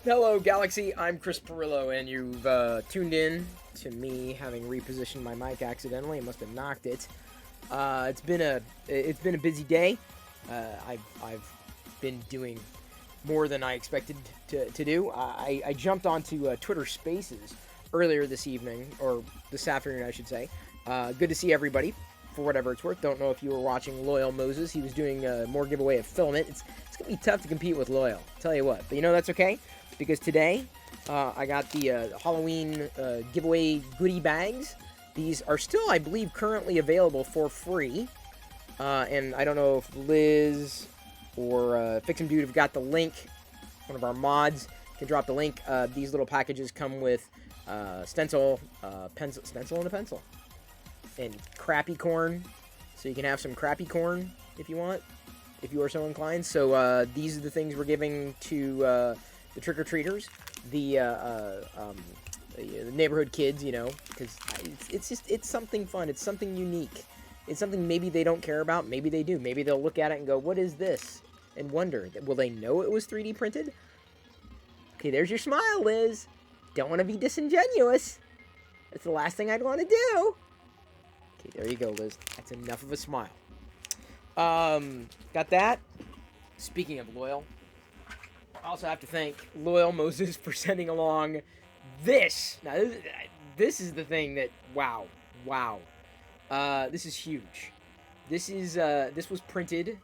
Hello, Galaxy. I'm Chris Perillo, and you've tuned in to me having repositioned my mic accidentally. I must have knocked it. It's been a busy day. I've been doing more than I expected to do. I jumped onto Twitter Spaces earlier this evening, or this afternoon, I should say. Good to see everybody, for whatever it's worth. Don't know if you were watching Loyal Moses. He was doing more giveaway of filament. It's going to be tough to compete with Loyal, I'll tell you what. But you know, that's okay, because today I got the Halloween giveaway goodie bags. These are still, I believe, currently available for free. And I don't know if Liz or Fix 'em Dude have got the link. One of our mods can drop the link. These little packages come with stencil and a pencil. And crappy corn, so you can have some crappy corn if you want, if you are so inclined. So these are the things we're giving to the trick-or-treaters, the neighborhood kids, you know, because it's something fun. It's something unique. It's something maybe they don't care about. Maybe they do. Maybe they'll look at it and go, what is this? And wonder, will they know it was 3D printed? Okay, there's your smile, Liz. Don't want to be disingenuous. That's the last thing I'd want to do. Okay, there you go, Liz. That's enough of a smile. Got that. Speaking of Loyal, I also have to thank Loyal Moses for sending along this. Now, this is the thing that, wow. This is huge. This was printed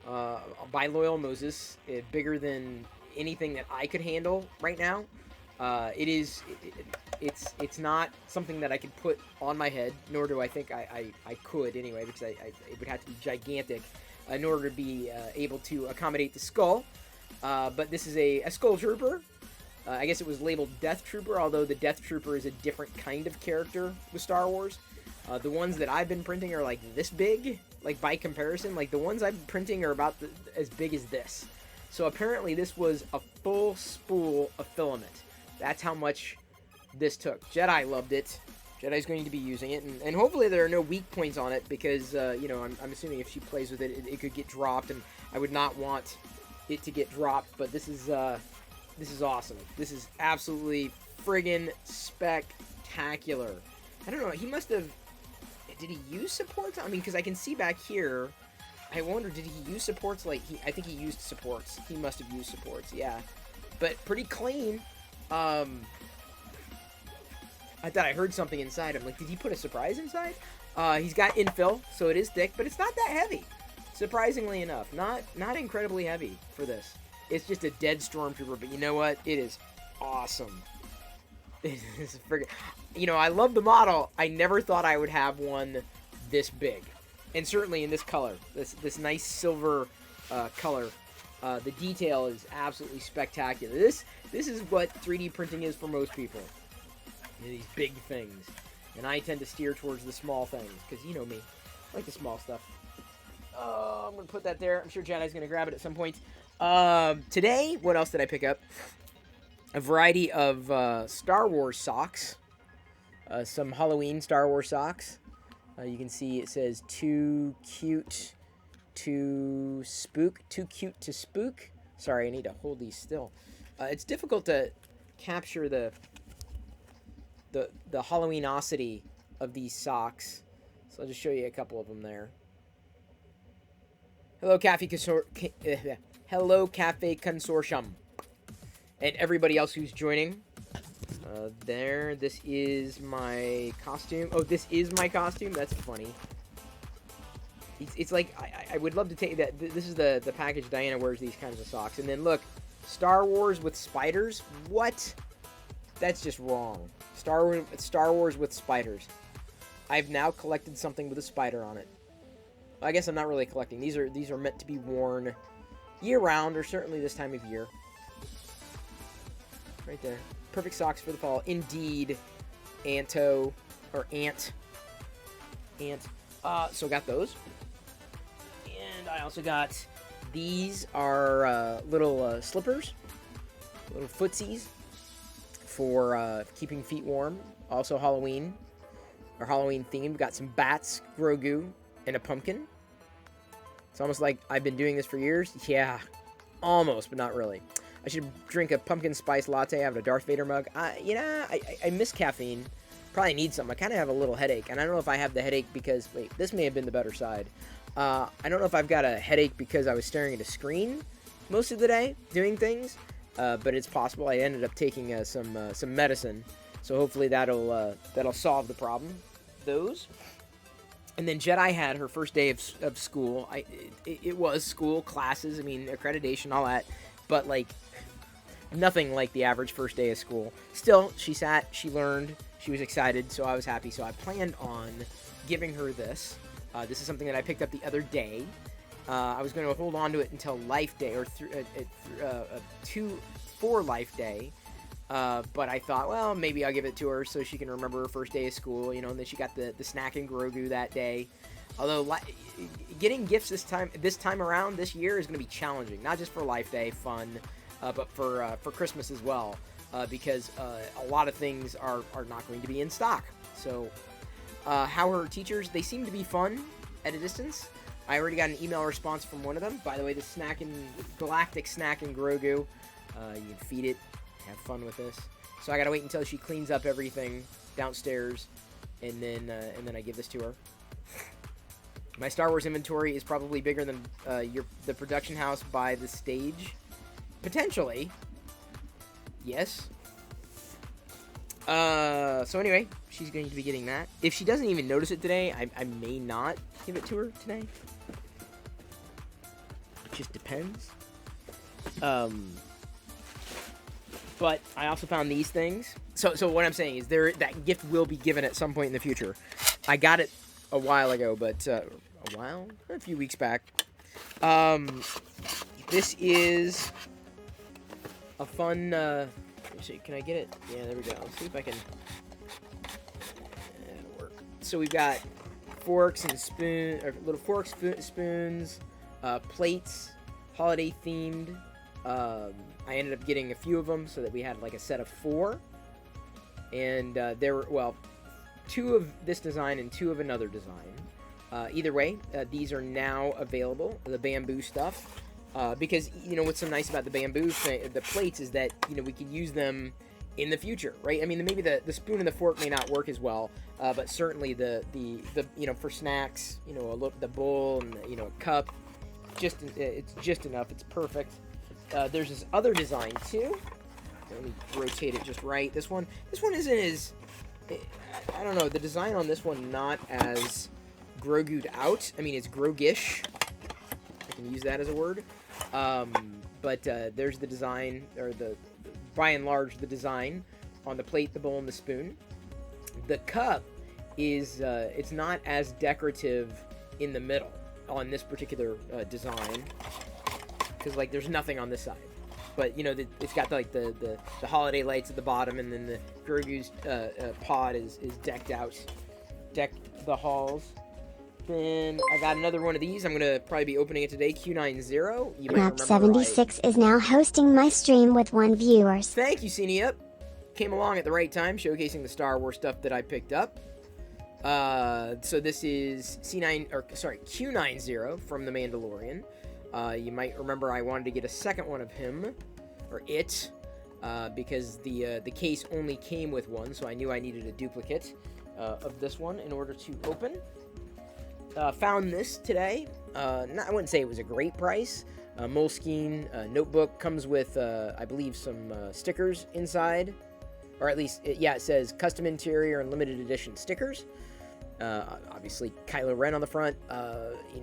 by Loyal Moses, bigger than anything that I could handle right now. It's not something that I could put on my head, nor do I think I could anyway, because it would have to be gigantic in order to be able to accommodate the skull. But this is a Skulltrooper. I guess it was labeled Death Trooper, although the Death Trooper is a different kind of character with Star Wars. The ones that I've been printing are like this big, like by comparison. Like the ones I've been printing are about as big as this. So apparently this was a full spool of filament. That's how much this took. Jedi loved it. Jedi's going to be using it, and hopefully there are no weak points on it, because you know, I'm assuming if she plays with it, it could get dropped, and I would not want it to get dropped. But this is awesome. This is absolutely friggin' spectacular. I don't know. He must have. Did he use supports? I mean, because I can see back here. I wonder, did he use supports? Like, I think he used supports. He must have used supports. Yeah, but pretty clean. I thought I heard something inside him. Like, did he put a surprise inside? He's got infill, so it is thick, but it's not that heavy. Surprisingly enough, not incredibly heavy for this. It's just a dead Stormtrooper, but you know what? It is awesome. It is friggin'. You know, I love the model. I never thought I would have one this big, and certainly in this color, this nice silver color. The detail is absolutely spectacular. This is what 3D printing is for most people. You know, these big things. And I tend to steer towards the small things, because you know me. I like the small stuff. Oh, I'm going to put that there. I'm sure Jedi's going to grab it at some point. Today, what else did I pick up? A variety of Star Wars socks. Some Halloween Star Wars socks. You can see it says too cute to spook. Too cute to spook. Sorry, I need to hold these still. It's difficult to capture the Halloweenosity of these socks. So I'll just show you a couple of them there. Hello, Cafe Consortium. And everybody else who's joining. There, this is my costume. Oh, this is my costume? That's funny. It's like, I would love to take that. This is the package Diana wears these kinds of socks. And then look, Star Wars with spiders? What? That's just wrong. Star Wars with spiders. I've now collected something with a spider on it. I guess I'm not really collecting. These are meant to be worn year-round, or certainly this time of year. Right there. Perfect socks for the fall. Indeed. Ant. So got those. And I also got, these are little slippers. Little footsies for keeping feet warm. Also Halloween. Or Halloween themed. Got some bats, Grogu, and a pumpkin. It's almost like I've been doing this for years. Yeah. Almost, but not really. I should drink a pumpkin spice latte out of a Darth Vader mug. I miss caffeine. Probably need some. I kind of have a little headache, and I don't know if I have the headache because, wait, this may have been the better side. I don't know if I've got a headache because I was staring at a screen most of the day doing things, but it's possible. I ended up taking some medicine, so hopefully that'll solve the problem. Those. And then Jedi had her first day of school. It was school, classes, I mean, accreditation, all that, but, like, nothing like the average first day of school. Still, she sat, she learned, she was excited, so I was happy. So I planned on giving her this. This is something that I picked up the other day. I was going to hold on to it until Life Day, or for Life Day. But I thought, well, maybe I'll give it to her so she can remember her first day of school, and then she got the snack and Grogu that day. Although getting gifts this time around this year is going to be challenging, not just for Life Day, fun, but for Christmas as well, because a lot of things are not going to be in stock. So, how are her teachers? They seem to be fun at a distance. I already got an email response from one of them. By the way, the Galactic Snack and Grogu, you can feed it. Have fun with this. So I gotta wait until she cleans up everything downstairs, and then I give this to her. My Star Wars inventory is probably bigger than the production house by the stage. Potentially. Yes. So anyway, she's going to be getting that. If she doesn't even notice it today, I may not give it to her today. It just depends. But I also found these things. So what I'm saying is that gift will be given at some point in the future. I got it a while ago, but a few weeks back. This is a fun. Let's see, can I get it? Yeah, there we go. Let's see if I can. It'll work. So we've got forks and little forks, spoons, plates, holiday themed. I ended up getting a few of them so that we had like a set of 4. And there were, 2 of this design and 2 of another design. Either way, these are now available, the bamboo stuff. Because, what's so nice about the bamboo the plates is that, we could use them in the future, right? I mean, maybe the spoon and the fork may not work as well, but certainly the for snacks, the bowl and, a cup, it's just enough. It's perfect. There's this other design too. Let me rotate it just right. This one isn't as, I don't know, the design on this one not as Grogu'd out. I mean, it's Grogish. I can use that as a word. But there's the design, or by and large, the design on the plate, the bowl, and the spoon. The cup is, it's not as decorative in the middle on this particular design. Because, there's nothing on this side. But, it's got, the holiday lights at the bottom, and then the Grogu's pod is decked out. Decked the halls. Then I got another one of these. I'm going to probably be opening it today, Q90. Map76 is now hosting my stream with 1 viewer. Thank you, Cenia. Came along at the right time, showcasing the Star Wars stuff that I picked up. So this is Q90 from The Mandalorian. You might remember I wanted to get a second one of him, or it, because the case only came with one, so I knew I needed a duplicate of this one in order to open. Found this today. I wouldn't say it was a great price. Moleskine notebook comes with, I believe, some stickers inside, or at least, it says custom interior and limited edition stickers. Obviously, Kylo Ren on the front.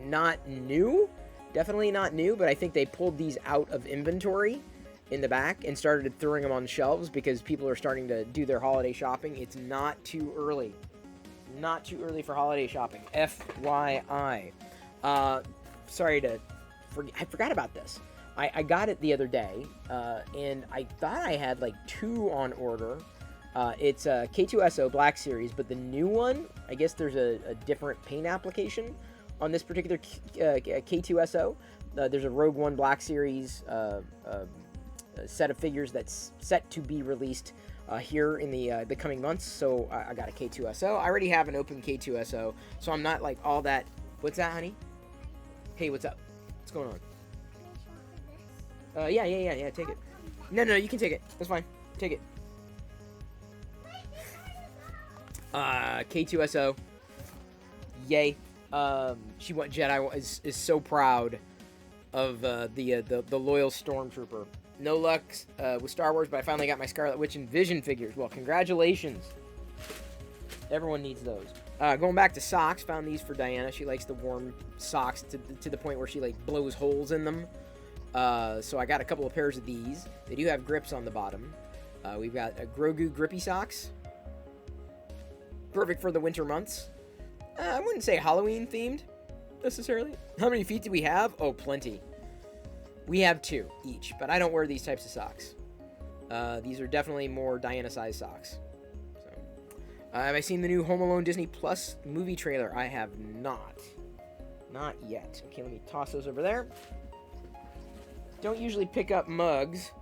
Not new. Definitely not new, but I think they pulled these out of inventory in the back and started throwing them on shelves because people are starting to do their holiday shopping. It's not too early. Not too early for holiday shopping. FYI. Sorry to... I forgot about this. I got it the other day, and I thought I had 2 on order. It's a K2SO Black Series, but the new one, I guess there's a different paint application on this particular K2SO. There's a Rogue One Black Series set of figures that's set to be released here in the coming months. So I got a K2SO. I already have an open K2SO, so I'm not all that. What's that, honey? Hey, what's up? What's going on? Yeah. Take it. No, you can take it. That's fine. Take it. K2SO. Yay. She went Jedi is so proud of the loyal Stormtrooper. No luck with Star Wars, but I finally got my Scarlet Witch and Vision figures. Well, congratulations. Everyone needs those. Going back to socks, found these for Diana. She likes the warm socks to the point where she like blows holes in them. So I got a couple of pairs of these. They do have grips on the bottom. We've got a Grogu grippy socks. Perfect for the winter months. I wouldn't say Halloween themed necessarily. How many feet do we have? Oh, plenty. We have 2 each, but I don't wear these types of socks. These are definitely more Diana size socks. So, have I seen the new Home Alone Disney Plus movie trailer? I have not. Not yet. Okay, let me toss those over there. Don't usually pick up mugs,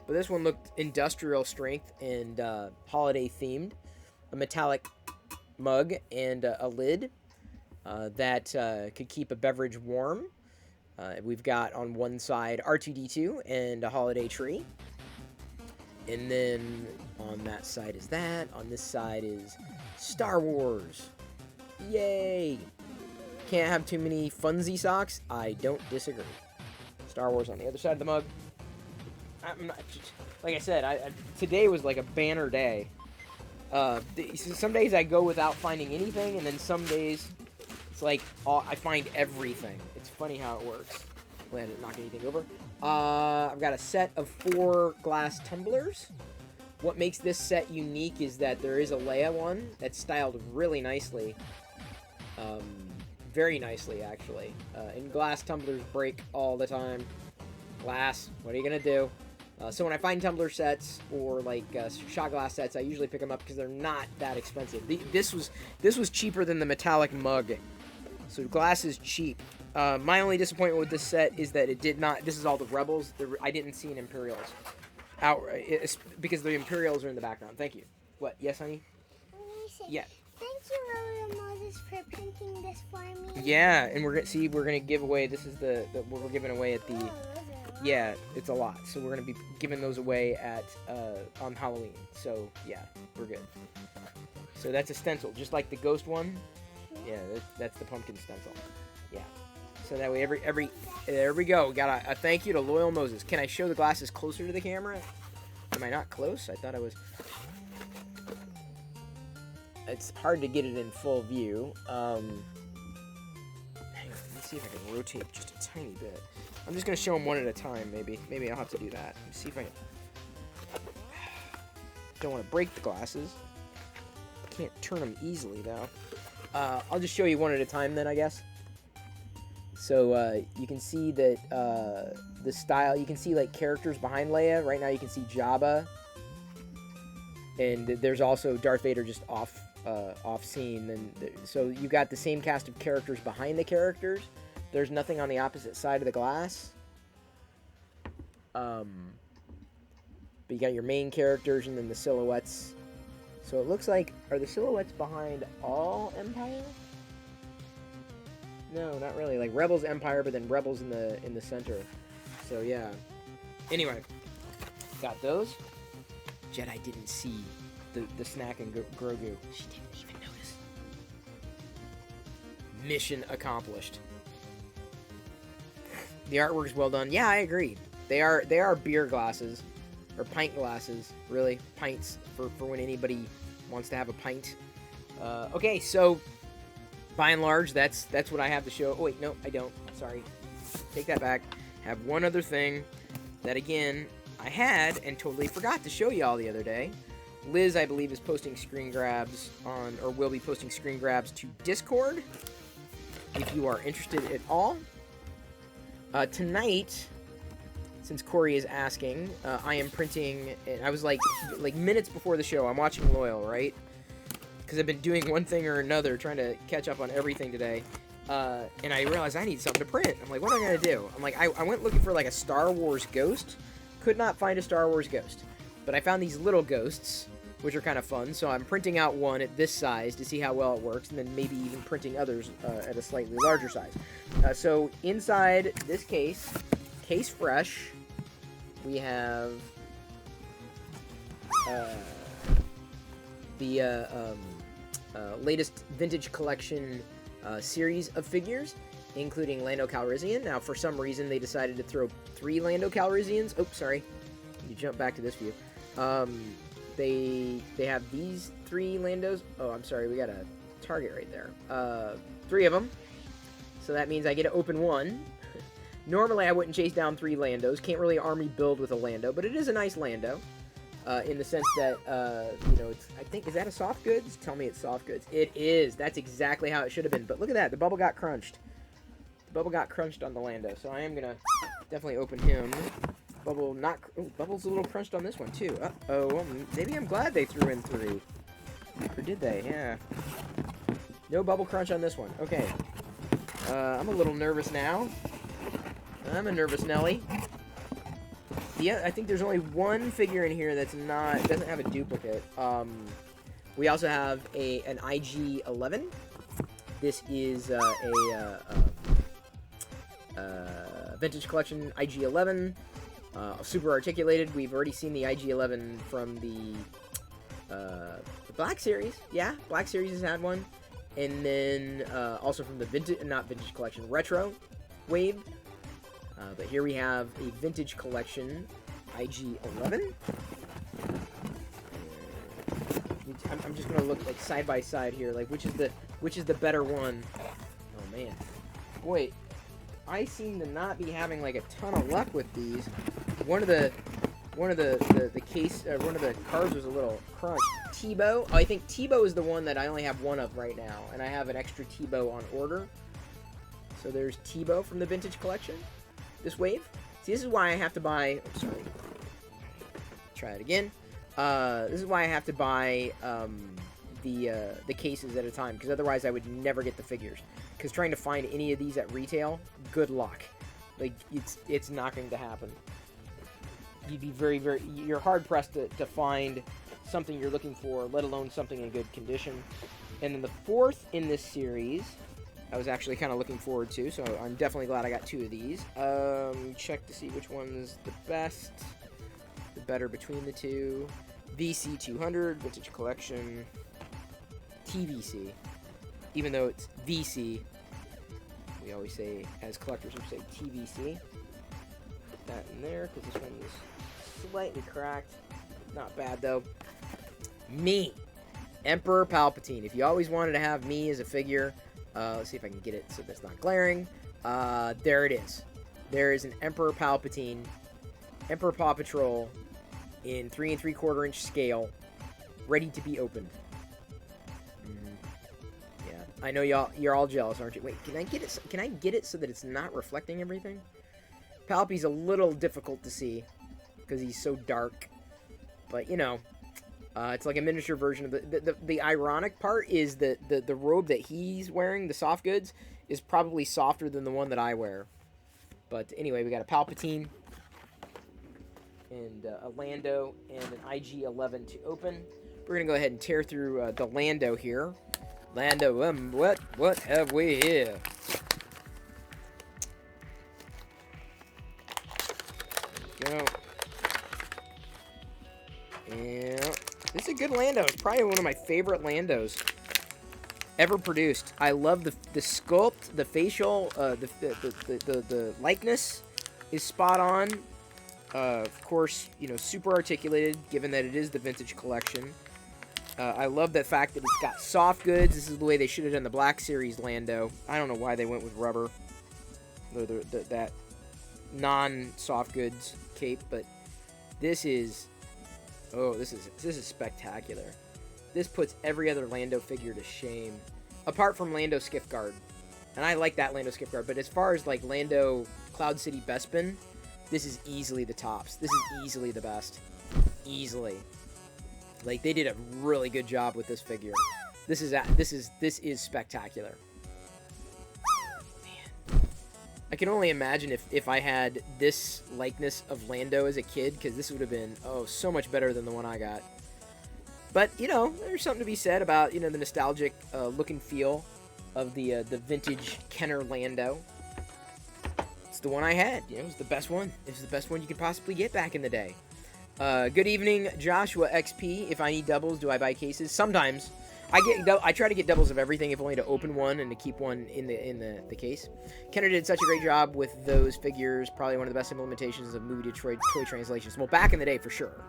but this one looked industrial strength and holiday themed. A metallic mug and a lid that could keep a beverage warm. We've got on one side R2-D2 and a holiday tree. And then on that side is that. On this side is Star Wars. Yay! Can't have too many funsy socks. I don't disagree. Star Wars on the other side of the mug. I'm not, like I said, today was like a banner day. Some days I go without finding anything, and then some days it's like I find everything. It's funny how it works. Glad I didn't knock anything over. I've got a set of 4 glass tumblers. What makes this set unique is that there is a Leia one that's styled really nicely. Very nicely, actually. And glass tumblers break all the time. Glass, what are you gonna do? So when I find tumbler sets or like shot glass sets, I usually pick them up because they're not that expensive. This was cheaper than the metallic mug, so glass is cheap. My only disappointment with this set is that it did not. This is all the Rebels. I didn't see an Imperials outright because the Imperials are in the background. Thank you. What? Yes, honey. Yeah. Thank you, Royal Moses, for printing this for me. Yeah, and we're gonna give away. This is the what we're giving away at the. Yeah, it's a lot. So we're gonna be giving those away at on Halloween. So yeah, we're good. So that's a stencil, just like the ghost one. Yeah, that's the pumpkin stencil. Yeah. So that way there we go. Got a thank you to Loyal Moses. Can I show the glasses closer to the camera? Am I not close? I thought I was. It's hard to get it in full view. Hang on, let me see if I can rotate just a tiny bit. I'm just gonna show them one at a time, maybe. Maybe I'll have to do that. Let me see if I can. Don't want to break the glasses. Can't turn them easily though. I'll just show you one at a time then, I guess. So you can see that the style. You can see like characters behind Leia. Right now, you can see Jabba, and there's also Darth Vader just off scene. And so you got the same cast of characters behind the characters. There's nothing on the opposite side of the glass. But you got your main characters and then the silhouettes. So it looks like, are the silhouettes behind all Empire? No, not really. Like Rebels, Empire, but then Rebels in the center. So yeah. Anyway, got those. Jedi didn't see the snack and Grogu. She didn't even notice. Mission accomplished. The artwork is well done. Yeah, I agree. They are beer glasses, or pint glasses, really. Pints for when anybody wants to have a pint. Okay, so by and large, that's what I have to show. Oh wait, no, I don't. Sorry. Take that back. Have one other thing that again I had and totally forgot to show y'all the other day. Liz, I believe, is posting screen grabs on, or will be posting screen grabs to Discord. If you are interested at all. Tonight, since Corey is asking, I am printing, and I was like minutes before the show, I'm watching Loyal, right? Because I've been doing one thing or another, trying to catch up on everything today. And I realized I need something to print. I'm like, what am I going to do? I'm like, I went looking for like a Star Wars ghost. Could not find a Star Wars ghost. But I found these little ghosts, which are kind of fun. So I'm printing out one at this size to see how well it works, and then maybe even printing others at a slightly larger size. So inside this case fresh, we have latest vintage collection series of figures, including Lando Calrissian. Now, for some reason, they decided to throw 3 Lando Calrissians. Oh, sorry. You jump back to this view. They have these 3 Landos. Oh, I'm sorry. We got a target right there. 3 of them. So that means I get to open 1. Normally, I wouldn't chase down 3 Landos. Can't really army build with a Lando, but it is a nice Lando. In the sense that, you know, it's, I think, is that a soft goods? Tell me it's soft goods. It is. That's exactly how it should have been. But look at that. The bubble got crunched. The bubble got crunched on the Lando. So I am going to definitely open him. Bubble not... Oh, bubble's a little crunched on this one, too. Uh-oh. Maybe I'm glad they threw in 3. Or did they? Yeah. No bubble crunch on this one. Okay. I'm a little nervous now. I'm a nervous Nelly. Yeah, I think there's only one figure in here that's not... doesn't have a duplicate. We also have an IG-11. This is vintage collection IG-11. Super articulated. We've already seen the IG-11 from the Black Series. Yeah, Black Series has had one. And then also from the vintage, not vintage collection, retro wave. But here we have a vintage collection IG-11. I'm just gonna look like side by side here, like which is the better one. Oh man, boy, I seem to not be having like a ton of luck with these. One of the cards was a little crunched. Tebow. Oh, I think Tebow is the one that I only have one of right now, and I have an extra Tebow on order. So there's Tebow from the vintage collection. This wave. See, this is why I have to buy... Oh, sorry. Try it again. This is why I have to buy the cases at a time, because otherwise I would never get the figures. Because trying to find any of these at retail, good luck. Like, it's not going to happen. You'd be very, very... You're hard-pressed to find something you're looking for, let alone something in good condition. And then the 4th in this series... I was actually kind of looking forward to, so I'm definitely glad I got 2 of these. Check to see which one's the best, the better between the 2. VC200, Vintage Collection, TVC. Even though it's VC, we always say, as collectors, we say TVC. Put that in there, because this one is slightly cracked. Not bad, though. Me, Emperor Palpatine. If you always wanted to have me as a figure... let's see if I can get it so that's not glaring. There it is. There is an Emperor Palpatine, Emperor Paw Patrol, in 3 3/4 inch scale, ready to be opened. Yeah, I know you're all jealous, aren't you? Wait, can I get it? Can I get it so that it's not reflecting everything? Palpy's a little difficult to see because he's so dark, but you know. It's like a miniature version of the ironic part is that the robe that he's wearing, the soft goods, is probably softer than the one that I wear. But anyway, we got a Palpatine and a Lando and an IG-11 to open. We're gonna go ahead and tear through the Lando here. Lando, what have we here? There we go. Yeah. This is a good Lando. It's probably one of my favorite Landos ever produced. I love the sculpt, the facial, the likeness is spot on. Of course, you know, super articulated, given that it is the vintage collection. I love the fact that it's got soft goods. This is the way they should have done the Black Series Lando. I don't know why they went with rubber, that non-soft goods cape, but this is... Oh, this is spectacular. This puts every other Lando figure to shame. Apart from Lando Skiffguard. And I like that Lando Skiffguard. But as far as, like, Lando Cloud City Bespin, this is easily the tops. This is easily the best. Easily. Like, they did a really good job with this figure. This is spectacular. I can only imagine if I had this likeness of Lando as a kid, because this would have been, oh, so much better than the one I got. But, you know, there's something to be said about, you know, the nostalgic look and feel of the vintage Kenner Lando. It's the one I had. You know, it was the best one. It was the best one you could possibly get back in the day. Good evening, Joshua XP. If I need doubles, do I buy cases? Sometimes. I try to get doubles of everything, if only to open one and to keep one in the case. Kenner did such a great job with those figures. Probably one of the best implementations of movie to toy translations. Well, back in the day, for sure.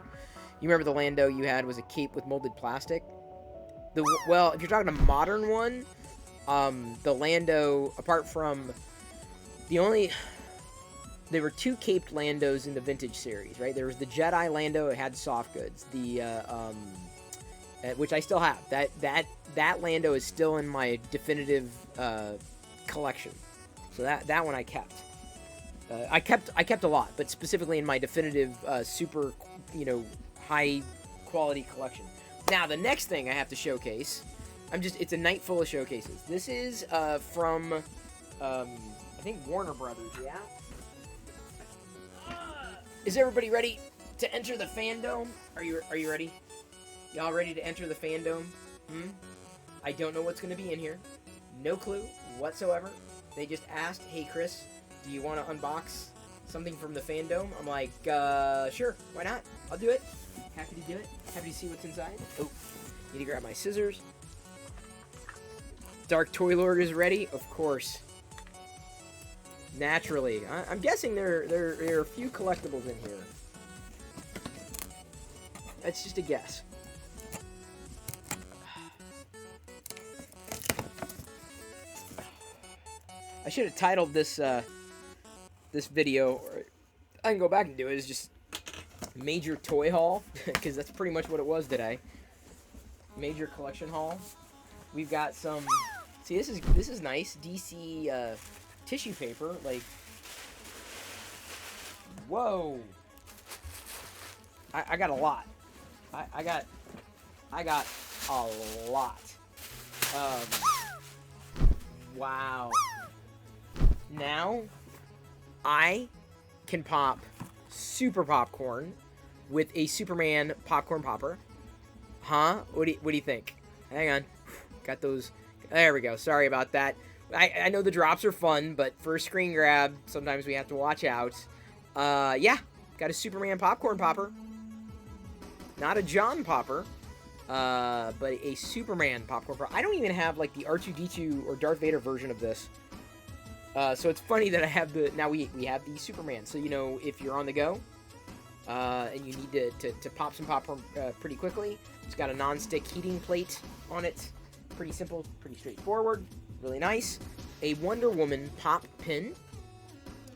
You remember the Lando you had was a cape with molded plastic? Well, if you're talking a modern one, the Lando, apart from there were two caped Landos in the vintage series, right? There was the Jedi Lando. It had soft goods. Which I still have. That Lando is still in my definitive collection. So that one I kept. I kept a lot, but specifically in my definitive super, high quality collection. Now the next thing I have to showcase, it's a night full of showcases. This is from I think Warner Brothers, yeah. Is everybody ready to enter the fandom? Are you ready? Y'all ready to enter the fandom? I don't know what's going to be in here. No clue whatsoever. They just asked, hey Chris, do you want to unbox something from the fandom? I'm like, sure, why not? I'll do it. Happy to do it. Happy to see what's inside. Oh, need to grab my scissors. Dark Toy Lord is ready? Of course. Naturally. I'm guessing there are a few collectibles in here. That's just a guess. I should have titled this this video, or I can go back and do it, is just Major Toy Haul, because that's pretty much what it was today. Major Collection Haul. We've got some, see, this is nice, DC tissue paper, like, whoa, I got a lot. I got a lot. Wow. Now, I can pop super popcorn with a Superman popcorn popper. Huh? What do you think? Hang on. Got those. There we go. Sorry about that. I know the drops are fun, but for a screen grab, sometimes we have to watch out. Yeah. Got a Superman popcorn popper. Not a John popper. But a Superman popcorn popper. I don't even have, like, the R2-D2 or Darth Vader version of this. So it's funny that I have now we have the Superman. So, if you're on the go, and you need to pop some popcorn pretty quickly, it's got a non-stick heating plate on it. Pretty simple, pretty straightforward, really nice. A Wonder Woman pop pin.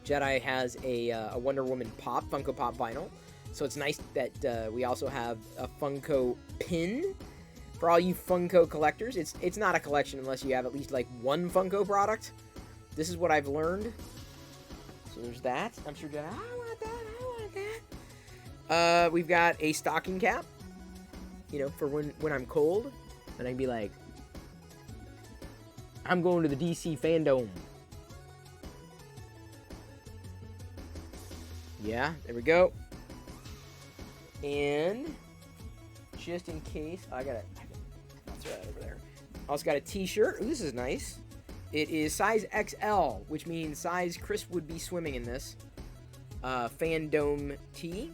Jedi has a Wonder Woman pop, Funko Pop vinyl. So it's nice that we also have a Funko Pin. For all you Funko collectors, it's not a collection unless you have at least, like, one Funko product. This is what I've learned. So there's that. I'm sure Jedi, I want that. We've got a stocking cap. For when I'm cold. And I can be like, I'm going to the DC fandom. Yeah, there we go. And just in case, I'll throw that over there. Also got a t-shirt. Ooh, this is nice. It is size XL, which means size Chris would be swimming in this. Fandom tee.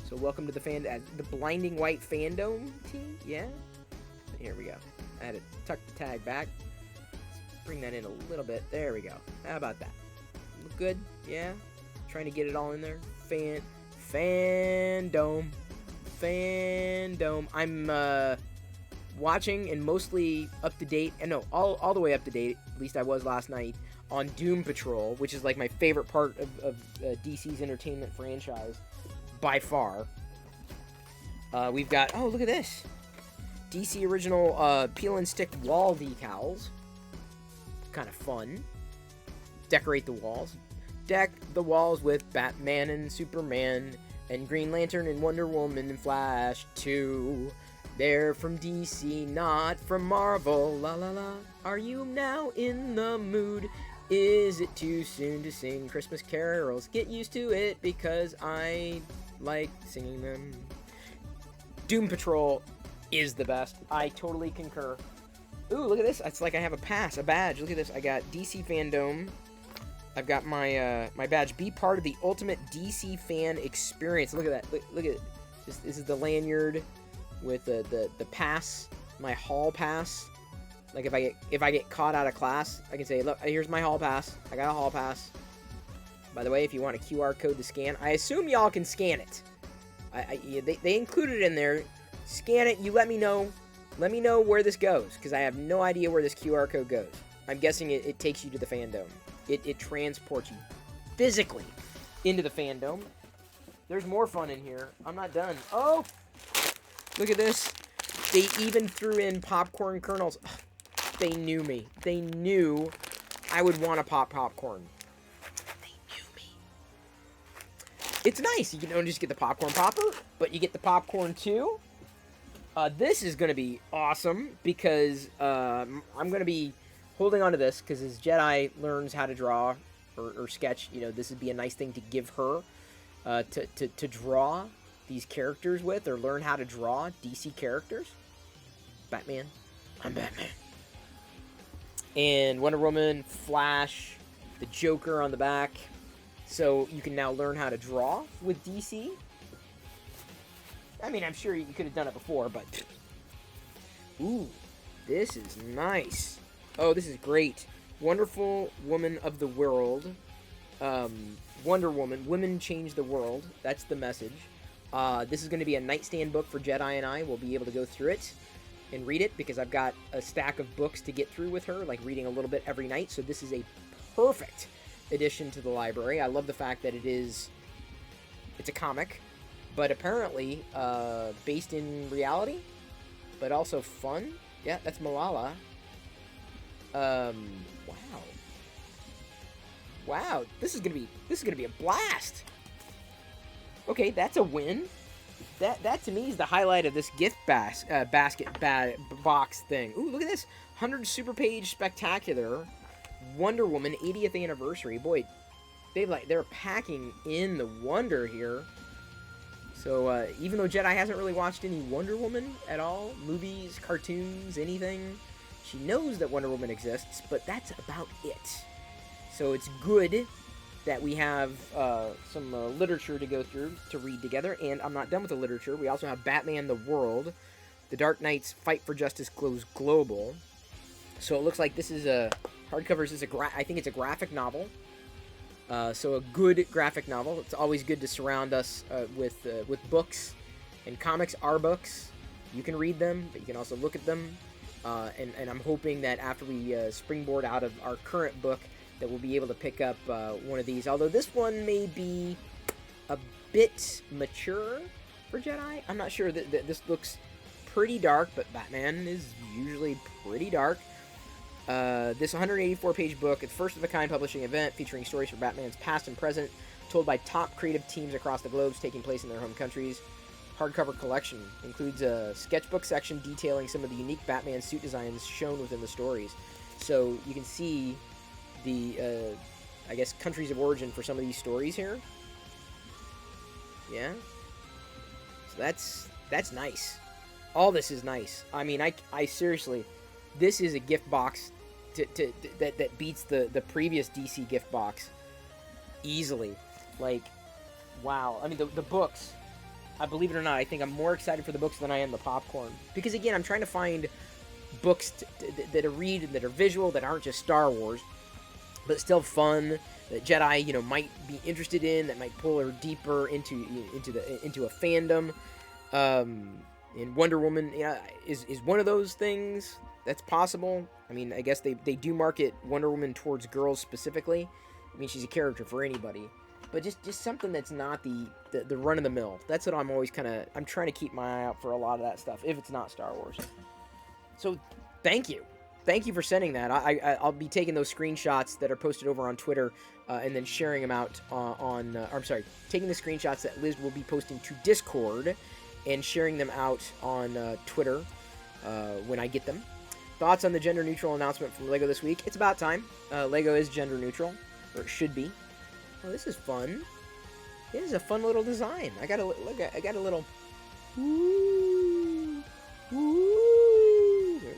So welcome to the blinding white fandom tee. Yeah. Here we go. I had to tuck the tag back. Let's bring that in a little bit. There we go. How about that? Look good? Yeah. Trying to get it all in there. Fandom. I'm watching and mostly up to date, and no, all the way up to date, at least I was last night, on Doom Patrol, which is like my favorite part of DC's entertainment franchise by far. We've got, oh, look at this, DC original peel and stick wall decals. Kind of fun. Decorate the walls. Deck the walls with Batman and Superman and Green Lantern and Wonder Woman and Flash too. They're from DC, not from Marvel. La la la. Are you now in the mood? Is it too soon to sing Christmas carols? Get used to it because I like singing them. Doom Patrol is the best. I totally concur. Ooh, look at this. It's like I have a badge. Look at this. I got DC Fandom, I've got my my badge. Be part of the ultimate DC fan experience. Look at that. Look at this is the lanyard with the pass, my hall pass. Like if I get caught out of class, I can say, look, here's my hall pass. I got a hall pass. By the way, if you want a QR code to scan, I assume y'all can scan it. They included it in there. Scan it. You let me know. Let me know where this goes, because I have no idea where this QR code goes. I'm guessing it takes you to the fandom. It transports you physically into the fandom. There's more fun in here. I'm not done. Oh! Look at this. They even threw in popcorn kernels. They knew me. They knew I would want to pop popcorn. They knew me. It's nice. You don't just get the popcorn popper, but you get the popcorn too. This is going to be awesome because I'm going to be holding on to this because as Jedi learns how to draw or sketch, you know, this would be a nice thing to give her to draw these characters with, or learn how to draw DC characters. Batman. I'm Batman. And Wonder Woman, Flash, the Joker on the back. So you can now learn how to draw with DC. I mean, I'm sure you could have done it before, but... Ooh, this is nice. Oh, this is great. Wonderful Woman of the World. Wonder Woman. Women change the world. That's the message. This is going to be a nightstand book for Jedi and I. We'll be able to go through it and read it because I've got a stack of books to get through with her, like reading a little bit every night. So this is a perfect addition to the library. I love the fact that it's a comic, but apparently based in reality, but also fun. Yeah, that's Malala. Wow, this is gonna be a blast. Okay, that's a win. That to me is the highlight of this gift box thing. Ooh, look at this 100 super page spectacular Wonder Woman 80th anniversary. Boy, they're packing in the wonder here. So even though Jedi hasn't really watched any Wonder Woman at all, movies, cartoons, anything, she knows that Wonder Woman exists, but that's about it. So it's good that we have some literature to go through to read together, and I'm not done with the literature. We also have Batman the World, The Dark Knight's Fight for Justice Goes Global. So it looks like this is a hardcovers. I think it's a graphic novel. So a good graphic novel. It's always good to surround us with books, and comics are books. You can read them, but you can also look at them. And I'm hoping that after we springboard out of our current book, that we'll be able to pick up one of these. Although this one may be a bit mature for Jedi. I'm not sure. This looks pretty dark, but Batman is usually pretty dark. This 184-page book, it's first-of-a-kind publishing event featuring stories from Batman's past and present, told by top creative teams across the globe, taking place in their home countries. Hardcover collection includes a sketchbook section detailing some of the unique Batman suit designs shown within the stories. So you can see the, I guess, countries of origin for some of these stories here. Yeah. So that's nice. All this is nice. I mean, I seriously, this is a gift box that beats the previous DC gift box easily. Like, wow. I mean, the books, I believe it or not, I think I'm more excited for the books than I am the popcorn. Because, again, I'm trying to find books that are read and that are visual, that aren't just Star Wars, but still fun, that Jedi, you know, might be interested in, that might pull her deeper into a fandom. And Wonder Woman, yeah, is one of those things that's possible. I mean, I guess they do market Wonder Woman towards girls specifically. I mean, she's a character for anybody, but just something that's not the run of the mill. That's what I'm always I'm trying to keep my eye out for a lot of that stuff if it's not Star Wars. So thank you for sending that. I'll be taking those screenshots that are posted over on Twitter and then sharing them out taking the screenshots that Liz will be posting to Discord and sharing them out on Twitter when I get them. Thoughts on the gender-neutral announcement from LEGO this week? It's about time. LEGO is gender-neutral, or it should be. Oh, this is fun. This is a fun little design. I got a little. Ooh.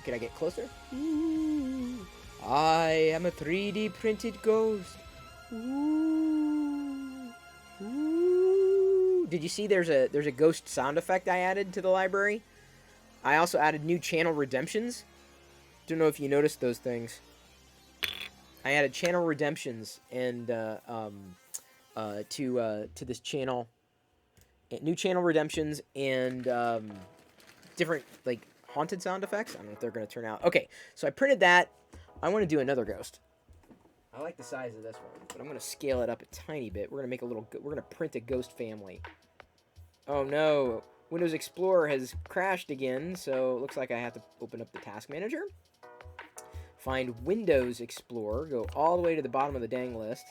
Can I get closer? Ooh. I am a 3D printed ghost. Ooh. Ooh. Did you see there's a ghost sound effect I added to the library? I also added new channel redemptions. Don't know if you noticed those things. I added channel redemptions and to this channel, new channel redemptions and different like haunted sound effects. I don't know if they're gonna turn out. Okay, so I printed that. I want to do another ghost. I like the size of this one, but I'm gonna scale it up a tiny bit. We're gonna print a ghost family. Oh no, Windows Explorer has crashed again, so it looks like I have to open up the task manager. Find Windows Explorer, go all the way to the bottom of the dang list,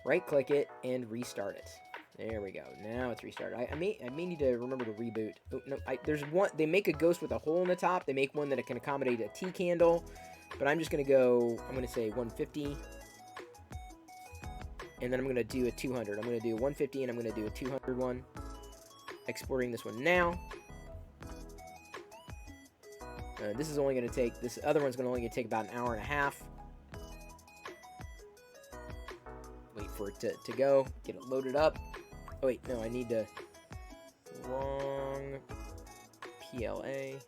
right-click it, and restart it. There we go. Now it's restarted. I may need to remember to reboot. Oh, no, there's one. They make a ghost with a hole in the top. They make one that it can accommodate a tea candle, but I'm just gonna go. I'm gonna say 150, and then I'm gonna do a 200. I'm gonna do 150, and I'm gonna do a 200 one. Exporting this one now. This is only going to take, this other one's only going to take about an hour and a half. Wait for it to go. Get it loaded up. Oh, wait, no, I need to, wrong PLA.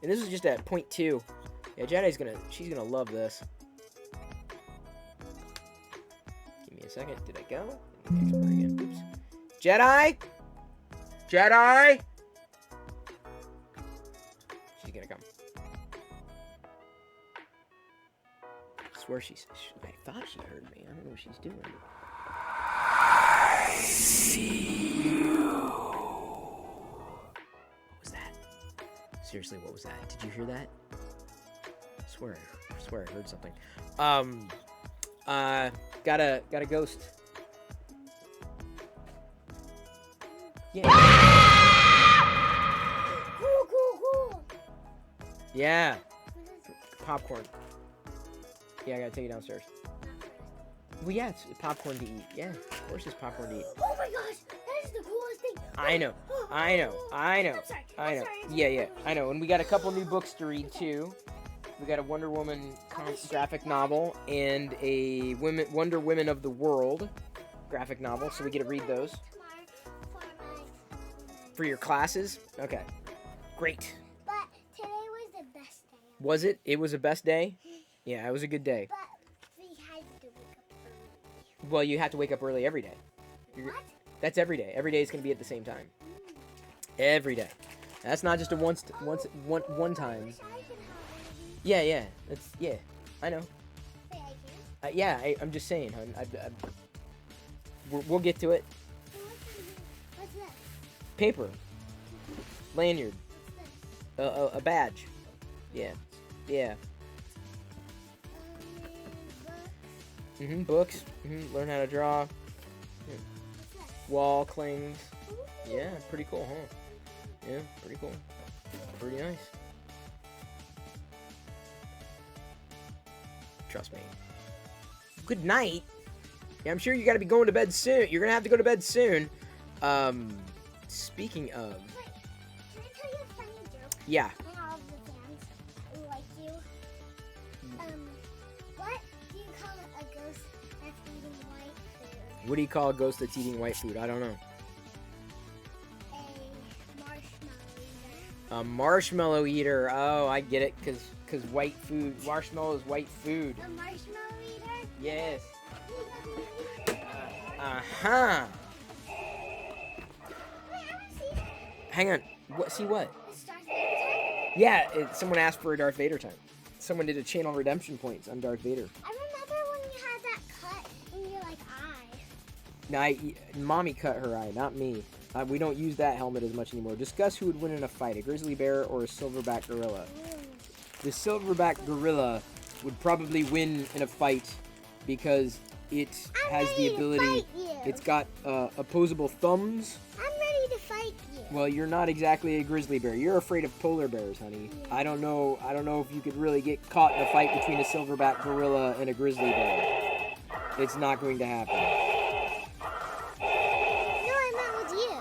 And this is just at 0.2. Yeah, she's going to love this. Give me a second. Did I go? Let me export again. Oops. Jedi? Jedi? She's gonna come. I swear I thought she heard me. I don't know what she's doing. I see you. What was that? Seriously, what was that? Did you hear that? I swear I heard something. Got a ghost. Yeah. Cool. Yeah. Popcorn. Yeah, I gotta take it downstairs. Well, yeah, it's popcorn to eat. Yeah, of course it's popcorn to eat. Oh my gosh, that is the coolest thing. I know. I'm sorry. Yeah, I know. And we got a couple new books to read, too. We got a Wonder Woman graphic novel and a Wonder Women of the World graphic novel, so we get to read those. For your classes? Okay. Great. But today was the best day. Was it? It was the best day? Yeah, it was a good day. But we had to wake up early. Well, you have to wake up early every day. What? That's every day. Every day is going to be at the same time. Every day. That's not just a one time. Yeah. Yeah. I know. Wait, I can? Yeah, I'm just saying, hon. We'll get to it. What's that? Paper. Lanyard. A badge. Yeah. Books. Learn how to draw. Wall clings. Yeah, pretty cool, huh? Yeah, pretty cool. Pretty nice. Trust me. Good night. Yeah, I'm sure you gotta be going to bed soon. You're gonna have to go to bed soon. Speaking of... Wait, can I tell you a funny joke? Yeah. And all of the fans like you. What do you call a ghost that's eating white food? What do you call a ghost that's eating white food? I don't know. A marshmallow eater. A marshmallow eater. Oh, I get it. Cause white food. Marshmallow is white food. A marshmallow eater? Yes. Uh-huh. Wait, I want to see. Hang on. What? See what? It's Darth Vader time? Yeah, someone asked for a Darth Vader time. Someone did a channel redemption points on Darth Vader. I remember when you had that cut in your eye. Now, Mommy cut her eye, not me. We don't use that helmet as much anymore. Discuss who would win in a fight, a grizzly bear or a silverback gorilla. The silverback gorilla would probably win in a fight because it has the ability. It's got opposable thumbs. I'm ready to fight you. Well, you're not exactly a grizzly bear. You're afraid of polar bears, honey. Yeah. I don't know if you could really get caught in a fight between a silverback gorilla and a grizzly bear. It's not going to happen. No, I meant with you.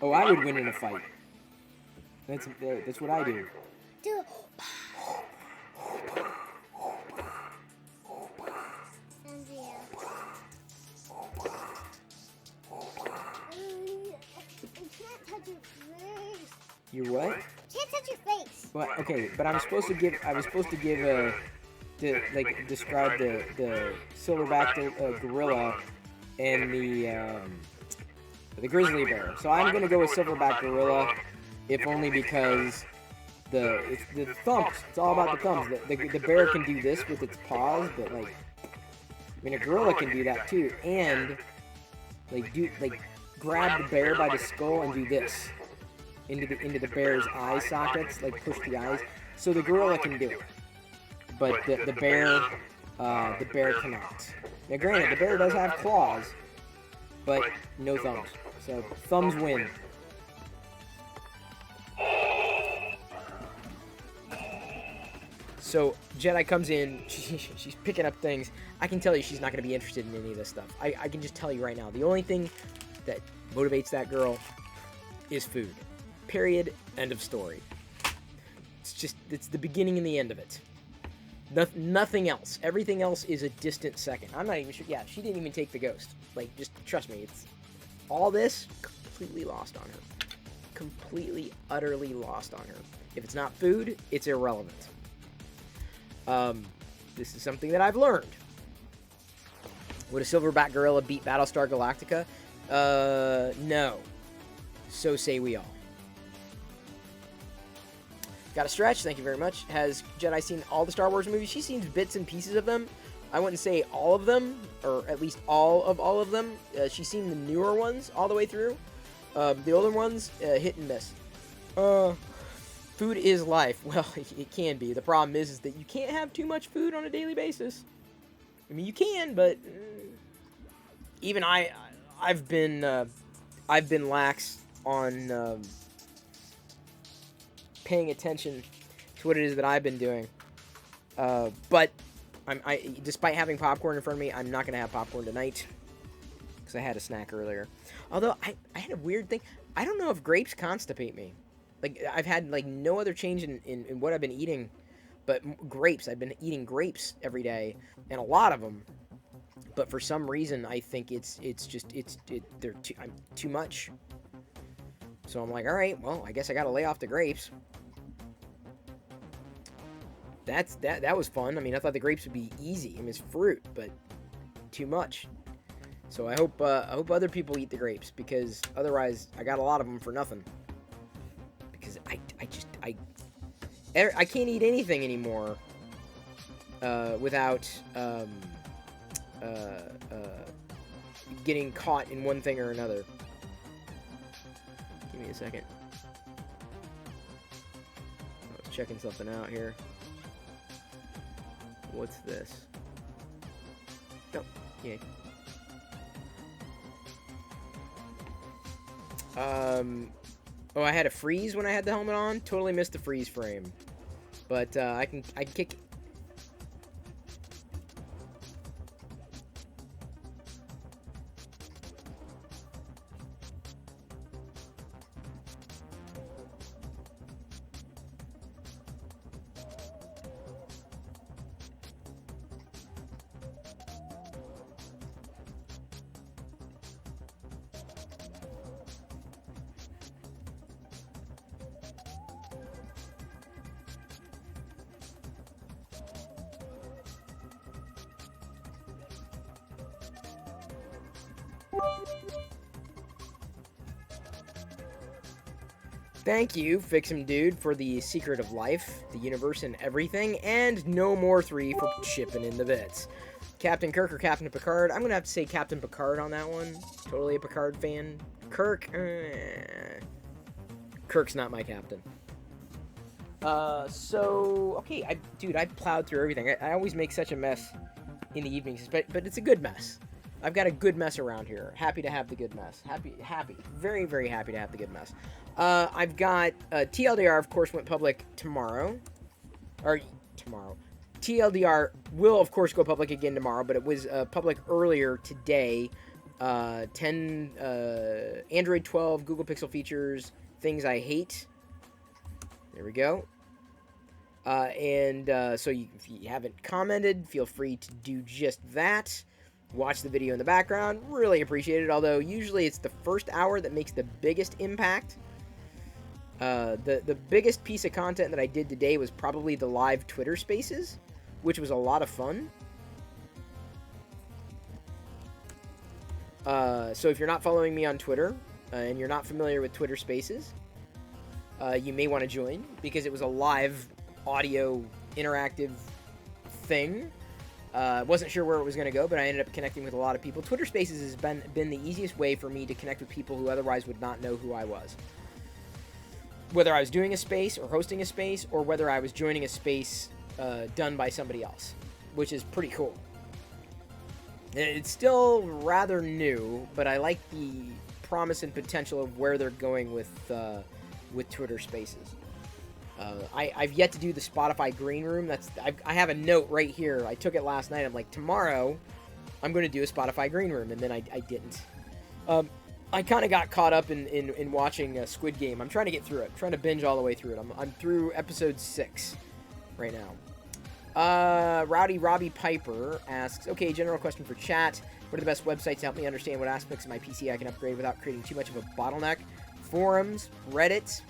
Oh, I would win in a fight. That's what I do. Do it. touch your face. You what? Can't touch your face. What? Okay, but I was supposed to give describe the silverback gorilla and the grizzly bear. So I'm gonna go with silverback gorilla, if only because it's the thumbs. It's all about the thumbs. The bear can do this with its paws, but like, I mean, a gorilla can do that too, and grab the bear by the skull and do this into the bear's eye sockets, like push the eyes. So the gorilla can do it, but the bear cannot. Now, granted, the bear does have claws, but no thumbs. So thumbs win. So Jedi comes in, she's picking up things. I can tell you she's not going to be interested in any of this stuff. I can just tell you right now, the only thing that motivates that girl is food. Period. End of story. It's the beginning and the end of it. Nothing else. Everything else is a distant second. I'm not even sure. Yeah, she didn't even take the ghost. Like, just trust me. It's all this completely lost on her. Completely, utterly lost on her. If it's not food, it's irrelevant. This is something that I've learned. Would a silverback gorilla beat Battlestar Galactica? No. So say we all. Got a stretch, thank you very much. Has Jedi seen all the Star Wars movies? She's seen bits and pieces of them. I wouldn't say all of them, or at least all of them. She's seen the newer ones all the way through. The older ones, hit and miss. Food is life. Well, it can be. The problem is that you can't have too much food on a daily basis. I mean, you can, but even I've been lax on paying attention to what it is that I've been doing. But despite having popcorn in front of me, I'm not gonna have popcorn tonight because I had a snack earlier. Although I had a weird thing. I don't know if grapes constipate me. Like, I've had, like, no other change in what I've been eating, but grapes. I've been eating grapes every day, and a lot of them. But for some reason, I think they're too much. So I'm like, all right, well, I guess I got to lay off the grapes. That was fun. I mean, I thought the grapes would be easy. I mean, it's fruit, but too much. So I hope other people eat the grapes, because otherwise I got a lot of them for nothing. Because I can't eat anything anymore without getting caught in one thing or another. Give me a second. I was checking something out here. What's this? Oh, yay. Oh, I had a freeze when I had the helmet on. Totally missed the freeze frame. But I can kick. Thank you, Fix'em Dude, for the secret of life, the universe, and everything, and no more 3 for chipping in the bits. Captain Kirk or Captain Picard? I'm going to have to say Captain Picard on that one. Totally a Picard fan. Kirk? Kirk's not my captain. Okay, I plowed through everything. I always make such a mess in the evenings, but it's a good mess. I've got a good mess around here. Happy to have the good mess. Happy. Very, very happy to have the good mess. I've got, TLDR, of course, went public tomorrow. TLDR will, of course, go public again tomorrow, but it was public earlier today. Android 12, Google Pixel features, things I hate. There we go. So if you haven't commented, feel free to do just that. watch the video in the background. Really appreciate it, although usually it's the first hour that makes the biggest impact. The biggest piece of content that I did today was probably the live Twitter Spaces, which was a lot of fun. So if you're not following me on Twitter, and you're not familiar with Twitter Spaces, you may want to join, because it was a live audio interactive thing. Wasn't sure where it was going to go, but I ended up connecting with a lot of people. Twitter Spaces has been the easiest way for me to connect with people who otherwise would not know who I was. Whether I was doing a space or hosting a space, or whether I was joining a space done by somebody else, which is pretty cool. It's still rather new, but I like the promise and potential of where they're going with Twitter Spaces. I've yet to do the Spotify Green Room. I have a note right here. I took it last night. I'm like, tomorrow I'm going to do a Spotify Green Room, and then I didn't. I kind of got caught up in watching Squid Game. I'm trying to get through it. I'm trying to binge all the way through it. I'm through episode 6 right now. Rowdy Robbie Piper asks, okay, general question for chat. What are the best websites to help me understand what aspects of my PC I can upgrade without creating too much of a bottleneck? Forums, Reddit,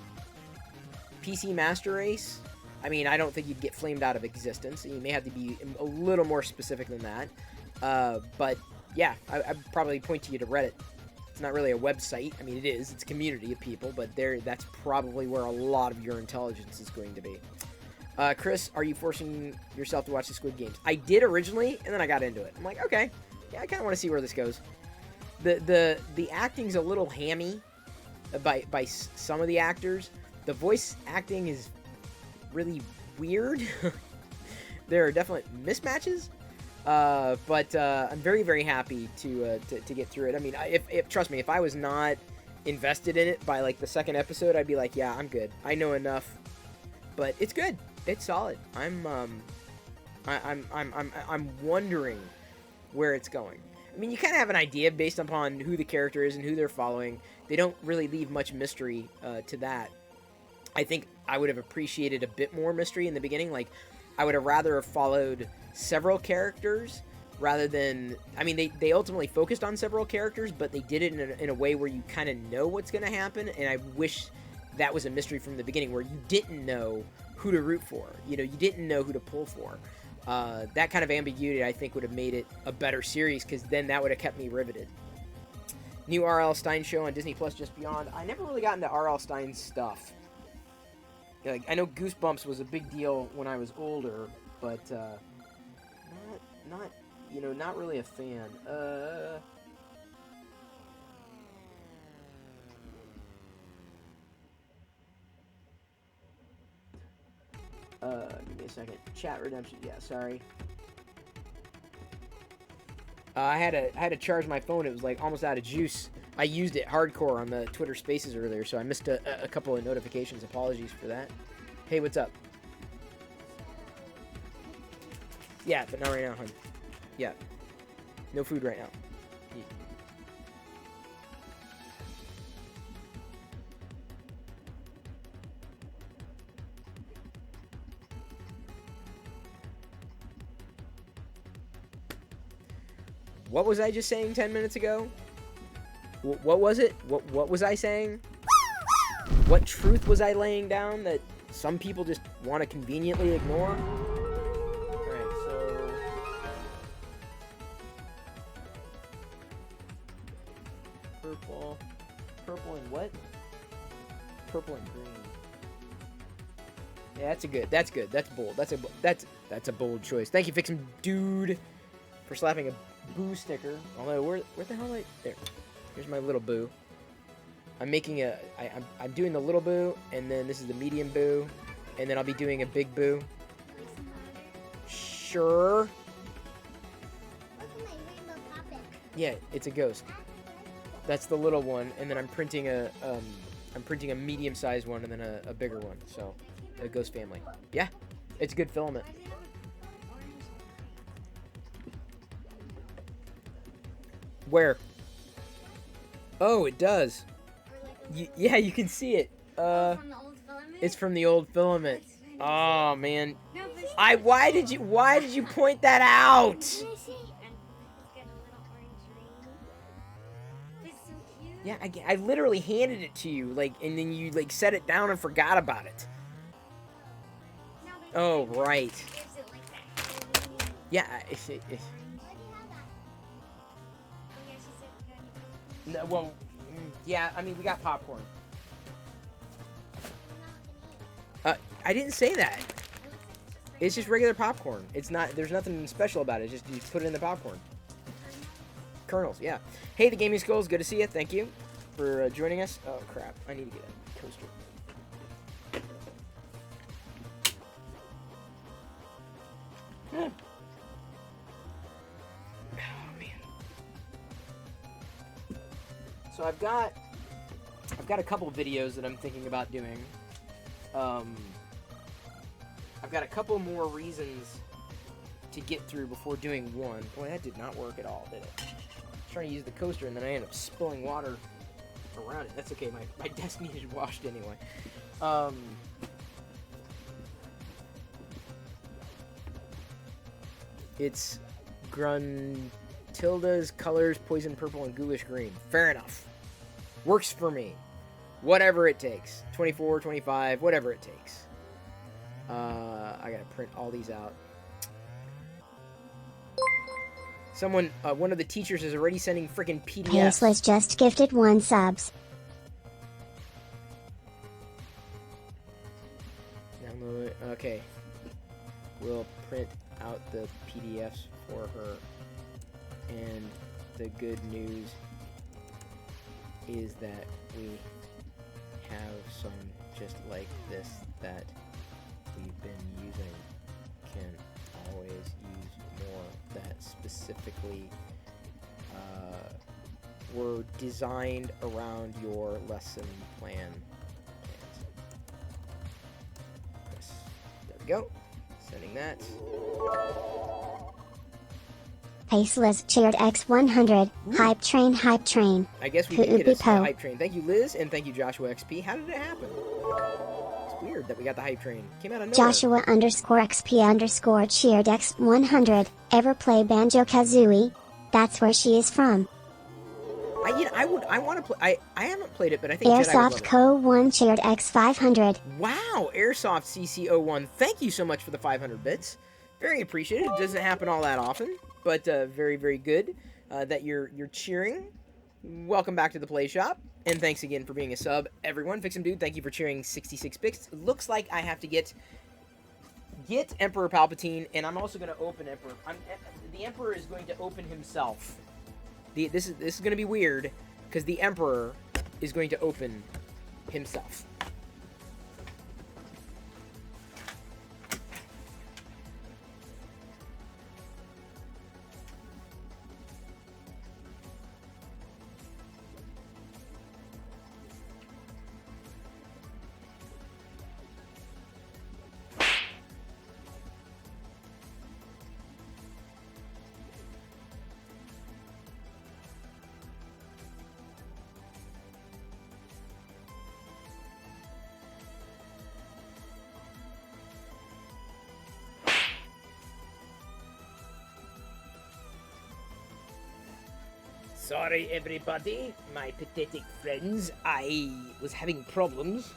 PC Master Race. I mean, I don't think you'd get flamed out of existence. You may have to be a little more specific than that. But yeah, I'd probably point you to Reddit. It's not really a website. I mean, it is. It's a community of people, but that's probably where a lot of your intelligence is going to be. Chris, are you forcing yourself to watch the Squid Games? I did originally, and then I got into it. I'm like, okay, yeah, I kind of want to see where this goes. The acting's a little hammy by some of the actors. The voice acting is really weird. There are definite mismatches, but I'm very, very happy to get through it. I mean, if trust me, if I was not invested in it by like the second episode, I'd be like, yeah, I'm good. I know enough, but it's good. It's solid. I'm wondering where it's going. I mean, you kind of have an idea based upon who the character is and who they're following. They don't really leave much mystery to that. I think I would have appreciated a bit more mystery in the beginning. Like, I would have rather have followed several characters rather than... I mean, they ultimately focused on several characters, but they did it in a way where you kind of know what's going to happen, and I wish that was a mystery from the beginning, where you didn't know who to root for. You know, you didn't know who to pull for. That kind of ambiguity, I think, would have made it a better series, because then that would have kept me riveted. New R.L. Stine show on Disney Plus Just Beyond. I never really got into R.L. Stine's stuff. Like, I know Goosebumps was a big deal when I was older, but not really a fan. Give me a second. Chat redemption. Yeah, sorry. I had to charge my phone. It was like almost out of juice. I used it hardcore on the Twitter Spaces earlier, so I missed a couple of notifications. Apologies for that. Hey, what's up? Yeah, but not right now, hon. Yeah. No food right now. Yeah. What was I just saying 10 minutes ago? What was it? What was I saying? What truth was I laying down that some people just want to conveniently ignore? Alright, so... Purple and what? Purple and green. Yeah, that's good. That's bold. That's a bold choice. Thank you, Fixin' Dude, for slapping a boo sticker. Although, where the hell there? Here's my little boo. I'm making I'm doing the little boo, and then this is the medium boo, and then I'll be doing a big boo. Sure. Yeah, it's a ghost. That's the little one, and then I'm printing a medium-sized one, and then a bigger one. So, a ghost family. Yeah, it's a good filament. Where? Oh, it does. Yeah, you can see it. It's from the old filament. Oh man. Why did you point that out? Yeah, I literally handed it to you, like, and then you, like, set it down and forgot about it. Oh, right. Yeah, no, well, yeah, I mean, we got popcorn. I didn't say that. It's just regular popcorn. It's not, there's nothing special about it. It's just you put it in the popcorn. Kernels, yeah. Hey, the Gaming Skulls, good to see you. Thank you for joining us. Oh, crap. I need to get a coaster. Oh, man. So I've got a couple of videos that I'm thinking about doing. I've got a couple more reasons to get through before doing one. Boy, that did not work at all, did it? I was trying to use the coaster and then I ended up spilling water around it. That's okay, my desk needed washed anyway. It's Gruntilda's colors, poison purple and ghoulish green. Fair enough. Works for me. Whatever it takes. 24, 25, whatever it takes. I gotta print all these out. Someone, one of the teachers is already sending freaking PDFs. Paceless just gifted 1 subs. Download, okay. We'll print out the PDFs for her. And the good news is that we have some just like this that we've been using. Can always use more that specifically were designed around your lesson plans. Yes. There we go. Sending that. Paceless shared X100. Ooh. Hype train, hype train. I guess we did get a hype train. Thank you, Liz, and thank you, Joshua XP. How did it happen? It's weird that we got the hype train. Came out of nowhere. Joshua _XP_ cheered X100. Ever play Banjo-Kazooie? That's where she is from. I want to play. I haven't played it, but I think Airsoft Co 1 cheered X500. Wow, Airsoft CC01. Thank you so much for the 500 bits. Very appreciated. It doesn't happen all that often, but very, very good that you're cheering. Welcome back to the Play Shop, and thanks again for being a sub, everyone. Fix'em Dude, thank you for cheering 66 bits. Looks like I have to get Emperor Palpatine, and I'm also going to open Emperor. The Emperor is going to open himself. This is going to be weird, because the Emperor is going to open himself. Sorry everybody, my pathetic friends, I was having problems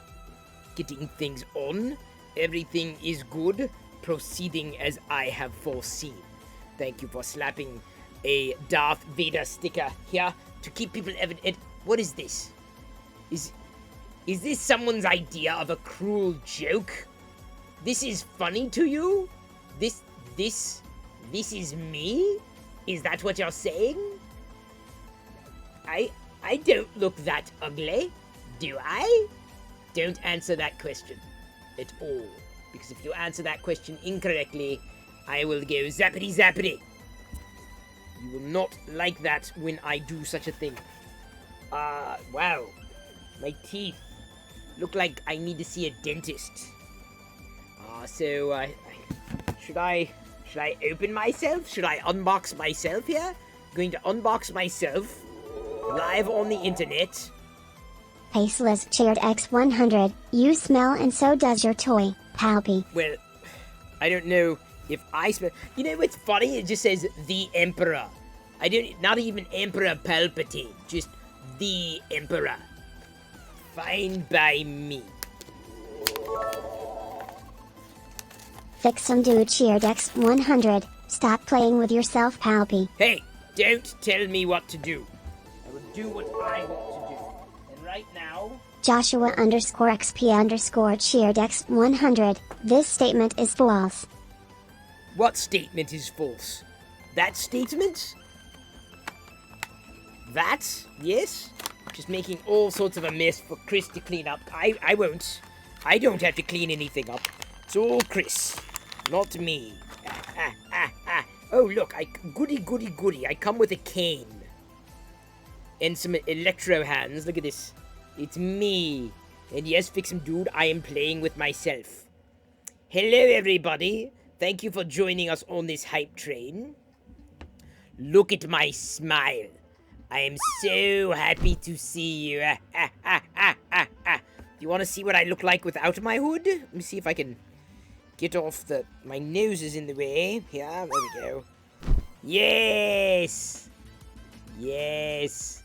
getting things on. Everything is good, proceeding as I have foreseen. Thank you for slapping a Darth Vader sticker here to keep people evident. What is this? Is this someone's idea of a cruel joke? This is funny to you? This is me? Is that what you're saying? I don't look that ugly, do I? Don't answer that question at all, because if you answer that question incorrectly, I will go zappity zappity. You will not like that when I do such a thing. Wow. My teeth look like I need to see a dentist. Should I open myself? Should I unbox myself here? Going to unbox myself live on the internet. Paceless shared X100. You smell and so does your toy, Palpy. Well, I don't know if I smell. You know what's funny? It just says the Emperor. Not even Emperor Palpatine. Just the Emperor. Fine by me. Fix some dude cheer Dex 100. Stop playing with yourself, Palpy. Hey, don't tell me what to do. I will do what I want to do. And right now... Joshua underscore XP underscore cheer Dex 100. This statement is false. What statement is false? That statement? That? Yes? Just making all sorts of a mess for Chris to clean up. I won't. I don't have to clean anything up. It's all Chris. Not me. Oh, look. Goody. I come with a cane. And some electro hands. Look at this. It's me. And yes, Fix'em Dude, I am playing with myself. Hello, everybody. Thank you for joining us on this hype train. Look at my smile. I am so happy to see you. Do you want to see what I look like without my hood? Let me see if I can get off the... My nose is in the way. Yeah, there we go. Yes! Yes!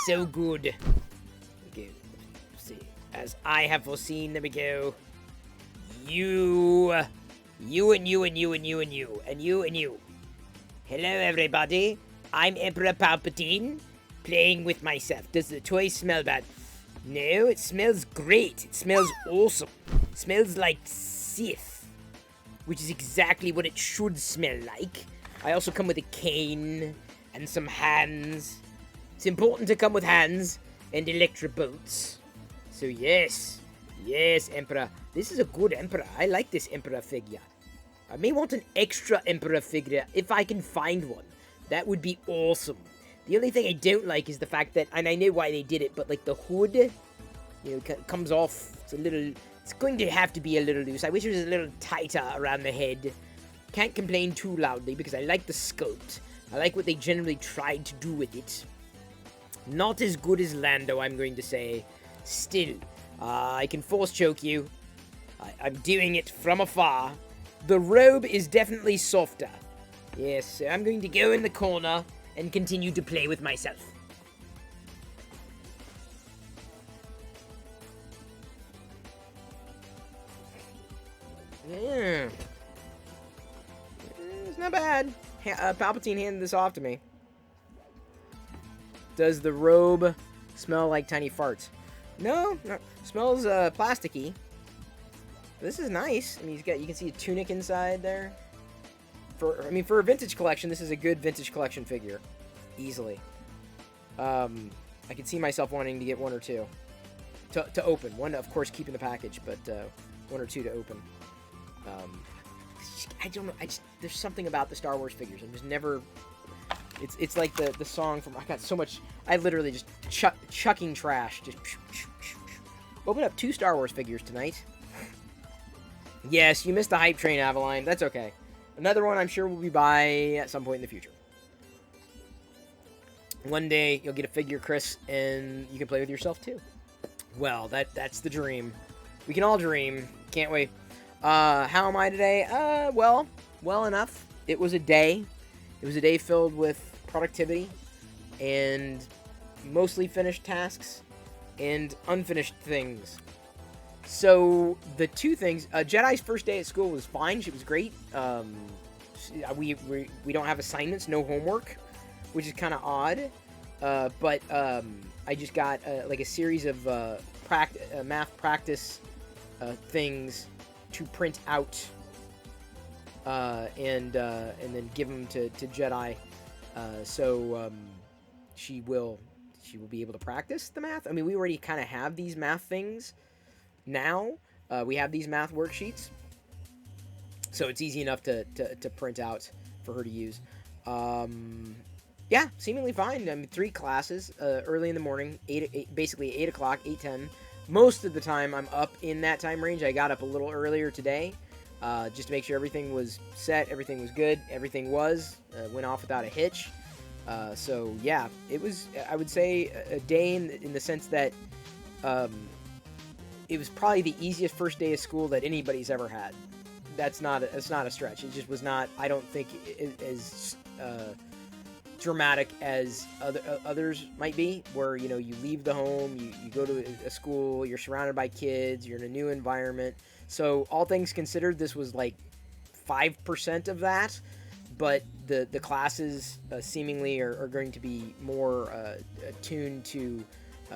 So good. Okay, let's see. As I have foreseen, there we go. You and you. Hello, everybody. I'm Emperor Palpatine, playing with myself. Does the toy smell bad? No, it smells great. It smells awesome. It smells like Sith, which is exactly what it should smell like. I also come with a cane and some hands. It's important to come with hands and electric bolts. So yes, Emperor. This is a good Emperor. I like this Emperor figure. I may want an extra Emperor figure if I can find one. That would be awesome. The only thing I don't like is the fact that, and I know why they did it, but like the hood, you know, comes off. It's going to have to be a little loose. I wish it was a little tighter around the head. Can't complain too loudly because I like the sculpt. I like what they generally tried to do with it. Not as good as Lando, I'm going to say. Still, I can force choke you. I'm doing it from afar. The robe is definitely softer. Yes, so I'm going to go in the corner and continue to play with myself. Yeah. It's not bad. Palpatine handed this off to me. Does the robe smell like tiny farts? No. Smells plasticky. This is nice. I mean, you can see a tunic inside there. For a vintage collection, this is a good vintage collection figure. Easily. I can see myself wanting to get one or two. To open. One, of course, keeping the package, but one or two to open. I don't know. There's something about the Star Wars figures. I'm just never... It's like the song from... I got so much... I literally just chucking trash. Just... Open up 2 Star Wars figures tonight. Yes, you missed the hype train, Avaline. That's okay. Another one I'm sure will be by at some point in the future. One day, you'll get a figure, Chris, and you can play with yourself, too. Well, that's the dream. We can all dream. Can't wait. How am I today? Well enough. It was a day. It was a day filled with productivity and mostly finished tasks and unfinished things. So, the two things, Jedi's first day at school was fine. She was great. We don't have assignments, no homework, which is kind of odd. But I just got like a series of math practice things to print out and then give them to Jedi. So she will be able to practice the math. I mean, we already kind of have these math things. Now, we have these math worksheets, so it's easy enough to print out for her to use. Yeah, seemingly fine. I mean, 3 classes early in the morning, basically 8 o'clock, 8:10. Most of the time, I'm up in that time range. I got up a little earlier today, just to make sure everything was set, everything was good, everything went off without a hitch. So, yeah, it was, I would say, a day in the sense that... it was probably the easiest first day of school that anybody's ever had. That's not a stretch. It just was not, I don't think, as dramatic as others might be, where, you know, you leave the home, you go to a school, you're surrounded by kids, you're in a new environment. So all things considered, this was like 5% of that, but the classes seemingly are going to be more attuned to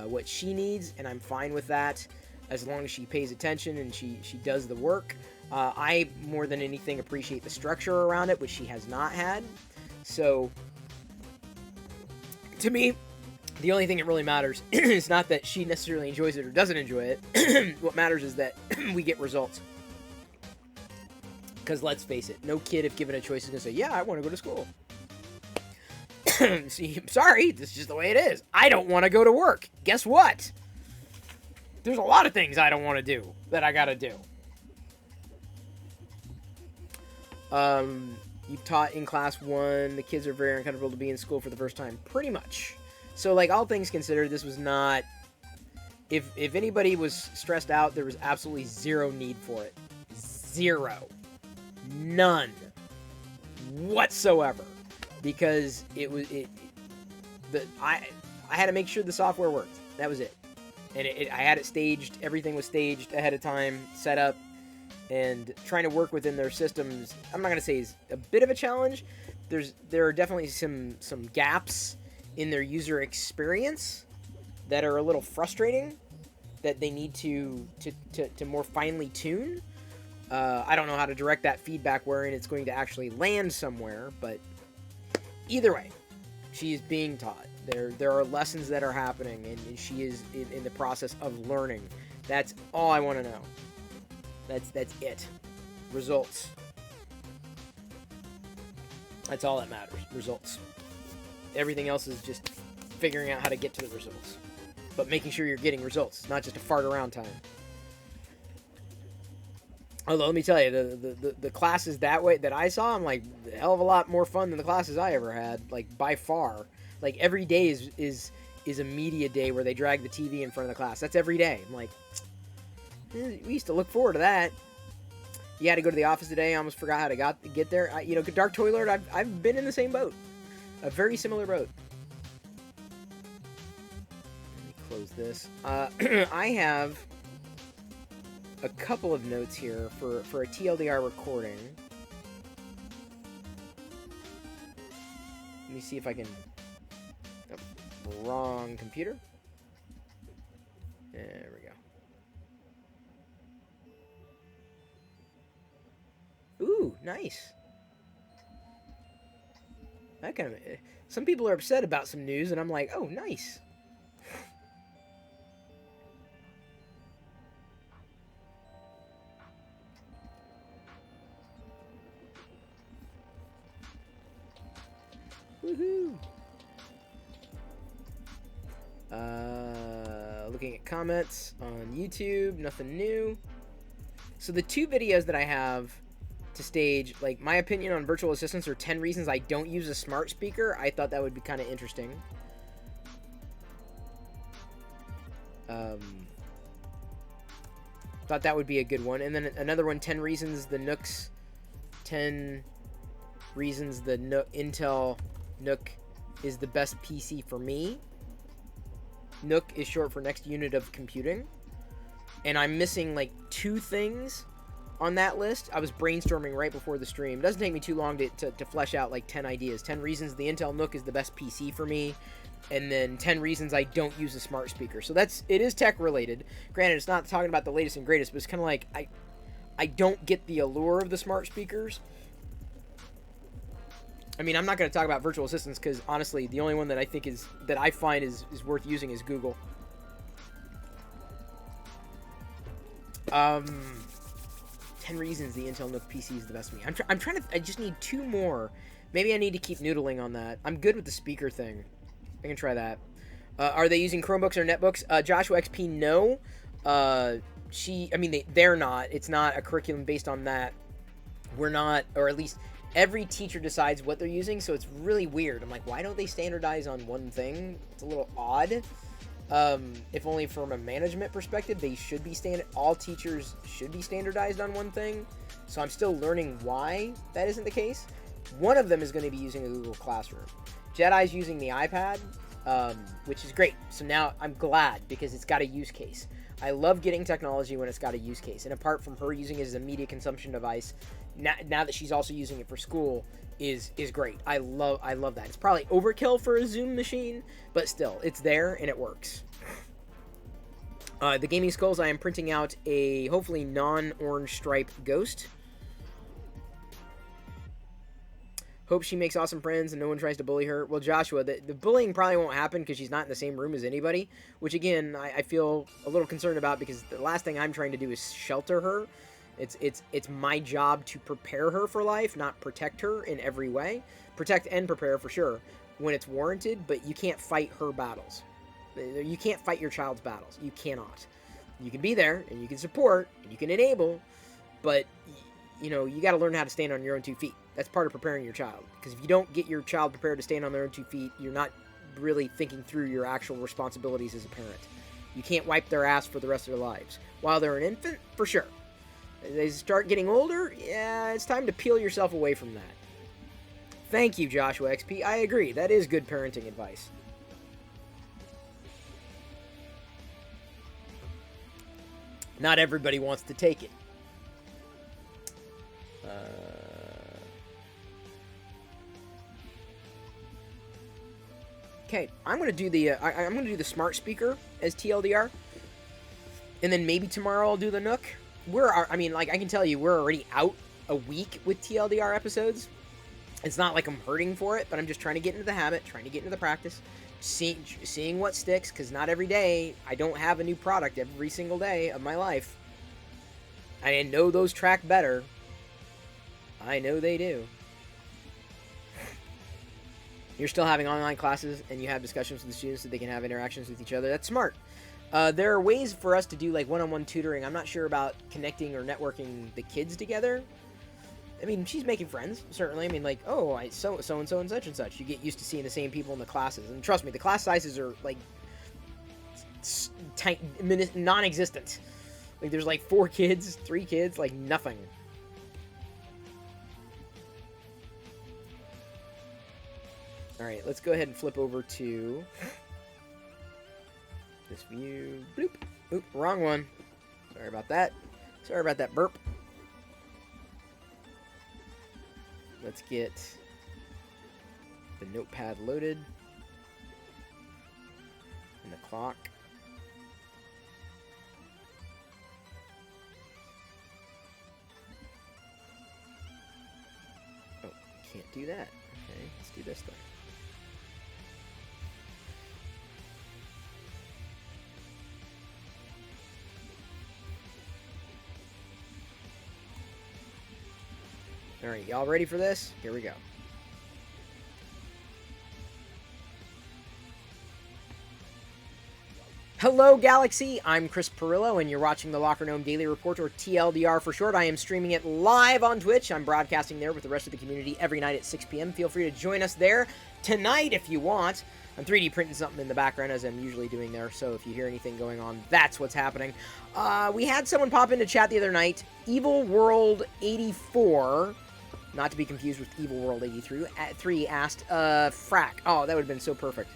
what she needs, and I'm fine with that as long as she pays attention and she does the work. I, more than anything, appreciate the structure around it, which she has not had. So to me, the only thing that really matters is not that she necessarily enjoys it or doesn't enjoy it. What matters is that we get results. Because let's face it, no kid, if given a choice, is going to say, yeah, I want to go to school. See, I'm sorry, this is just the way it is. I don't want to go to work. Guess what? There's a lot of things I don't want to do that I got to do. You've taught in class 1. The kids are very uncomfortable to be in school for the first time. Pretty much. So, like, all things considered, this was not... If anybody was stressed out, there was absolutely zero need for it. Zero. None. Whatsoever. Because I had to make sure the software worked. That was it. And I had it staged. Everything was staged ahead of time, set up. And trying to work within their systems, I'm not going to say is a bit of a challenge. There are definitely some gaps in their user experience that are a little frustrating, that they need to more finely tune. I don't know how to direct that feedback wherein it's going to actually land somewhere, but either way, she is being taught. There are lessons that are happening, and she is in the process of learning. That's all I want to know. That's it. Results. That's all that matters. Results. Everything else is just figuring out how to get to the results. But making sure you're getting results, not just a fart around time. Although, let me tell you, the classes that way that I saw, I'm like, a hell of a lot more fun than the classes I ever had. Like, by far. Like, every day is a media day where they drag the TV in front of the class. That's every day. I'm like... We used to look forward to that. You had to go to the office today. I almost forgot how to get there. Dark Toilet, I've been in the same boat. A very similar boat. Let me close this. I have a couple of notes here for a TLDR recording. Let me see if I can... Oh, wrong computer. There we go. Ooh, nice. That kind of... Some people are upset about some news, and I'm like, oh, nice. Woohoo! Looking at comments on YouTube, nothing new. So the 2 videos that I have to stage, like, my opinion on virtual assistants are 10 reasons I don't use a smart speaker. I thought that would be kind of interesting. Thought that would be a good one. And then another one, 10 reasons the Nooks, 10 reasons the Intel Nook is the best PC for me. Nook is short for next unit of computing. And I'm missing, like, 2 things on that list. I was brainstorming right before the stream. It doesn't take me too long to flesh out, like, 10 ideas. 10 reasons the Intel Nook is the best PC for me. And then 10 reasons I don't use a smart speaker. So it is tech related. Granted, it's not talking about the latest and greatest, but it's kind of like, I don't get the allure of the smart speakers. I mean, I'm not going to talk about virtual assistants because, honestly, the only one that I find is worth using is Google. 10 reasons the Intel Nook PC is the best for me. I'm trying to... I just need 2 more. Maybe I need to keep noodling on that. I'm good with the speaker thing. I can try that. Are they using Chromebooks or netbooks? Joshua XP, no. They're not. It's not a curriculum based on that. We're not, or at least every teacher decides what they're using, so it's really weird. I'm like, why don't they standardize on one thing? It's a little odd. If only from a management perspective, they should be all teachers should be standardized on one thing. So I'm still learning why that isn't the case. One of them is going to be using a Google Classroom. Jedi's using the iPad, which is great. So now I'm glad because it's got a use case. I love getting technology when it's got a use case. And apart from her using it as a media consumption device, now that she's also using it for school, is great. I love that. It's probably overkill for a Zoom machine, but still, it's there and it works. The gaming skulls, I am printing out a hopefully non-orange stripe ghost. Hope she makes awesome friends and no one tries to bully her. Well, Joshua, the bullying probably won't happen because she's not in the same room as anybody, which, again, I feel a little concerned about because the last thing I'm trying to do is shelter her. It's my job to prepare her for life, not protect her in every way. Protect and prepare for sure when it's warranted, but you can't fight her battles. You can't fight your child's battles. You cannot. You can be there, and you can support, and you can enable, but, you know, you got to learn how to stand on your own 2 feet. That's part of preparing your child. Because if you don't get your child prepared to stand on their own 2 feet, you're not really thinking through your actual responsibilities as a parent. You can't wipe their ass for the rest of their lives. While they're an infant, for sure. As they start getting older, yeah, it's time to peel yourself away from that. Thank you, Joshua XP. I agree. That is good parenting advice. Not everybody wants to take it. Okay, I'm gonna do the I'm gonna do the smart speaker as TLDR, and then maybe tomorrow I'll do the Nook. I mean, like I can tell you, we're already out a week with TLDR episodes. It's not like I'm hurting for it, but I'm just trying to get into the habit, trying to get into the practice, seeing what sticks. Because not every day I don't have a new product every single day of my life. I know those track better. I know they do. You're still having online classes and you have discussions with the students so they can have interactions with each other. That's smart. There are ways for us to do like one-on-one tutoring. I'm not sure about connecting or networking the kids together. I mean, she's making friends, certainly. I mean, like, oh, so-and-so and such and such. You get used to seeing the same people in the classes. And trust me, the class sizes are, like, non-existent. Like, there's, like, 4 kids, 3 kids, like, nothing. Alright, let's go ahead and flip over to this view. Bloop. Oop, wrong one. Sorry about that. Sorry about that burp. Let's get the notepad loaded. And the clock. Oh, can't do that. Okay, let's do this thing. Alright, y'all ready for this? Here we go. Hello, Galaxy! I'm Chris Perillo, and you're watching the Locker Gnome Daily Report, or TLDR for short. I am streaming it live on Twitch. I'm broadcasting there with the rest of the community every night at 6 p.m. Feel free to join us there tonight if you want. I'm 3D printing something in the background, as I'm usually doing there, so if you hear anything going on, that's what's happening. We had someone pop into chat the other night. Evil World 84... not to be confused with Evil World 83, asked, frack. Oh, that would have been so perfect.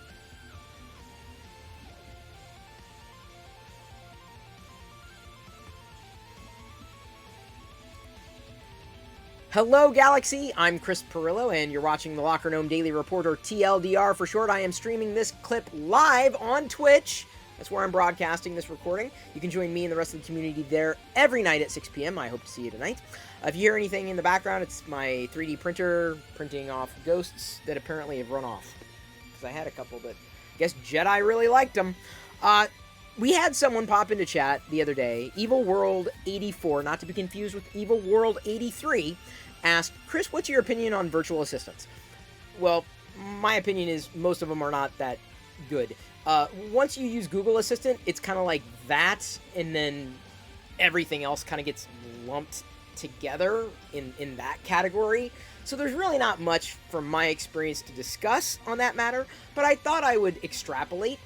Hello, Galaxy! I'm Chris Perillo, and you're watching the Locker Gnome Daily Report, or TLDR for short. I am streaming this clip live on Twitch. That's where I'm broadcasting this recording. You can join me and the rest of the community there every night at 6 p.m. I hope to see you tonight. If you hear anything in the background, it's my 3D printer printing off ghosts that apparently have run off. Because I had a couple, but I guess Jedi really liked them. We had someone pop into chat the other day. Evil World 84, not to be confused with Evil World 83, asked, Chris, what's your opinion on virtual assistants? Well, my opinion is most of them are not that good. Once you use Google Assistant, it's kind of like that, and then everything else kind of gets lumped together in that category. So there's really not much from my experience to discuss on that matter, but I thought I would extrapolate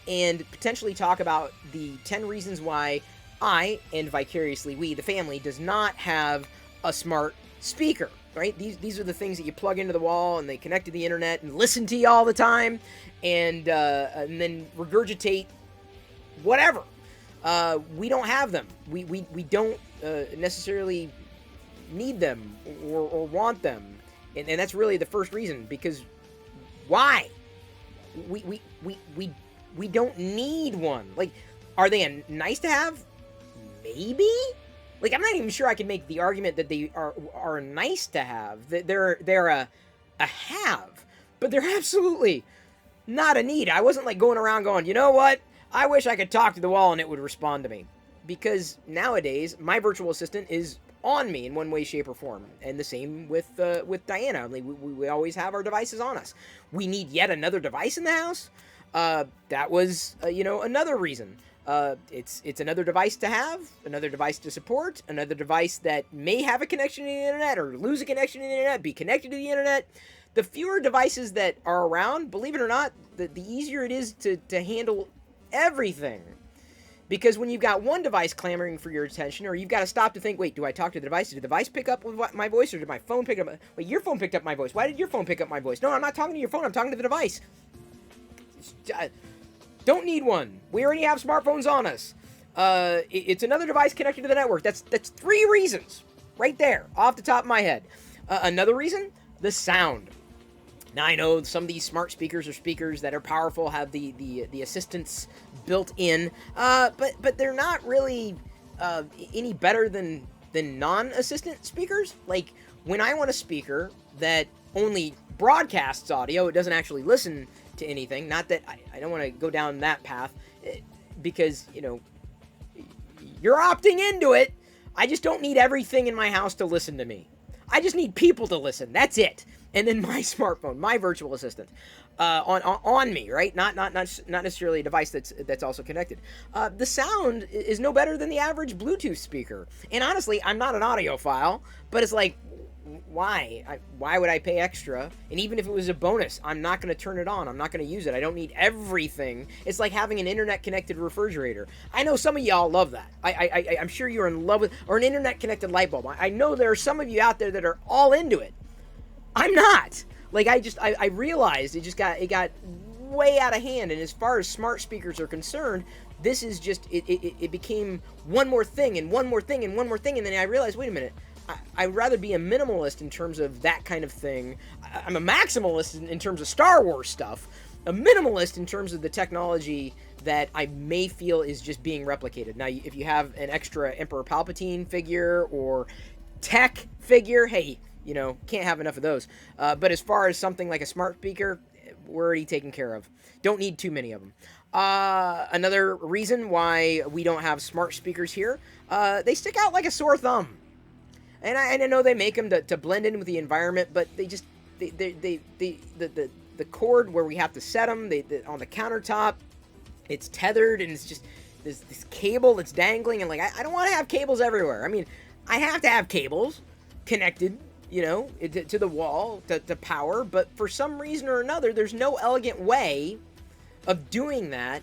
and potentially talk about the 10 reasons why I, and vicariously we, the family, does not have a smart speaker. right? These are the things that you plug into the wall and they connect to the internet and listen to you all the time, and then regurgitate whatever. We don't have them. We don't necessarily need them or want them, and that's really the first reason. Because why? We don't need one. Like, are they a nice to have? Maybe. Like, I'm not even sure I can make the argument that they are nice to have. That they're a have, but they're absolutely not a need. I wasn't like going around going, you know what? I wish I could talk to the wall and it would respond to me. Because nowadays, my virtual assistant is on me in one way, shape, or form. And the same with Diana. Like, we always have our devices on us. We need yet another device in the house? That was, another reason. It's another device to have, another device to support, another device that may have a connection to the internet or lose a connection to the internet, be connected to the internet. The fewer devices that are around, believe it or not, the easier it is to handle everything. Because when you've got one device clamoring for your attention, or you've got to stop to think, wait, do I talk to the device? Did the device pick up my voice, or did my phone pick up? Wait, your phone picked up my voice. Why did your phone pick up my voice? No, I'm not talking to your phone. I'm talking to the device. Don't need one. We already have smartphones on us. It's another device connected to the network. That's 3 reasons right there, off the top of my head. Another reason, the sound. Now, I know some of these smart speakers are speakers that are powerful, have the assistants built in, but they're not really any better than non-assistant speakers. Like, when I want a speaker that only broadcasts audio, it doesn't actually listen to anything. Not that I don't want to go down that path, because, you're opting into it. I just don't need everything in my house to listen to me. I just need people to listen. That's it. And then my smartphone, my virtual assistant, on me, right? Not necessarily a device that's also connected. The sound is no better than the average Bluetooth speaker. And honestly, I'm not an audiophile, but it's like, why? Why would I pay extra? And even if it was a bonus, I'm not going to turn it on. I'm not going to use it. I don't need everything. It's like having an internet-connected refrigerator. I know some of y'all love that. I'm sure you're in love with, or an internet-connected light bulb. I know there are some of you out there that are all into it. I'm not. Like, I realized it got way out of hand. And as far as smart speakers are concerned, this is just, it became one more thing and one more thing and one more thing. And then I realized, wait a minute. I'd rather be a minimalist in terms of that kind of thing. I'm a maximalist in terms of Star Wars stuff. A minimalist in terms of the technology that I may feel is just being replicated. Now, if you have an extra Emperor Palpatine figure or tech figure, hey, can't have enough of those. But as far as something like a smart speaker, we're already taken care of. Don't need too many of them. Another reason why we don't have smart speakers here, they stick out like a sore thumb. And I know they make them to blend in with the environment, but the cord where we have to set them, on the countertop, it's tethered, and it's just this cable that's dangling, and like, I don't want to have cables everywhere. I mean, I have to have cables connected, to the wall to power, but for some reason or another, there's no elegant way of doing that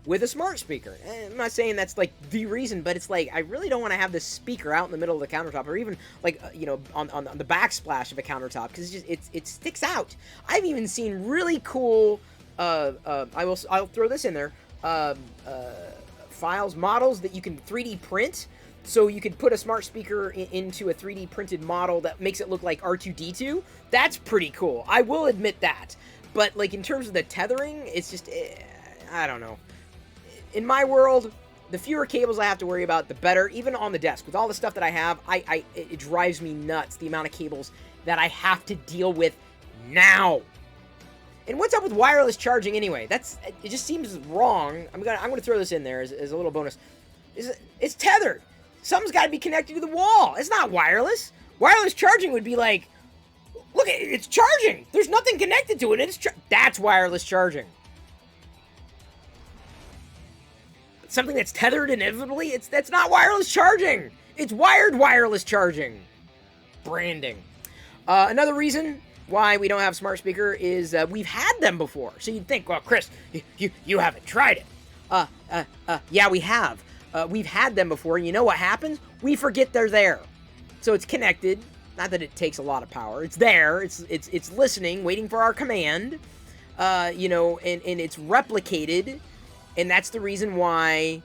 with a smart speaker. I'm not saying that's like the reason, but it's like, I really don't want to have this speaker out in the middle of the countertop, or even like, on the backsplash of a countertop, because it sticks out. I've even seen really cool, I'll throw this in there, models that you can 3D print. So you could put a smart speaker into a 3D printed model that makes it look like R2-D2. That's pretty cool. I will admit that. But like, in terms of the tethering, it's just, I don't know. In my world, the fewer cables I have to worry about, the better. Even on the desk, with all the stuff that I have, it drives me nuts, the amount of cables that I have to deal with now. And what's up with wireless charging anyway? It just seems wrong. I'm gonna throw this in there as a little bonus. It's tethered. Something's got to be connected to the wall. It's not wireless. Wireless charging would be like, look, it's charging. There's nothing connected to it. That's wireless charging. Something that's tethered inevitably, that's not wireless charging. It's wired wireless charging. Branding. Another reason why we don't have smart speaker is we've had them before. So you'd think, well, Chris, you haven't tried it. Yeah, we have. We've had them before, and you know what happens? We forget they're there. So it's connected, not that it takes a lot of power. It's there. It's listening, waiting for our command. You know, and it's replicated, and that's the reason why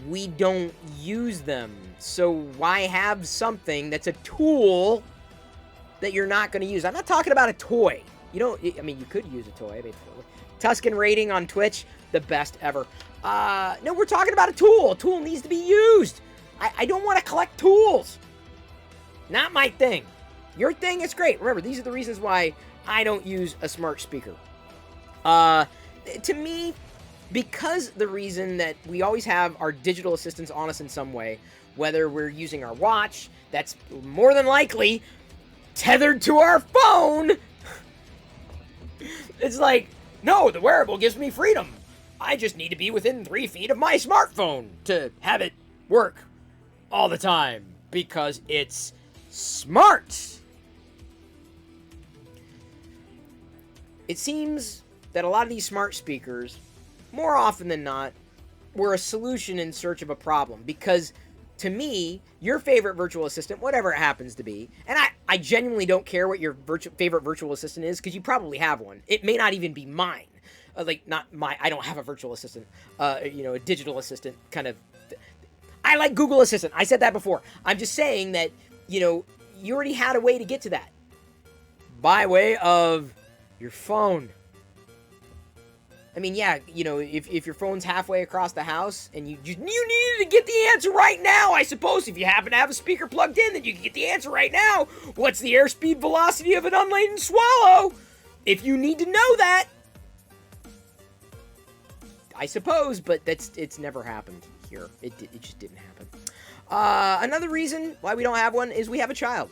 we don't use them. So why have something that's a tool that you're not going to use? I'm not talking about a toy. You don't, I mean, you could use a toy. I mean, Tuscan rating on Twitch, the best ever. No, we're talking about a tool. A tool needs to be used. I don't want to collect tools. Not my thing. Your thing is great. Remember, these are the reasons why I don't use a smart speaker. To me, because the reason that we always have our digital assistants on us in some way, whether we're using our watch, that's more than likely tethered to our phone. It's like, no, the wearable gives me freedom. I just need to be within 3 feet of my smartphone to have it work all the time because it's smart. It seems that a lot of these smart speakers, more often than not, were a solution in search of a problem. Because, to me, your favorite virtual assistant, whatever it happens to be, and I genuinely don't care what your favorite virtual assistant is, because you probably have one. It may not even be mine. I don't have a virtual assistant, you know, a digital assistant kind of. I like Google Assistant. I said that before. I'm just saying that, you know, you already had a way to get to that. By way of your phone. I mean, yeah, you know, if your phone's halfway across the house and you needed to get the answer right now, I suppose if you happen to have a speaker plugged in, then you can get the answer right now. What's the airspeed velocity of an unladen swallow? If you need to know that, I suppose, but it's never happened here. It just didn't happen. Another reason why we don't have one is we have a child.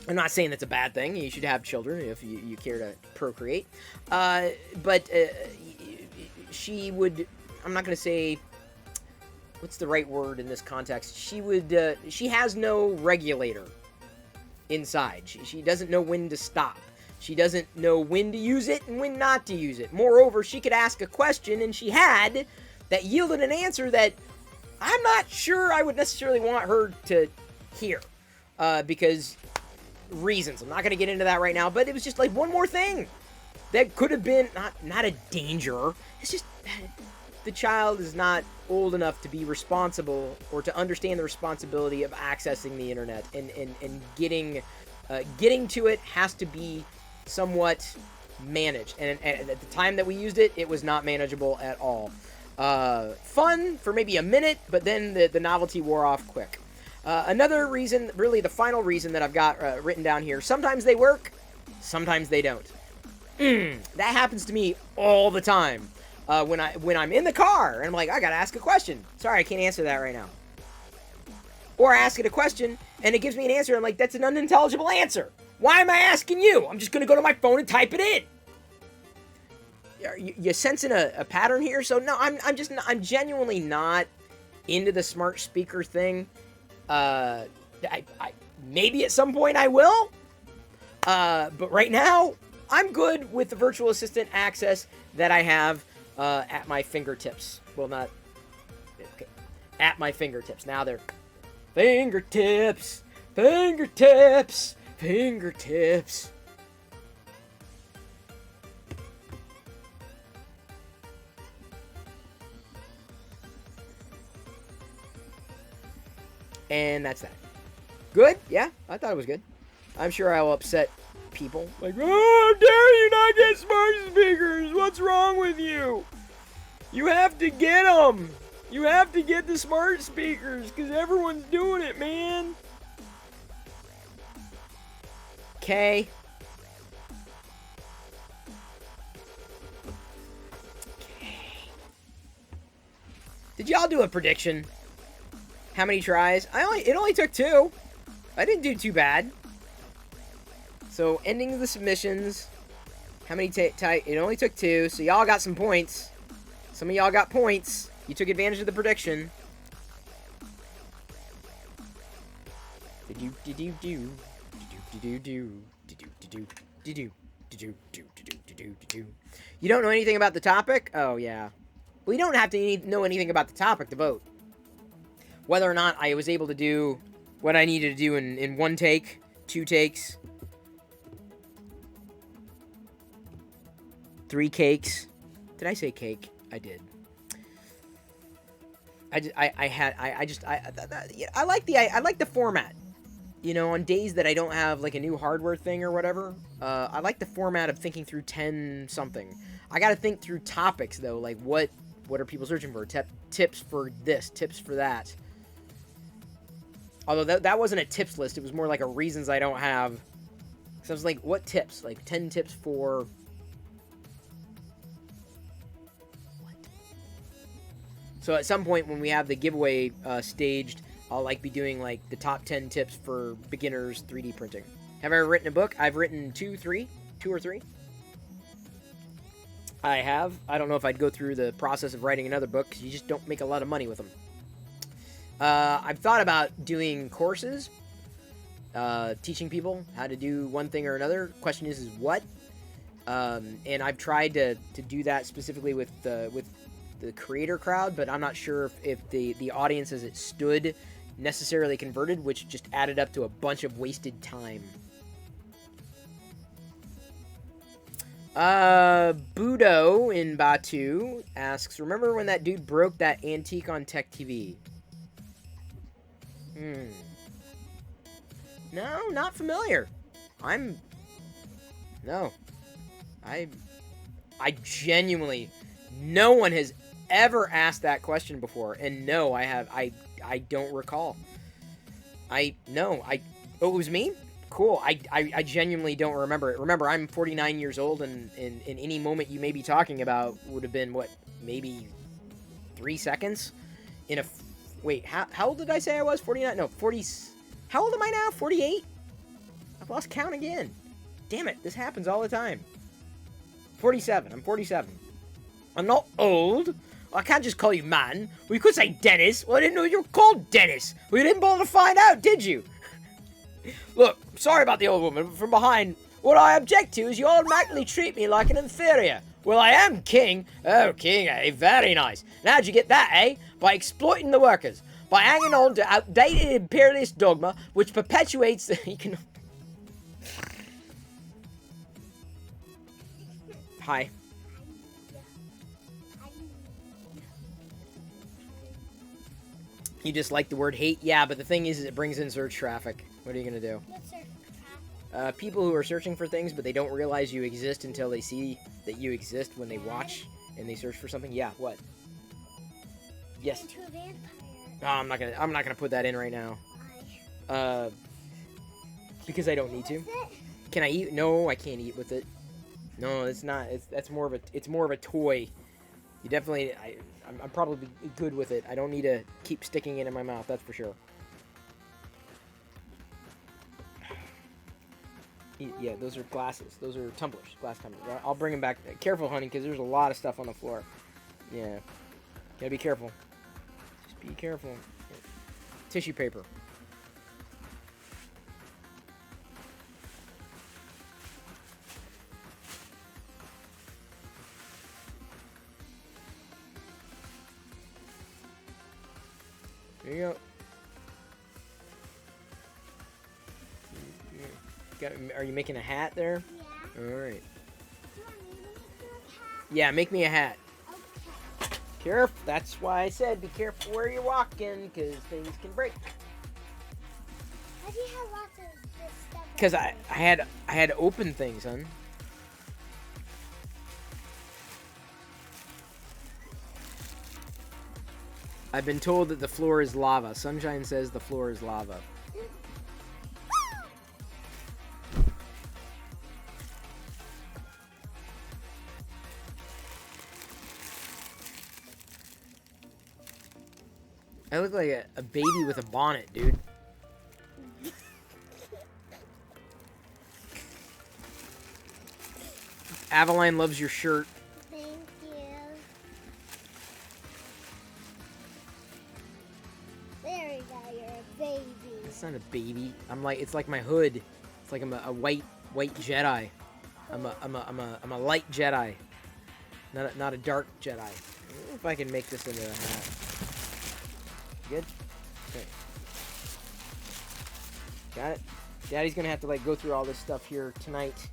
I'm not saying that's a bad thing. You should have children if you care to procreate. But she would, I'm not going to say, what's the right word in this context? She has no regulator inside. She doesn't know when to stop. She doesn't know when to use it and when not to use it. Moreover, she could ask a question, and she had, that yielded an answer that I'm not sure I would necessarily want her to hear. Because reasons. I'm not going to get into that right now, but it was just like one more thing that could have been not a danger. It's just the child is not old enough to be responsible or to understand the responsibility of accessing the internet, and getting to it has to be somewhat managed. And at the time that we used it, it was not manageable at all. Fun for maybe a minute, but then the novelty wore off quick. Another reason, really the final reason that I've got written down here, sometimes they work, sometimes they don't. That happens to me all the time. When I'm in the car, and I'm like, I gotta ask a question. Sorry, I can't answer that right now. Or I ask it a question, and it gives me an answer, and I'm like, that's an unintelligible answer. Why am I asking you? I'm just gonna go to my phone and type it in. You sensing a pattern here? So no, I'm genuinely not into the smart speaker thing. Maybe at some point I will. But right now, I'm good with the virtual assistant access that I have at my fingertips. Well, not okay, at my fingertips. Now they're fingertips. And that's that. Good? Yeah, I thought it was good. I'm sure I will upset people. Like, oh, how dare you not get smart speakers? What's wrong with you? You have to get them. You have to get the smart speakers because everyone's doing it, man. Okay. Did y'all do a prediction? How many tries? It only took 2. I didn't do too bad. So, ending the submissions. How many it only took 2, so y'all got some points. Some of y'all got points. You took advantage of the prediction. You don't know anything about the topic? Oh, yeah. Well, you don't have to know anything about the topic to vote. Whether or not I was able to do what I needed to do in one take 2 takes. 3 cakes. Did I say cake? I did. I like the format. You know, on days that I don't have like a new hardware thing or whatever, I like the format of thinking through 10 something. I got to think through topics though, like what are people searching for? Tips for this, tips for that. Although that wasn't a tips list, it was more like a reasons I don't have. So I was like, what tips? Like 10 tips for what? So at some point when we have the giveaway staged, I'll like be doing like the top 10 tips for beginners 3D printing. Have I ever written a book? I've written 2 or 3. I have. I don't know if I'd go through the process of writing another book because you just don't make a lot of money with them. I've thought about doing courses, teaching people how to do one thing or another. Question is what? And I've tried to do that specifically with the creator crowd, but I'm not sure if the audience as it stood necessarily converted, which just added up to a bunch of wasted time. Budo in Batu asks, remember when that dude broke that antique on Tech TV? No, not familiar. No. I genuinely, no one has ever asked that question before, and no, I don't recall. Oh, it was me? Cool. I genuinely don't remember it. Remember, I'm 49 years old, and in any moment you may be talking about would have been, what, maybe 3 seconds? Wait, how old did I say I was? 49? No, 40... How old am I now? 48? I've lost count again. Damn it, this happens all the time. 47. I'm 47. I'm not old. I can't just call you man. Well, you could say Dennis. Well, I didn't know you were called Dennis. Well, you didn't bother to find out, did you? Look, sorry about the old woman from behind. What I object to is you automatically treat me like an inferior. Well, I am king. Oh, king, eh? Very nice. And how'd you get that, eh? By exploiting the workers. By hanging on to outdated imperialist dogma, which perpetuates the economic... Hi. You just like the word hate? Yeah, but the thing is it brings in search traffic. What are you going to do? What's search traffic? People who are searching for things, but they don't realize you exist until they see that you exist when they watch and they search for something. Yeah, what? Yes. Into a vampire. Oh, I'm not gonna put that in right now. Why? Because I don't need to. Can I eat? No, I can't eat with it. No, it's not. It's more of a toy. You definitely. I'm probably good with it. I don't need to keep sticking it in my mouth. That's for sure. Yeah, those are glasses. Those are tumblers. Glass tumblers. I'll bring them back. Careful, honey, because there's a lot of stuff on the floor. Yeah. Gotta be careful. Just be careful. Tissue paper. There you go. Are you making a hat there? Yeah. Alright. Do you want me to make you a hat? Yeah, make me a hat. Okay. Careful. That's why I said be careful where you're walking, because things can break. Why do you have lots of this stuff? Because I had open things, hon. I've been told that the floor is lava. Sunshine says the floor is lava. I look like a baby with a bonnet, dude. Aveline loves your shirt. Thank you. There you go, you're a baby. It's not a baby. It's like my hood. It's like I'm a white Jedi. I'm a light Jedi. Not a dark Jedi. If I can make this into a hat. Good? Okay. Got it? Daddy's gonna have to like go through all this stuff here tonight.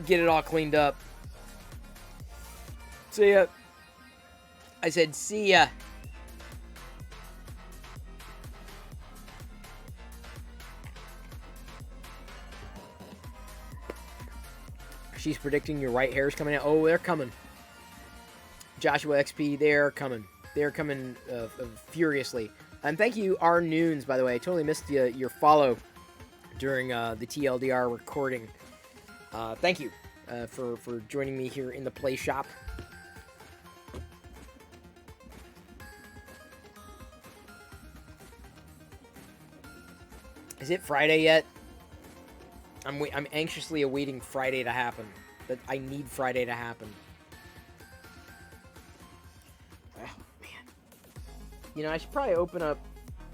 Get it all cleaned up. See ya. I said see ya. She's predicting your white hair's coming out. Oh, they're coming. Joshua XP, they're coming. They're coming furiously. And thank you, R Noons, by the way. I totally missed your follow during the TLDR recording. Thank you for joining me here in the play shop. Is it Friday yet? I'm anxiously awaiting Friday to happen. But I need Friday to happen. Oh, man. You know, I should probably open up...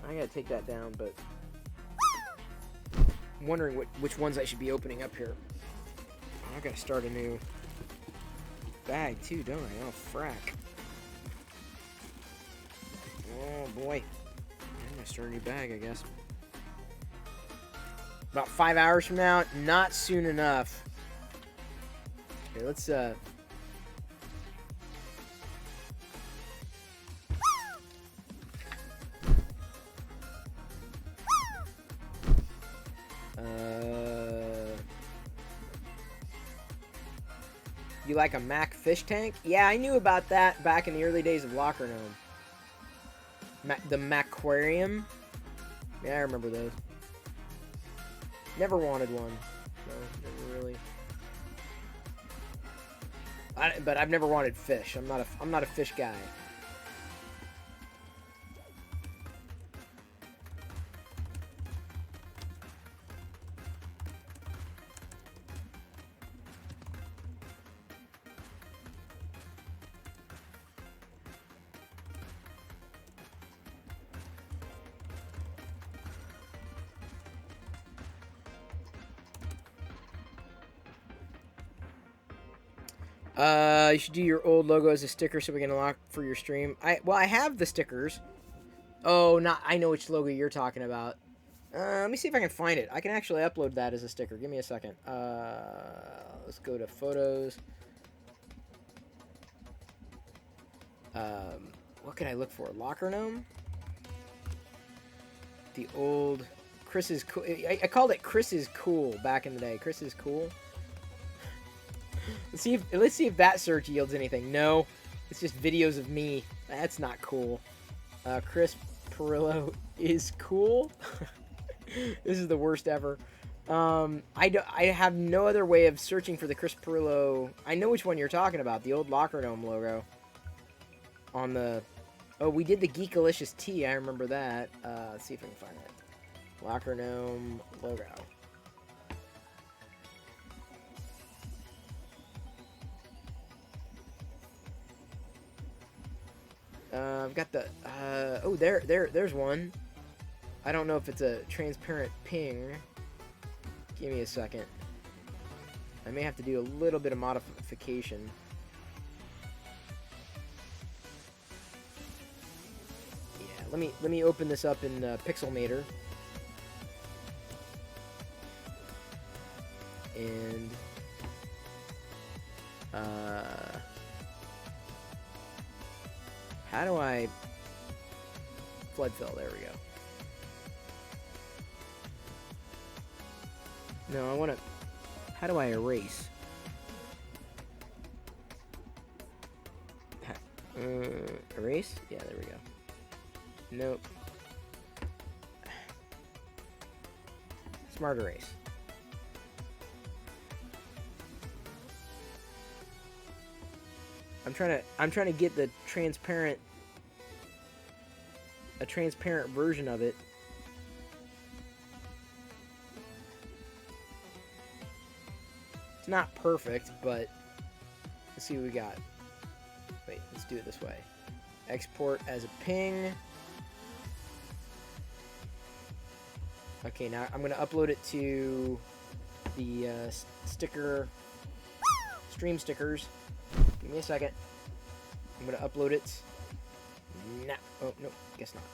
I gotta take that down, but... I'm wondering which ones I should be opening up here. I gotta start a new bag, too, don't I? Oh, frack. Oh, boy. I'm gonna start a new bag, I guess. About 5 hours from now, not soon enough. Okay, let's you like a Mac fish tank? Yeah, I knew about that back in the early days of Locker Gnome. The Macquarium? Yeah, I remember those. Never wanted one. No, never really. But I've never wanted fish. I'm not a fish guy. You should do your old logo as a sticker so we can unlock for your stream. I have the stickers. Oh, I know which logo you're talking about. Let me see if I can find it. I can actually upload that as a sticker. Give me a second. Let's go to photos. What can I look for? Locker Gnome? The old Chris is cool. I called it Chris is cool back in the day. Chris is cool. Let's see if that search yields anything. No, it's just videos of me. That's not cool. Chris Perillo is cool. This is the worst ever. I have no other way of searching for the Chris Perillo. I know which one you're talking about. The old Locker Gnome logo. On the... Oh, we did the Geekalicious T. I remember that. Let's see if I can find it. Locker Gnome logo. I've got the, oh, there's one. I don't know if it's a transparent ping. Give me a second. I may have to do a little bit of modification. Yeah, let me open this up in Pixelmator. And, how do I flood fill? There we go. No, I want to... How do I erase? Erase? Yeah, there we go. Nope. Smart erase. I'm trying to get the transparent, a transparent version of it. It's not perfect, but let's see what we got. Wait, let's do it this way. Export as a ping. Okay, now I'm going to upload it to the sticker, stream stickers. Give me a second. I'm going to upload it. Oh, no, guess not.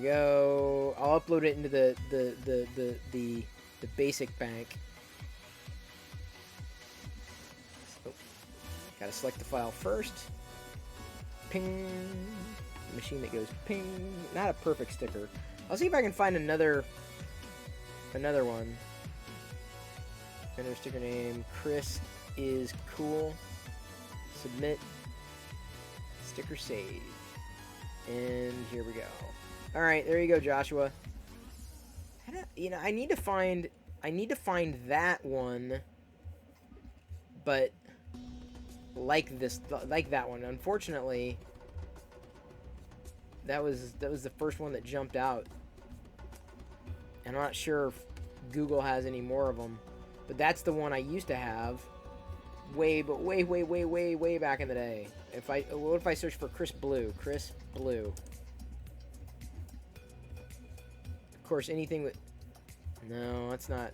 we go. I'll upload it into the basic bank. Oh, gotta select the file first. Ping. The machine that goes ping. Not a perfect sticker. I'll see if I can find another one. Enter sticker name. Chris is cool. Submit. Sticker save. And here we go. All right, there you go, Joshua. I need to find that one, but like that one. Unfortunately, that was the first one that jumped out, and I'm not sure if Google has any more of them. But that's the one I used to have, way back in the day. What if I search for Chris Blue? Chris Blue. Of course, anything with... No, that's not...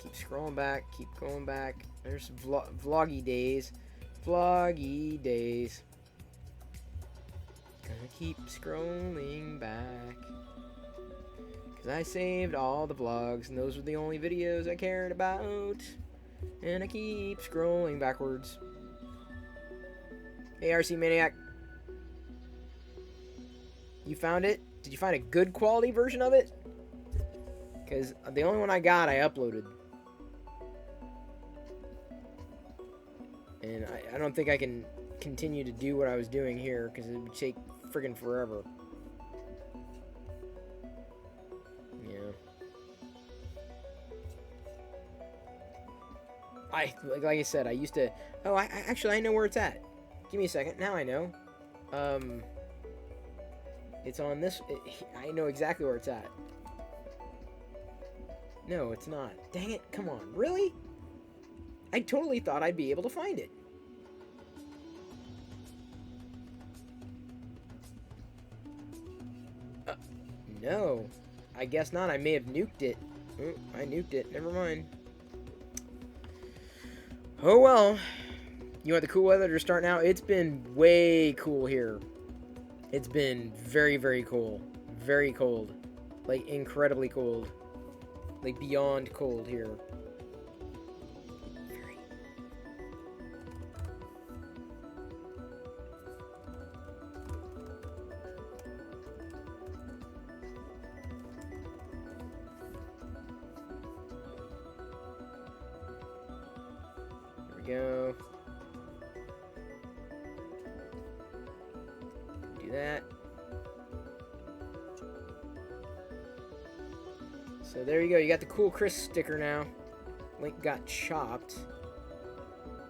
Keep scrolling back. Keep going back. There's vloggy days. Vloggy days. Gonna keep scrolling back. Because I saved all the vlogs, and those were the only videos I cared about. And I keep scrolling backwards. Hey, RC Maniac. You found it? Did you find a good quality version of it? Because the only one I got, I uploaded. And I don't think I can continue to do what I was doing here, because it would take friggin' forever. Yeah. Like I said, I used to... Oh, actually, I know where it's at. Give me a second. Now I know. It's on this... I know exactly where it's at. No, it's not. Dang it. Come on. Really? I totally thought I'd be able to find it. No. I guess not. I may have nuked it. Oh, I nuked it. Never mind. Oh, well. You want the cool weather to start now? It's been way cool here. It's been very, very cool. Very cold. Like, incredibly cold. Like, beyond cold here. Very. There we go. Do that. So there you go. You got the cool Chris sticker now. Link got chopped.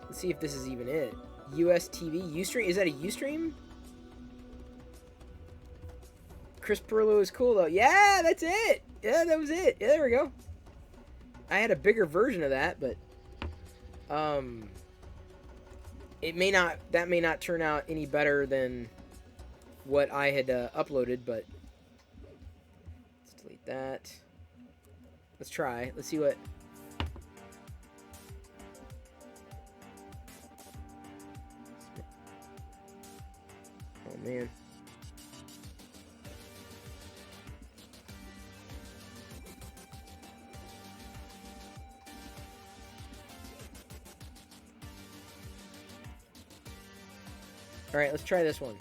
Let's see if this is even it. US TV Ustream. Is that a Ustream? Chris Perillo is cool though. Yeah, that's it. Yeah, that was it. Yeah, there we go. I had a bigger version of that, but that may not turn out any better than what I had uploaded, but let's delete that. Let's try. Let's see what... Oh, man. Alright, let's try this one.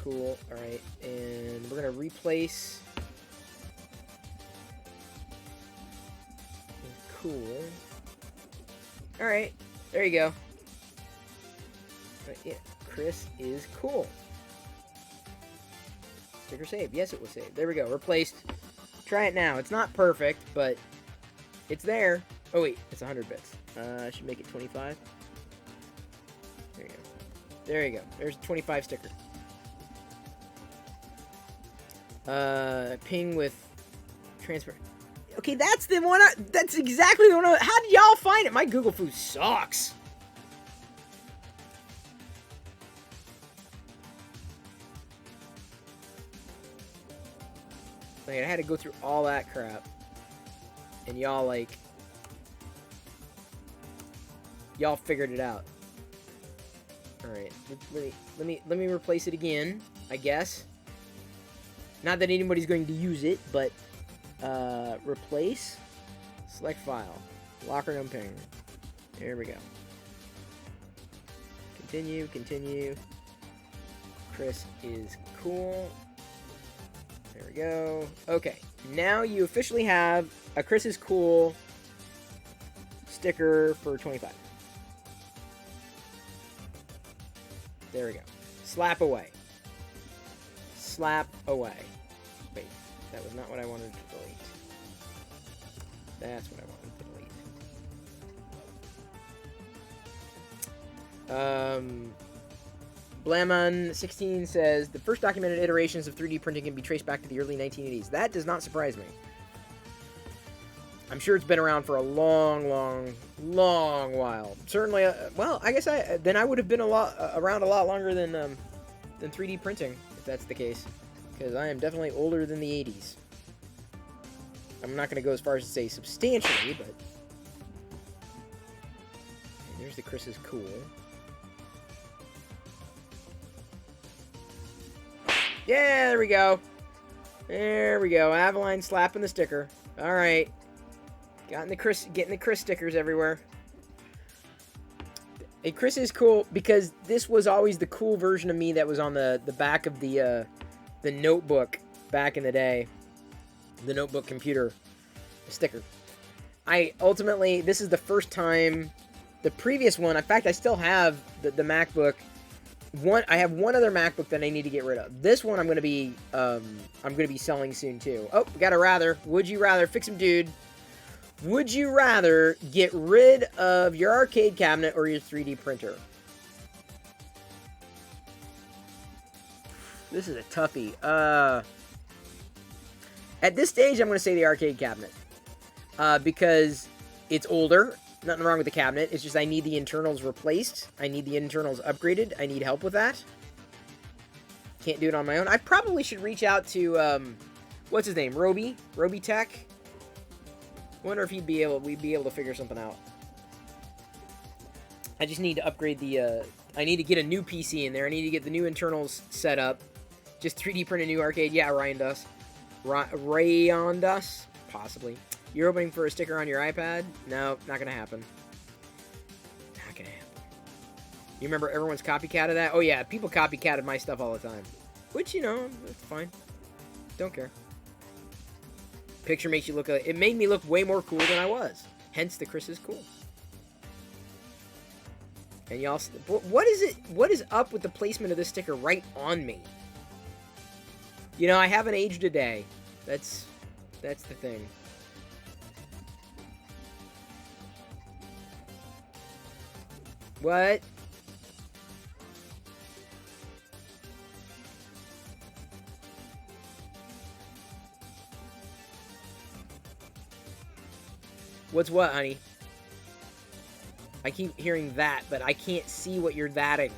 Cool. Alright, and we're going to replace... Cool. Alright, there you go. Right, yeah, Chris is cool. Sticker save. Yes, it was saved. There we go. Replaced. Try it now. It's not perfect, but it's there. Oh, wait. It's 100 bits. I should make it 25. There you go. There you go. There's a 25 sticker. Ping with transfer. Okay, that's the one. That's exactly the one. How did y'all find it? My Google food sucks. Like, I had to go through all that crap, and y'all figured it out. All right, let me replace it again, I guess. Not that anybody's going to use it, but replace, select file, locker unping. There we go. Continue, continue. Chris is cool. There we go. Okay, now you officially have a Chris is cool sticker for 25. There we go. Slap away. Slap away. Wait, that was not what I wanted to delete. That's what I wanted to delete. Blamon16 says, the first documented iterations of 3D printing can be traced back to the early 1980s. That does not surprise me. I'm sure it's been around for a long while. Certainly, well, I guess I would have been around a lot longer than 3D printing, if that's the case. Because I am definitely older than the 80s. I'm not going to go as far as to say substantially, but... And there's the Chris is cool. Yeah, there we go. There we go. Avaline slapping the sticker. All right. Getting the Chris stickers everywhere. Hey, Chris is cool because this was always the cool version of me that was on the back of the notebook back in the day. The notebook computer sticker. This is the first time. The previous one, in fact, I still have the MacBook. I have one other MacBook that I need to get rid of. This one I'm gonna be selling soon too. Oh, we got a rather. Would you rather fix him, dude? Would you rather get rid of your arcade cabinet or your 3D printer? This is a toughie. At this stage, I'm going to say the arcade cabinet. Because it's older. Nothing wrong with the cabinet. It's just I need the internals replaced. I need the internals upgraded. I need help with that. Can't do it on my own. I probably should reach out to, what's his name? Roby Tech. Wonder if we'd be able to figure something out. I just need to upgrade the, I need to get a new PC in there. I need to get the new internals set up. Just 3D print a new arcade. Yeah, Ryan does. Rayon does? Possibly. You're hoping for a sticker on your iPad? No, not gonna happen. Not gonna happen. You remember everyone's copycat of that? Oh yeah, people copycatted my stuff all the time. Which, you know, it's fine. Don't care. Picture makes you look... It made me look way more cool than I was. Hence, the Chris is cool. And y'all... What is it? What is up with the placement of this sticker right on me? You know, I haven't aged a day. That's the thing. What? What's what, honey? I keep hearing that, but I can't see what you're thatting.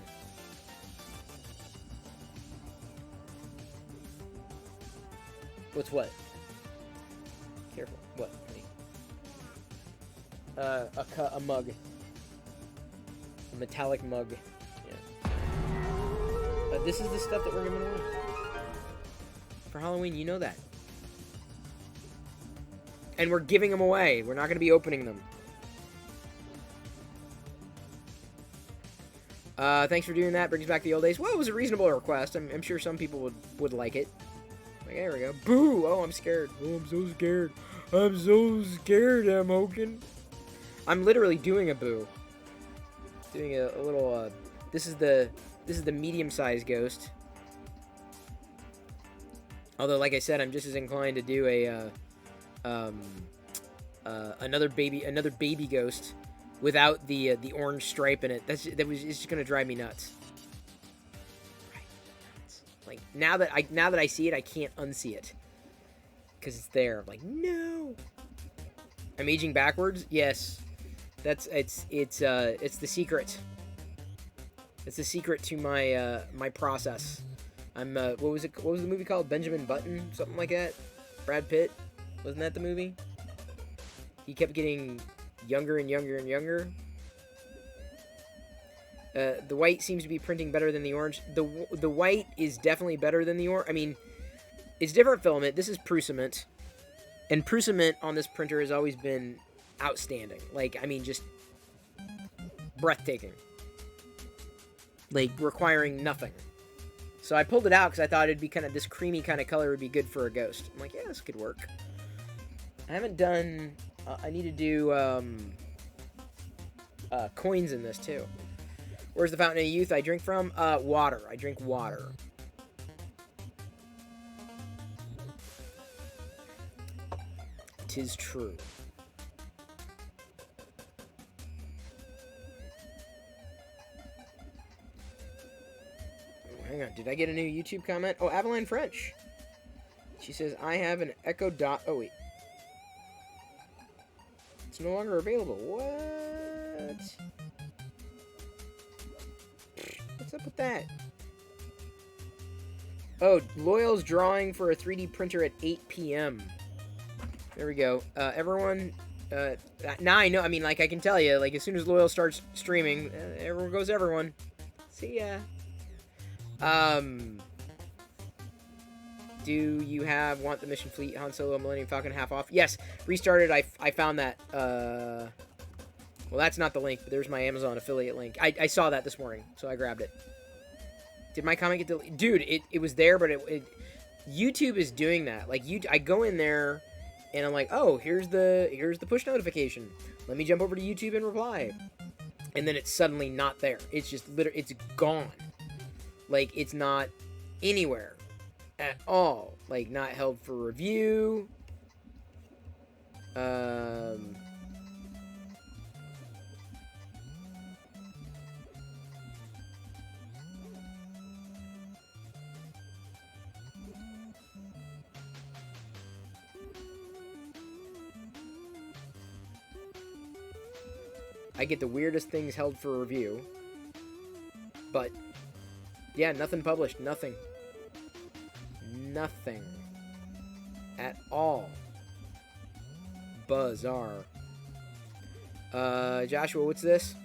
What's what? Careful. What, honey? A mug. A metallic mug. Yeah. This is the stuff that we're giving away. For Halloween, you know that. And we're giving them away. We're not going to be opening them. Thanks for doing that. Brings back the old days. Well, it was a reasonable request. I'm sure some people would like it. Like, there we go. Boo! Oh, I'm scared. Oh, I'm so scared. I'm so scared, I'm Hogan. I'm literally doing a boo. Doing a little, this is the medium-sized ghost. Although, like I said, I'm just as inclined to do a, another baby ghost without the orange stripe in it. It's just gonna drive me nuts. Like now that I see it, I can't unsee it because it's there. I'm like, no. I'm aging backwards. Yes, it's the secret. It's the secret to my my process. I'm what was the movie called? Benjamin Button, something like that. Brad Pitt, wasn't that the movie? He kept getting younger and younger and younger. The white seems to be printing better than the orange. The white is definitely better than the orange. I mean, it's different filament. This is Prusament. And Prusament on this printer has always been outstanding. Like, I mean, just breathtaking. Like, requiring nothing. So I pulled it out because I thought it'd be kind of, this creamy kind of color would be good for a ghost. I'm like, yeah, this could work. I haven't done, I need to do coins in this too. Where's the fountain of youth I drink from? Water. I drink water. Tis true. Oh, hang on. Did I get a new YouTube comment? Oh, Avaline French. She says, I have an Echo Dot. Oh, wait. It's no longer available. What? What's up with that? Oh, Loyal's drawing for a 3D printer at 8 p.m. There we go. Everyone, now I know, I mean, like, I can tell you, like, as soon as Loyal starts streaming, everyone goes everyone. See ya. Do you want the Mission Fleet Han Solo Millennium Falcon half off? Yes, restarted. I found that, well, that's not the link, but there's my Amazon affiliate link. I saw that this morning, so I grabbed it. Did my comment get deleted? Dude, it was there, but YouTube is doing that. Like, I go in there, and I'm like, oh, here's the push notification. Let me jump over to YouTube and reply. And then it's suddenly not there. It's just literally, it's gone. Like, it's not anywhere at all. Like, not held for review. I get the weirdest things held for review. But, yeah, nothing published. Nothing. Nothing. At all. Bizarre. Joshua, what's this?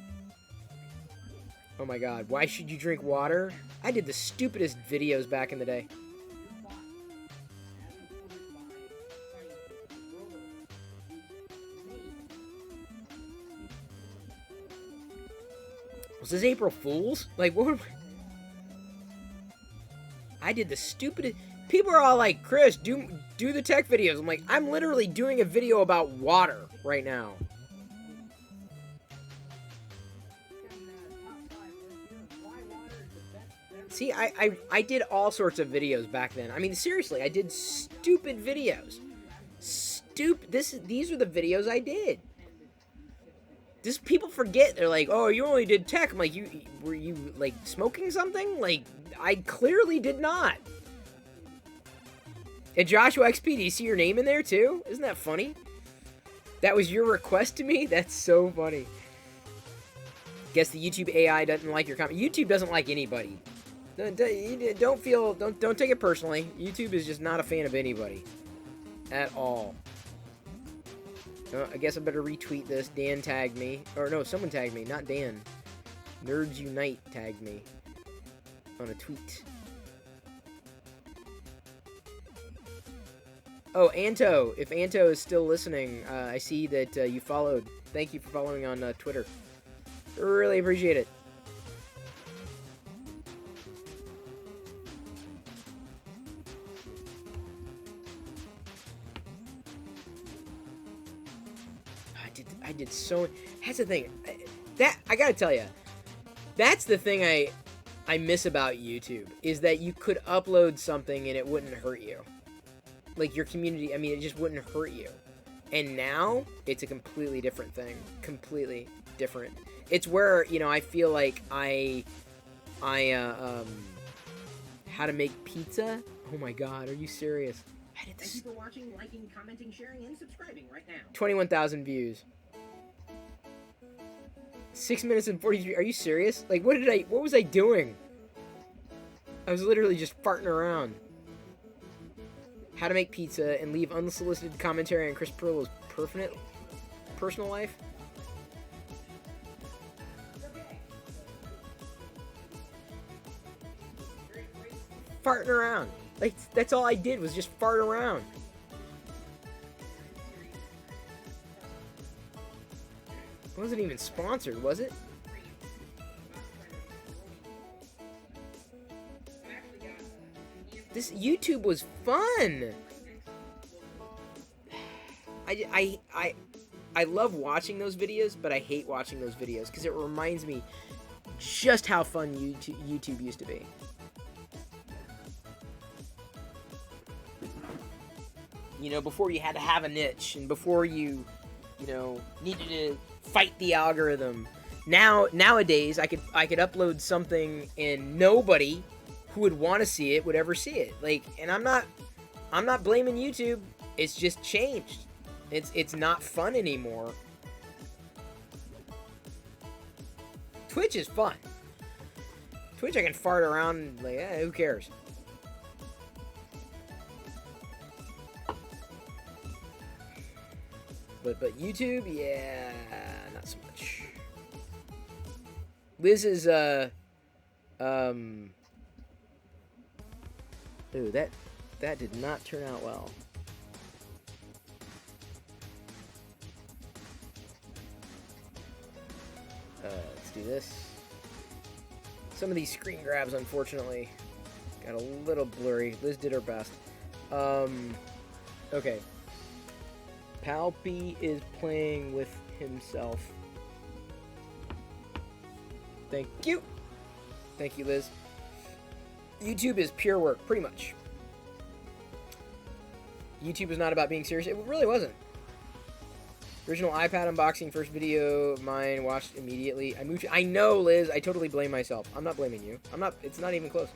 Oh my god. Why should you drink water? I did the stupidest videos back in the day. Was this April Fool's? Like, what? I did the stupidest. People are all like, Chris, do the tech videos. I'm like, I'm literally doing a video about water right now. See, I did all sorts of videos back then. I mean, seriously, I did stupid videos. These are the videos I did. People forget. They're like, oh, you only did tech. I'm like, were you like smoking something? Like, I clearly did not. And Joshua XP, do you see your name in there too? Isn't that funny? That was your request to me? That's so funny. Guess the YouTube AI doesn't like your comment. YouTube doesn't like anybody. Don't take it personally. YouTube is just not a fan of anybody. At all. I guess I better retweet this. Dan tagged me. Or no, someone tagged me. Not Dan. Nerds Unite tagged me. On a tweet. Oh, Anto. If Anto is still listening, I see that you followed. Thank you for following on Twitter. Really appreciate it. I did so. That's the thing. I gotta tell you, that's the thing I miss about YouTube, is that you could upload something and it wouldn't hurt you. Like, your community, I mean, it just wouldn't hurt you. And now, it's a completely different thing. Completely different. It's where, you know, I feel like how to make pizza? Oh my god, are you serious? Thank you for watching, liking, commenting, sharing, and subscribing right now. 21,000 views. 6 minutes and 43. Are you serious? Like, what was I doing? I was literally just farting around. How to make pizza and leave unsolicited commentary on Chris Perillo's personal life. farting around. Like, that's all I did was just fart around. It wasn't even sponsored, was it? This YouTube was fun. I love watching those videos, but I hate watching those videos because it reminds me just how fun YouTube used to be. You know, before you had to have a niche, and before you know, needed to fight the algorithm. Nowadays, I could upload something and nobody who would want to see it would ever see it. Like, and I'm not blaming YouTube. It's just changed. It's not fun anymore. Twitch is fun. Twitch, I can fart around, like, who cares? But YouTube, yeah, not so much. Liz is, ooh, that did not turn out well. Let's do this. Some of these screen grabs, unfortunately, got a little blurry. Liz did her best. Okay. Palpy is playing with himself. Thank you. Thank you, Liz. YouTube is pure work, pretty much. YouTube is not about being serious. It really wasn't. Original iPad unboxing, first video of mine, watched immediately. I know, Liz. I totally blame myself. I'm not blaming you. I'm not. It's not even close.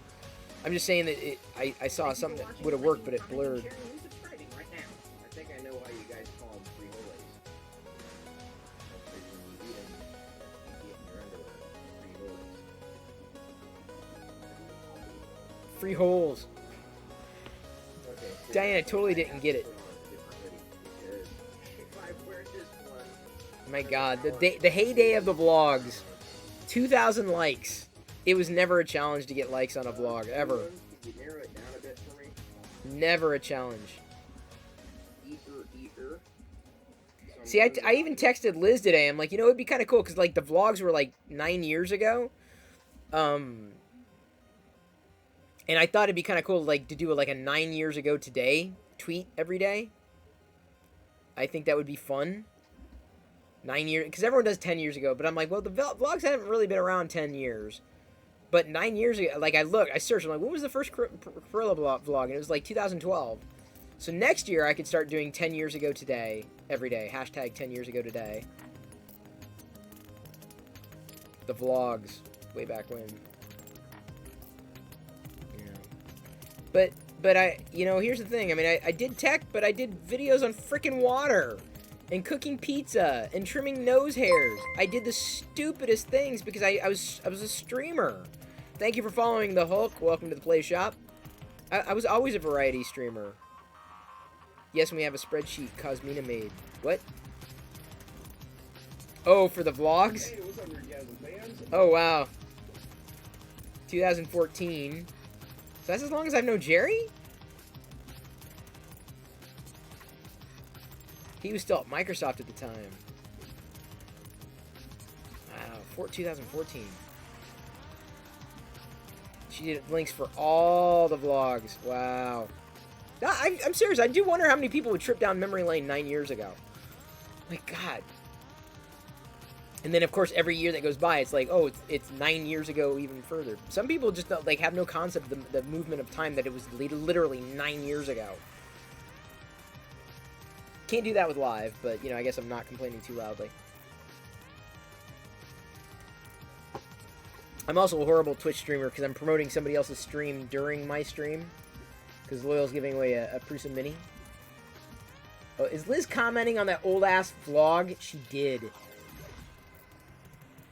I'm just saying that I saw something that would have worked, but it blurred. I think I know why you guys call them frijoles. When you eat them, you eat in your underwear. Frijoles. Free holes. Okay. Diana totally didn't get it. My God, the heyday of the vlogs, 2,000 likes. It was never a challenge to get likes on a vlog, ever. Could you narrow it down a bit for me? Never a challenge. Eater. See, I even texted Liz today. I'm like, you know, it'd be kind of cool because like the vlogs were like 9 years ago, and I thought it'd be kind of cool like to do like a 9 years ago today tweet every day. I think that would be fun. 9 years, because everyone does 10 years ago, but I'm like, well, the vlogs haven't really been around 10 years. But 9 years ago, like I searched, I'm like, what was the first Perilla vlog? And it was like 2012. So next year I could start doing 10 years ago today, every day. Hashtag 10 years ago today. The vlogs, way back when. Yeah. But I, you know, here's the thing. I mean, I did tech, but I did videos on frickin' water. And cooking pizza, and trimming nose hairs. I did the stupidest things because I was a streamer. Thank you for following the Hulk. Welcome to the Play Shop. I was always a variety streamer. Yes, we have a spreadsheet Cosmina made. What? Oh, for the vlogs? Oh, wow. 2014. So that's as long as I've known Jerry? He was still at Microsoft at the time. Wow, 2014. She did links for all the vlogs. Wow. I'm serious. I do wonder how many people would trip down memory lane 9 years ago. My God. And then, of course, every year that goes by, it's like, oh, it's 9 years ago even further. Some people just like have no concept of the movement of time that it was literally 9 years ago. Can't do that with live, but, you know, I guess I'm not complaining too loudly. I'm also a horrible Twitch streamer because I'm promoting somebody else's stream during my stream. Because Loyal's giving away a Prusa Mini. Oh, is Liz commenting on that old-ass vlog? She did.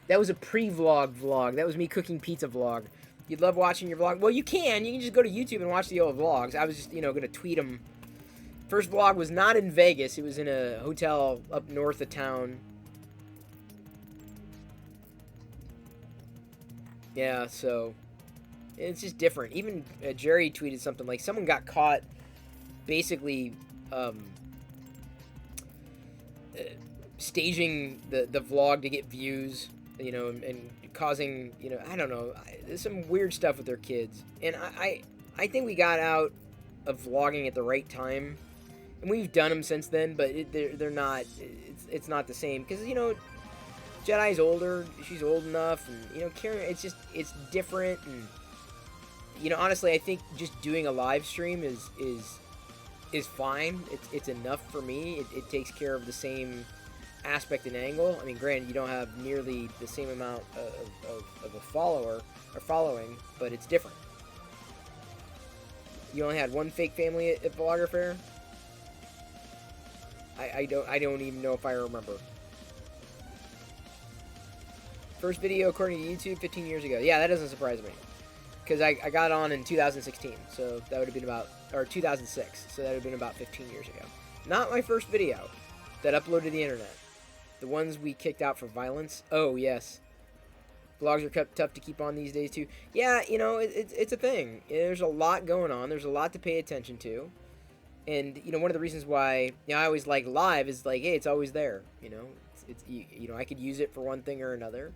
That was a pre-vlog vlog. That was me cooking pizza vlog. You'd love watching your vlog? Well, you can. You can just go to YouTube and watch the old vlogs. I was just, you know, going to tweet them. First vlog was not in Vegas. It was in a hotel up north of town. Yeah, so... It's just different. Even Jerry tweeted something like someone got caught basically staging the vlog to get views, you know, and causing, you know, I don't know, there's some weird stuff with their kids. And I think we got out of vlogging at the right time. And we've done them since then, but they're not, it's not the same. Because, you know, Jedi's older, she's old enough, and, you know, Karen, it's different. And, you know, honestly, I think just doing a live stream is fine. It's enough for me. It takes care of the same aspect and angle. I mean, granted, you don't have nearly the same amount of a follower or following, but it's different. You only had one fake family at Vlogger Fair? I don't even know if I remember. First video according to YouTube 15 years ago. Yeah, that doesn't surprise me. Because I got on in 2016, so that would have been about, or 2006, so that would have been about 15 years ago. Not my first video that uploaded to the internet. The ones we kicked out for violence. Oh, yes. Vlogs are tough to keep on these days, too. Yeah, you know, it's a thing. There's a lot going on. There's a lot to pay attention to. And, you know, one of the reasons why, you know, I always like live is like, hey, it's always there. You know, you know, I could use it for one thing or another.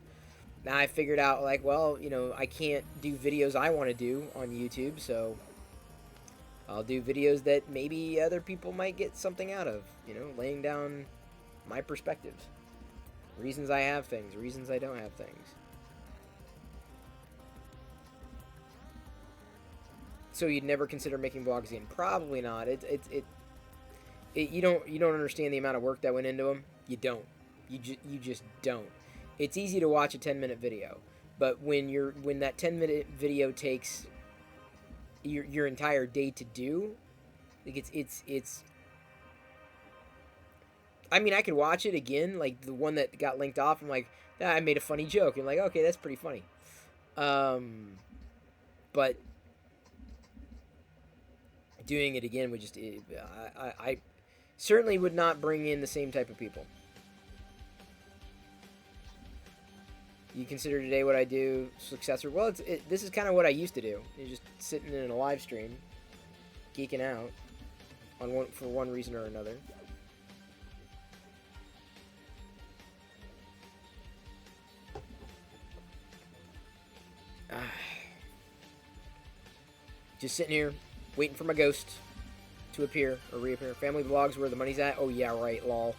Now I figured out, like, well, you know, I can't do videos I want to do on YouTube, so I'll do videos that maybe other people might get something out of, you know, laying down my perspectives. Reasons I have things, reasons I don't have things. So you'd never consider making vlogs again? Probably not. You don't understand the amount of work that went into them. You don't. You just don't. It's easy to watch a 10-minute video, but when that 10-minute video takes your entire day to do, like it's. I mean, I could watch it again, like the one that got linked off. I'm like, I made a funny joke. I'm like, okay, that's pretty funny. But doing it again would just, I certainly would not bring in the same type of people. You consider today what I do successor? Well, this is kind of what I used to do. You're just sitting in a live stream, geeking out for one reason or another. Just sitting here, waiting for my ghost to appear or reappear. Family vlogs, where the money's at? Oh yeah, right, lol.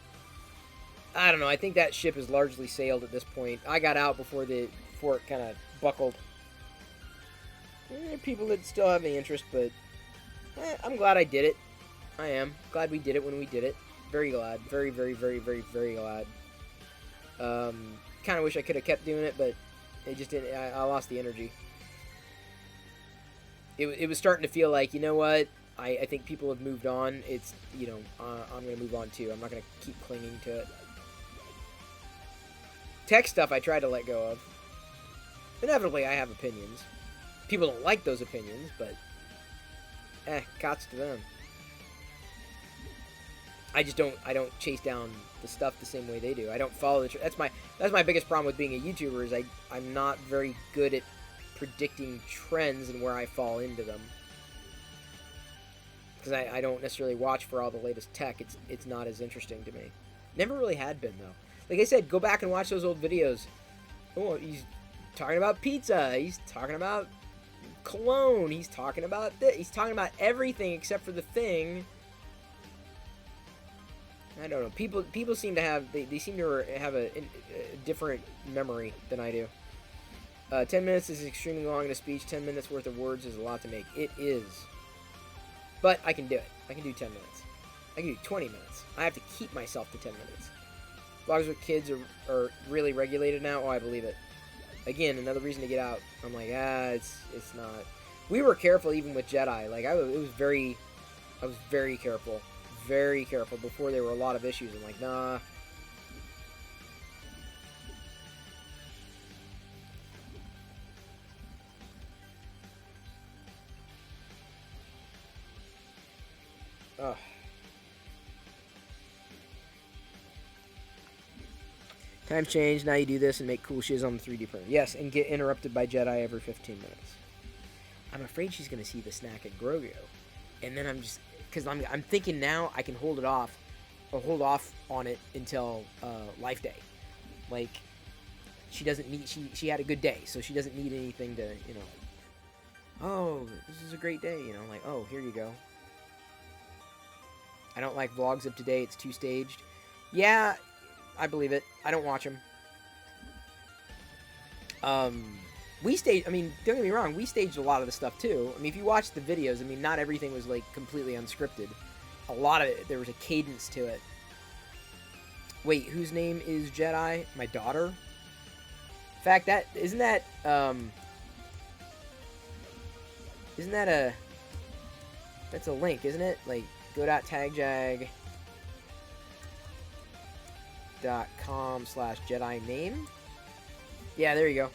I don't know. I think that ship has largely sailed at this point. I got out before it kind of buckled. People that still have the interest, but I'm glad I did it. I am glad we did it when we did it. Very glad. Very, very, very, very, very glad. Kind of wish I could have kept doing it, but it just didn't. I lost the energy. It was starting to feel like, you know what? I think people have moved on. It's, you know, I'm going to move on too. I'm not going to keep clinging to it. Tech stuff I tried to let go of. Inevitably, I have opinions. People don't like those opinions, but cots to them. I don't chase down the stuff the same way they do. I don't follow the that's my biggest problem with being a YouTuber, is I'm not very good at predicting trends and where I fall into them. Because I don't necessarily watch for all the latest tech. It's not as interesting to me. Never really had been, though. Like I said, go back and watch those old videos. Oh, he's talking about pizza. He's talking about cologne. He's talking about this. He's talking about everything except for the thing. I don't know. People seem to have they seem to have a different memory than I do. 10 minutes is extremely long in a speech. 10 minutes worth of words is a lot to make. It is. But I can do it. I can do 10 minutes. I can do 20 minutes. I have to keep myself to 10 minutes. Vlogs with kids are really regulated now. Oh, I believe it. Again, another reason to get out. I'm like, it's not. We were careful even with Jedi. Like, I was very careful. Very careful before there were a lot of issues. I'm like, nah. Ugh. Times change. Now you do this and make cool shiz on the 3D printer. Yes, and get interrupted by Jedi every 15 minutes. I'm afraid she's gonna see the snack at Grogu, and then I'm just because I'm thinking now I can hold off on it until Life Day. Like she doesn't need she had a good day, so she doesn't need anything to oh, this is a great day, like, oh, here you go. I don't like vlogs of today. It's too staged. Yeah, I believe it. I don't watch them. We staged, I mean, don't get me wrong, we staged a lot of the stuff too. I mean, if you watch the videos, I mean, not everything was like completely unscripted. A lot of it, there was a cadence to it. Wait, whose name is Jedi? My daughter? In fact, isn't that that's a link, isn't it? Like, go.tagjag.com/Jedi name. Yeah, there you go.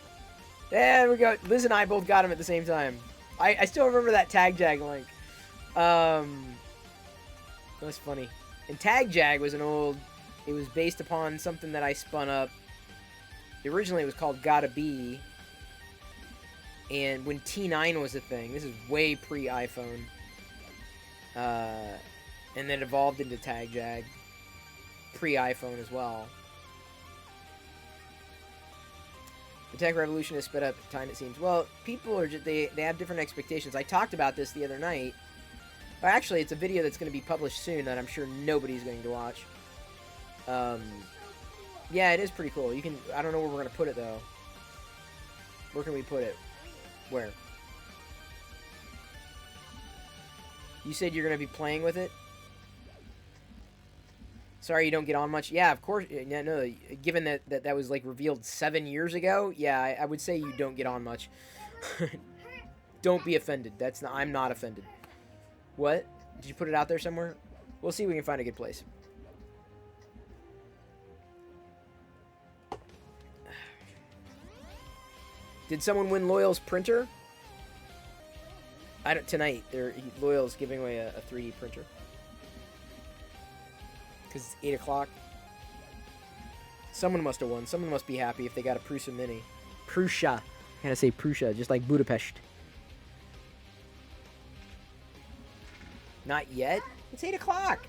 There we go. Liz and I both got him at the same time. I still remember that TagJag link. That's funny. And TagJag was it was based upon something that I spun up. Originally it was called Gotta Be. And when T9 was a thing, this is way pre-iPhone. And then evolved into TagJag. Pre-iPhone as well. The tech revolution has sped up time, it seems. Well, people are just, they have different expectations. I talked about this the other night. Or actually, it's a video that's going to be published soon that I'm sure nobody's going to watch. Yeah, it is pretty cool. You can, I don't know where we're going to put it, though. Where can we put it? Where? You said you're going to be playing with it? Sorry you don't get on much. Yeah, of course. Yeah, no, given that was like revealed 7 years ago, yeah, I would say you don't get on much. Don't be offended. I'm not offended. What? Did you put it out there somewhere? We'll see if we can find a good place. Did someone win Loyal's printer? Tonight. Loyal's giving away a 3D printer. Because it's 8 o'clock. Someone must have won. Someone must be happy if they got a Prusa Mini. Prusa. I gotta say Prusa, just like Budapest. Not yet? It's 8 o'clock.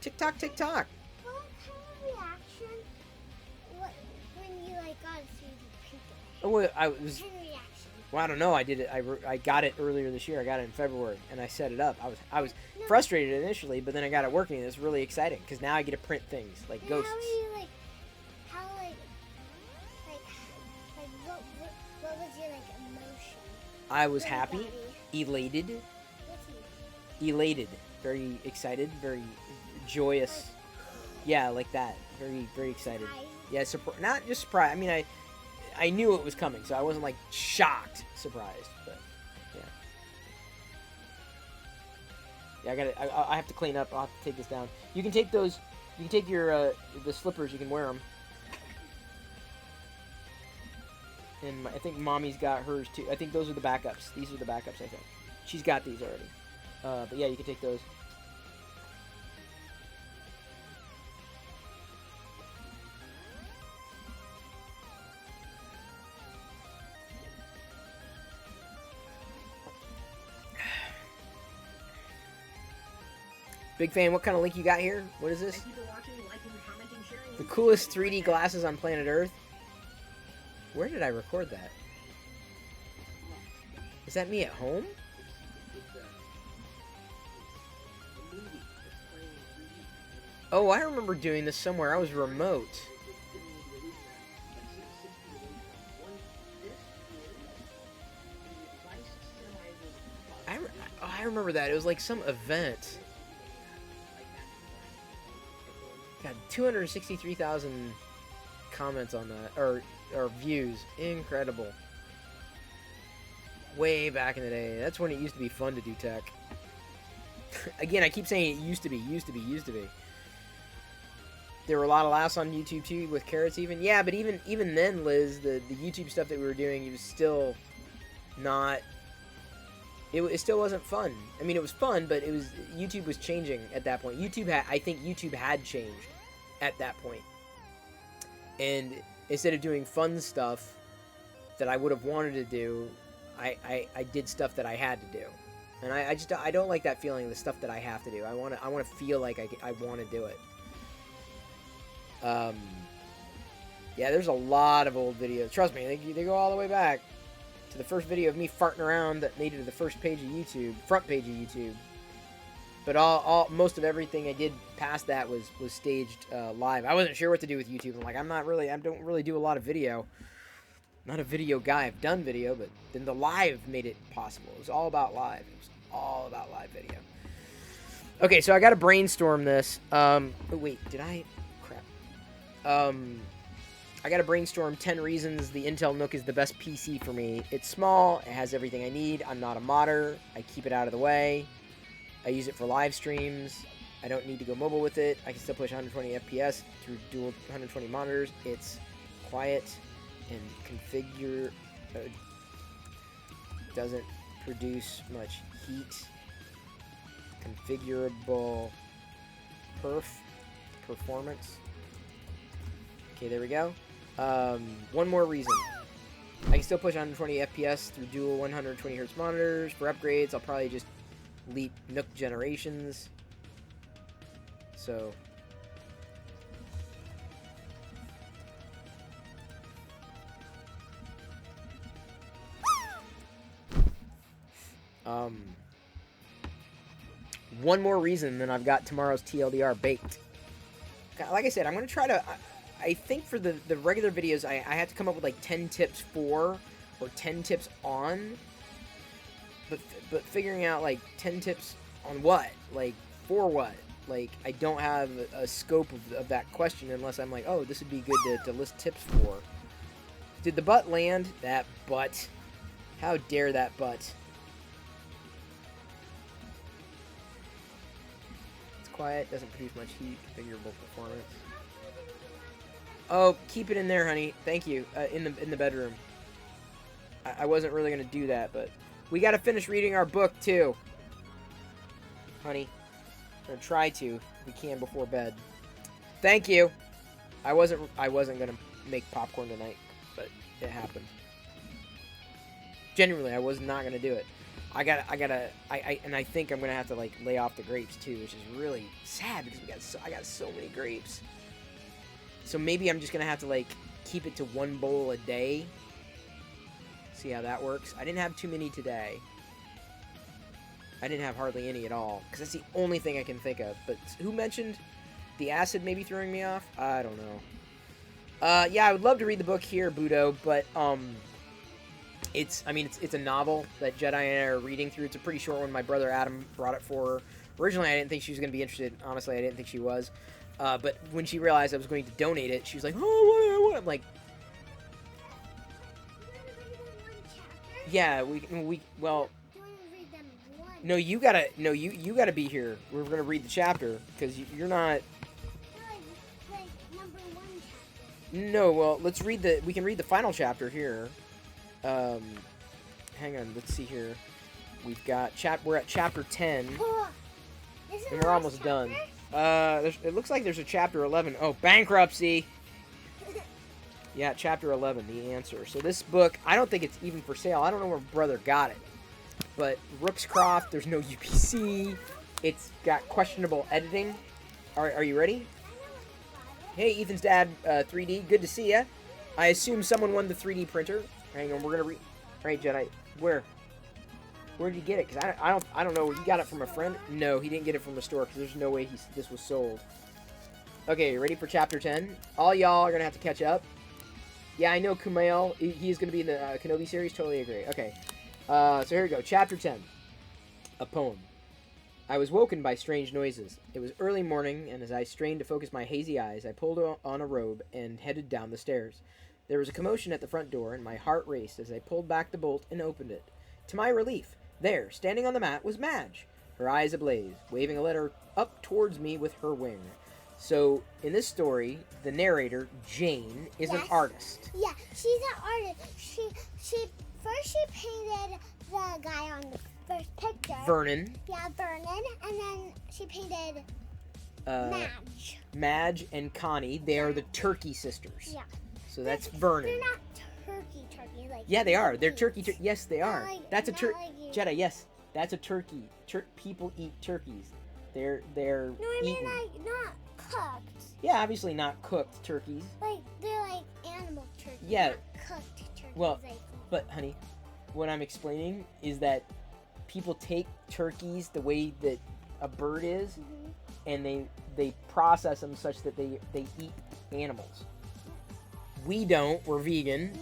Tick-tock, tick-tock. What kind of reaction when you got a 3D printer? Oh, well, I was... What kind of reaction? Well, I don't know. I did it. I got it earlier this year. I got it in February, and I set it up. I was frustrated initially, but then I got it working. And it's really exciting because now I get to print things like And ghosts. What was your emotion? I was Your happy, body? elated, What's it? elated, very excited, very joyous. Yeah, like that. Very, very excited. Surprised? Yeah, not just surprised. I mean, I knew it was coming, so I wasn't like shocked, surprised, but yeah. Yeah, I have to clean up. I'll have to take this down. You can take those. You can take your the slippers. You can wear them. And I think Mommy's got hers too. I think those are the backups. These are the backups. I think she's got these already. But yeah, you can take those. Big fan. What kind of link you got here? What is this? Thank you for watching, liking, commenting, sharing, The and coolest subscribing. 3D glasses on planet Earth. Where did I record that? Is that me at home? Oh, I remember doing this somewhere. I was remote. I remember that. It was like some event. God, 263,000 comments on that, or views. Incredible. Way back in the day. That's when it used to be fun to do tech. Again, I keep saying it used to be. There were a lot of laughs on YouTube too, with carrots even. Yeah, but even then, Liz, the YouTube stuff that we were doing, it was still not... It still wasn't fun. I mean, it was fun, but YouTube was changing at that point. I think YouTube had changed at that point. And instead of doing fun stuff that I would have wanted to do, I did stuff that I had to do. And I don't like that feeling, the stuff that I have to do. I want to feel like I want to do it. Yeah, there's a lot of old videos. Trust me, they go all the way back to the first video of me farting around that made it to the front page of YouTube. But most of everything I did past that was staged live. I wasn't sure what to do with YouTube. I'm like, I don't really do a lot of video. Not a video guy. I've done video, but then the live made it possible. It was all about live. It was all about live video. Okay, so I got to brainstorm this. Oh, wait, did I? Crap. I got to brainstorm 10 reasons the Intel Nook is the best PC for me. It's small. It has everything I need. I'm not a modder. I keep it out of the way. I use it for live streams. I don't need to go mobile with it. I can still push 120 FPS through dual 120 monitors. It's quiet and configure. Doesn't produce much heat. Configurable performance. Okay, there we go. One more reason. I can still push 120 FPS through dual 120 Hz monitors. For upgrades, I'll probably just leap Nook generations. So one more reason, then I've got tomorrow's TLDR baked. Like I said, I'm going to try to... I think for the regular videos, I have to come up with like 10 tips for or 10 tips on. But figuring out like 10 tips on what? Like, for what? Like, I don't have a scope of that question unless I'm like, oh, this would be good to list tips for. Did the butt land? That butt. How dare that butt. It's quiet, doesn't produce much heat, configurable performance. Oh, keep it in there, honey. Thank you. In the bedroom. I wasn't really gonna do that, but we gotta finish reading our book too, honey. We're gonna try to, if we can, before bed. Thank you. I wasn't gonna make popcorn tonight, but it happened. Genuinely, I was not gonna do it. I think I'm gonna have to like lay off the grapes too, which is really sad because I got so many grapes. So maybe I'm just going to have to, like, keep it to one bowl a day. See how that works. I didn't have too many today. I didn't have hardly any at all. Because that's the only thing I can think of. But who mentioned the acid maybe throwing me off? I don't know. Yeah, I would love to read the book here, Budo. But, it's a novel that Jedi and I are reading through. It's a pretty short one. My brother Adam brought it for her. Originally, I didn't think she was going to be interested. Honestly, I didn't think she was. But when she realized I was going to donate it, she was like, "Oh, what?" I'm like, "Yeah, well." No, you gotta be here. We're gonna read the chapter because you're not. Like number 1 chapter. No, well, let's read the. We can read the final chapter here. Hang on, let's see here. We've got We're at chapter 10, and we're almost done. It looks like there's a chapter 11. Oh, bankruptcy! Yeah, chapter 11, the answer. So this book, I don't think it's even for sale. I don't know where brother got it. But Rookscroft, there's no UPC. It's got questionable editing. Are you ready? Hey, Ethan's dad, 3D. Good to see ya. I assume someone won the 3D printer. Hang on, we're gonna read. All right, Jedi. Where did you get it? Because I don't know. You got it from a friend? No, he didn't get it from a store because there's no way this was sold. Okay, you ready for chapter 10? All y'all are going to have to catch up. Yeah, I know Kumail. He's going to be in the Kenobi series. Totally agree. Okay, so here we go. Chapter 10. A poem. I was woken by strange noises. It was early morning, and as I strained to focus my hazy eyes, I pulled on a robe and headed down the stairs. There was a commotion at the front door, and my heart raced as I pulled back the bolt and opened it. To my relief, there, standing on the mat, was Madge, her eyes ablaze, waving a letter up towards me with her wing. So, in this story, the narrator, Jane, is an artist. Yeah, she's an artist. She painted the guy on the first picture. Vernon. Yeah, Vernon. And then she painted Madge. Madge and Connie, they are the Turkey sisters. Yeah. So that's Vernon. They're not turkey. Like, Yeah, they are. They're meat. turkey. Yes, they Not are. like- That's a not turkey. like you. Jedi, yes. That's a turkey. People eat turkeys. They're No, I mean eaten. like not cooked. Yeah, obviously not cooked turkeys. Like they're like animal turkeys. Yeah. Not cooked turkeys. Well, like, But honey, what I'm explaining is that people take turkeys the way that a bird is, mhm. and they process them such that they eat animals. We don't. We're vegan.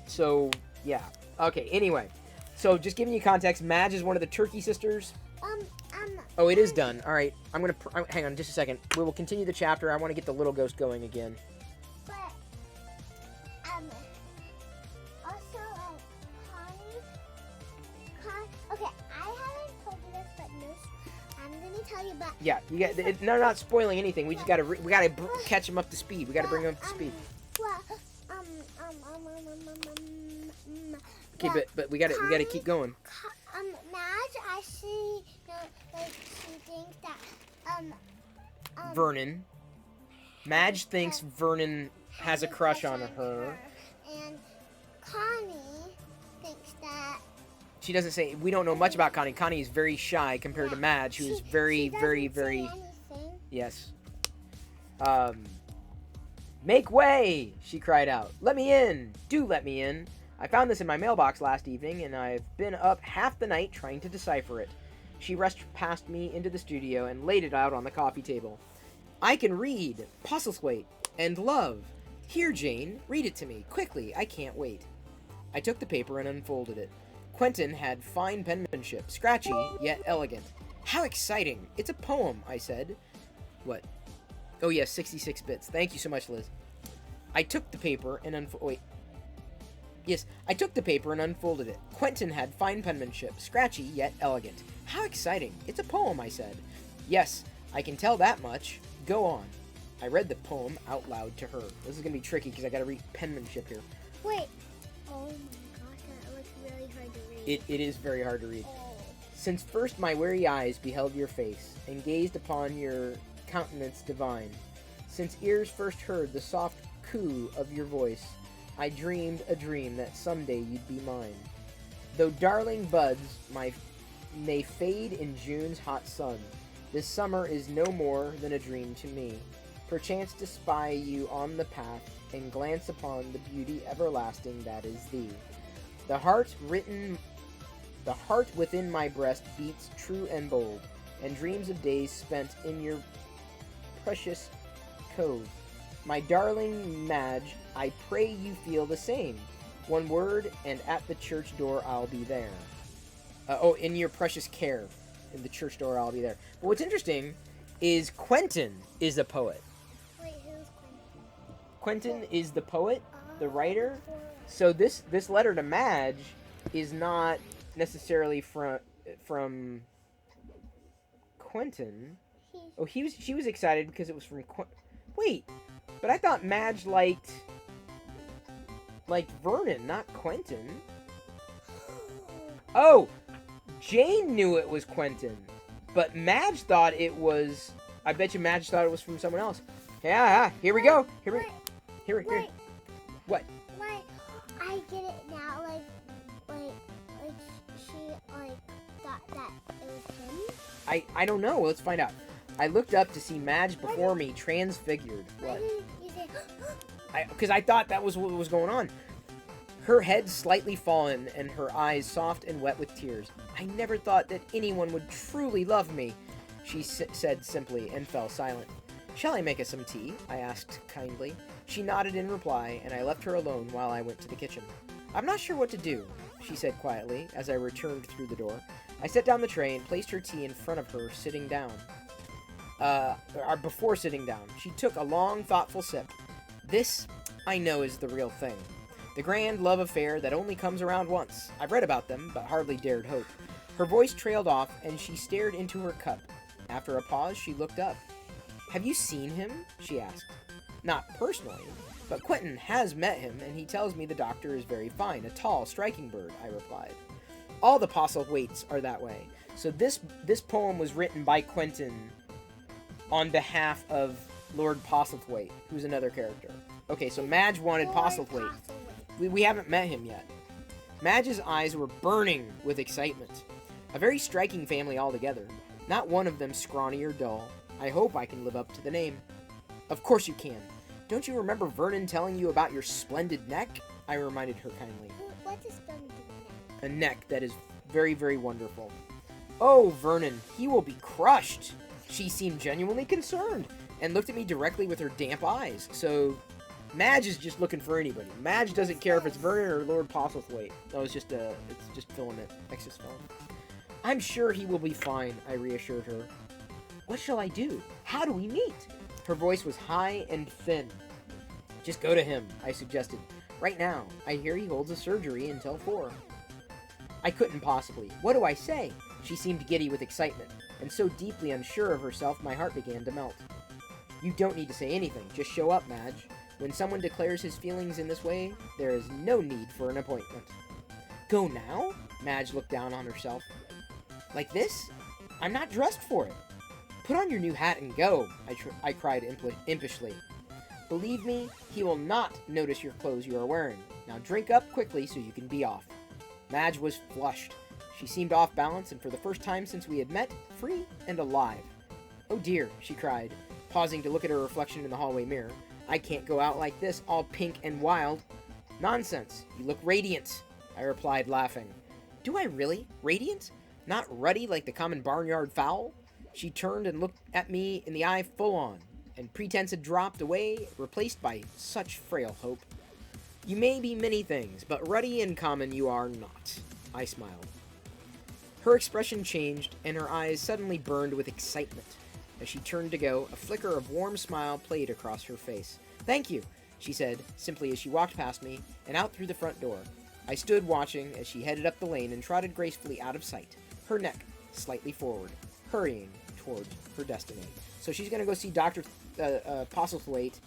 So yeah. Okay. Anyway, so just giving you context, Madge is one of the turkey sisters. Oh, it is done. All right. I'm gonna hang on just a second. We will continue the chapter. I want to get the little ghost going again. But also okay, I haven't told you this, but no, I'm gonna tell you about. Yeah. You got. No, not spoiling anything. We just gotta. We gotta catch them up to speed. We gotta bring them up to speed. Okay, but we gotta keep going. Madge actually, like she thinks that Vernon. Madge thinks Vernon has a crush on her. and Connie thinks that She doesn't say. We don't know much about Connie. Connie is very shy compared to Madge, who is very, very, very. anything. Yes. Make way! She cried out. Let me in! Do let me in! I found this in my mailbox last evening, and I've been up half the night trying to decipher it. She rushed past me into the studio and laid it out on the coffee table. I can read Postlethwaite and love. Here, Jane, read it to me. Quickly, I can't wait. I took the paper and unfolded it. Quentin had fine penmanship, scratchy, yet elegant. How exciting! It's a poem, I said. What? Oh, yes, 66 bits. Thank you so much, Liz. I took the paper and I took the paper and unfolded it. Quentin had fine penmanship, scratchy yet elegant. How exciting! It's a poem, I said. Yes, I can tell that much. Go on. I read the poem out loud to her. This is going to be tricky because I got to read penmanship here. Wait. Oh my gosh, that looks really hard to read. It is very hard to read. Oh. Since first my weary eyes beheld your face, and gazed upon your countenance divine, since ears first heard the soft coo of your voice, I dreamed a dream that someday you'd be mine. Though darling buds may fade in June's hot sun, this summer is no more than a dream to me. Perchance to spy you on the path, and glance upon the beauty everlasting that is thee. The heart within my breast beats true and bold, and dreams of days spent in your precious cove. My darling Madge, I pray you feel the same. One word, and at the church door I'll be there. In your precious care. In the church door I'll be there. But what's interesting is Quentin is the poet. Wait, who's Quentin is the poet, the writer. So this letter to Madge is not necessarily from Quentin. Oh, she was excited because it was from Wait, but I thought Madge liked Vernon, not Quentin. Oh, Jane knew it was Quentin, but Madge thought it was. I bet you Madge thought it was from someone else. Yeah, here we go. Here. What? Like, I get it now. Like she thought that it was him. I don't know. Let's find out. I looked up to see Madge before me, transfigured. Why What? did you say? Because I thought that was what was going on. Her head slightly fallen and her eyes soft and wet with tears. I never thought that anyone would truly love me, she said simply and fell silent. Shall I make us some tea? I asked kindly. She nodded in reply, and I left her alone while I went to the kitchen. I'm not sure what to do, she said quietly as I returned through the door. I set down the tray and placed her tea in front of her, sitting down. Before sitting down, she took a long, thoughtful sip. This, I know, is the real thing. The grand love affair that only comes around once. I've read about them, but hardly dared hope. Her voice trailed off, and she stared into her cup. After a pause, she looked up. Have you seen him? She asked. Not personally, but Quentin has met him, and he tells me the doctor is very fine, a tall, striking bird, I replied. All the Postlethwaites are that way. So this poem was written by Quentin on behalf of Lord Postlethwaite, who's another character. Okay, so Madge wanted Postlethwaite. We haven't met him yet. Madge's eyes were burning with excitement. A very striking family altogether. Not one of them scrawny or dull. I hope I can live up to the name. Of course you can. Don't you remember Vernon telling you about your splendid neck? I reminded her kindly. What's a splendid neck? A neck that is very, very wonderful. Oh, Vernon, he will be crushed. She seemed genuinely concerned and looked at me directly with her damp eyes. So, Madge is just looking for anybody. Madge doesn't care if it's Vernon or Lord Postlethwaite. No, it's just filament, excess filament. I'm sure he will be fine, I reassured her. What shall I do? How do we meet? Her voice was high and thin. Just go to him, I suggested. Right now. I hear he holds a surgery until 4. I couldn't possibly. What do I say? She seemed giddy with excitement, and so deeply unsure of herself my heart began to melt. You don't need to say anything. Just show up, Madge. When someone declares his feelings in this way, there is no need for an appointment. Go now? Madge looked down on herself. Like this? I'm not dressed for it. Put on your new hat and go, I cried impishly. Believe me, he will not notice your clothes you are wearing. Now drink up quickly so you can be off. Madge was flushed. She seemed off balance, and for the first time since we had met, free and alive. Oh dear, she cried, pausing to look at her reflection in the hallway mirror. I can't go out like this, all pink and wild. Nonsense, you look radiant, I replied, laughing. Do I really? Radiant? Not ruddy like the common barnyard fowl? She turned and looked at me in the eye full on, and pretense had dropped away, replaced by such frail hope. You may be many things, but ruddy and common you are not, I smiled. Her expression changed, and her eyes suddenly burned with excitement. As she turned to go, a flicker of warm smile played across her face. Thank you, she said, simply as she walked past me, and out through the front door. I stood watching as she headed up the lane and trotted gracefully out of sight, her neck slightly forward, hurrying towards her destiny. So she's going to go see Dr. Postlethwaite,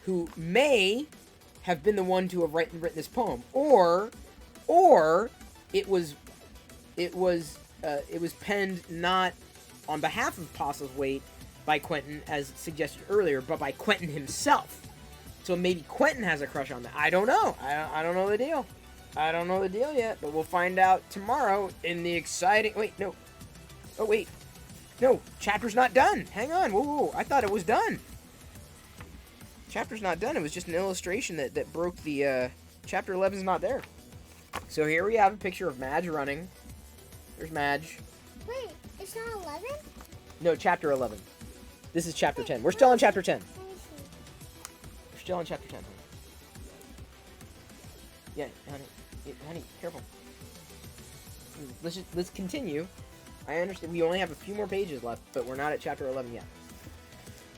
who may have been the one to have written this poem, or it was penned not on behalf of Postlethwaite by Quentin, as suggested earlier, but by Quentin himself. So maybe Quentin has a crush on that. I don't know. I don't know the deal. I don't know the deal yet, but we'll find out tomorrow in the exciting... Wait, no. Oh, wait. No, chapter's not done. Hang on. Whoa. I thought it was done. Chapter's not done. It was just an illustration that broke the... Chapter 11's not there. So here we have a picture of Madge running. There's Madge. Wait, it's not 11? No, chapter 11. This is chapter 10. We're still on chapter 10. Let me see. We're still on chapter 10. Yeah, honey. Yeah, honey, careful. Let's continue. I understand we only have a few more pages left, but we're not at chapter 11 yet.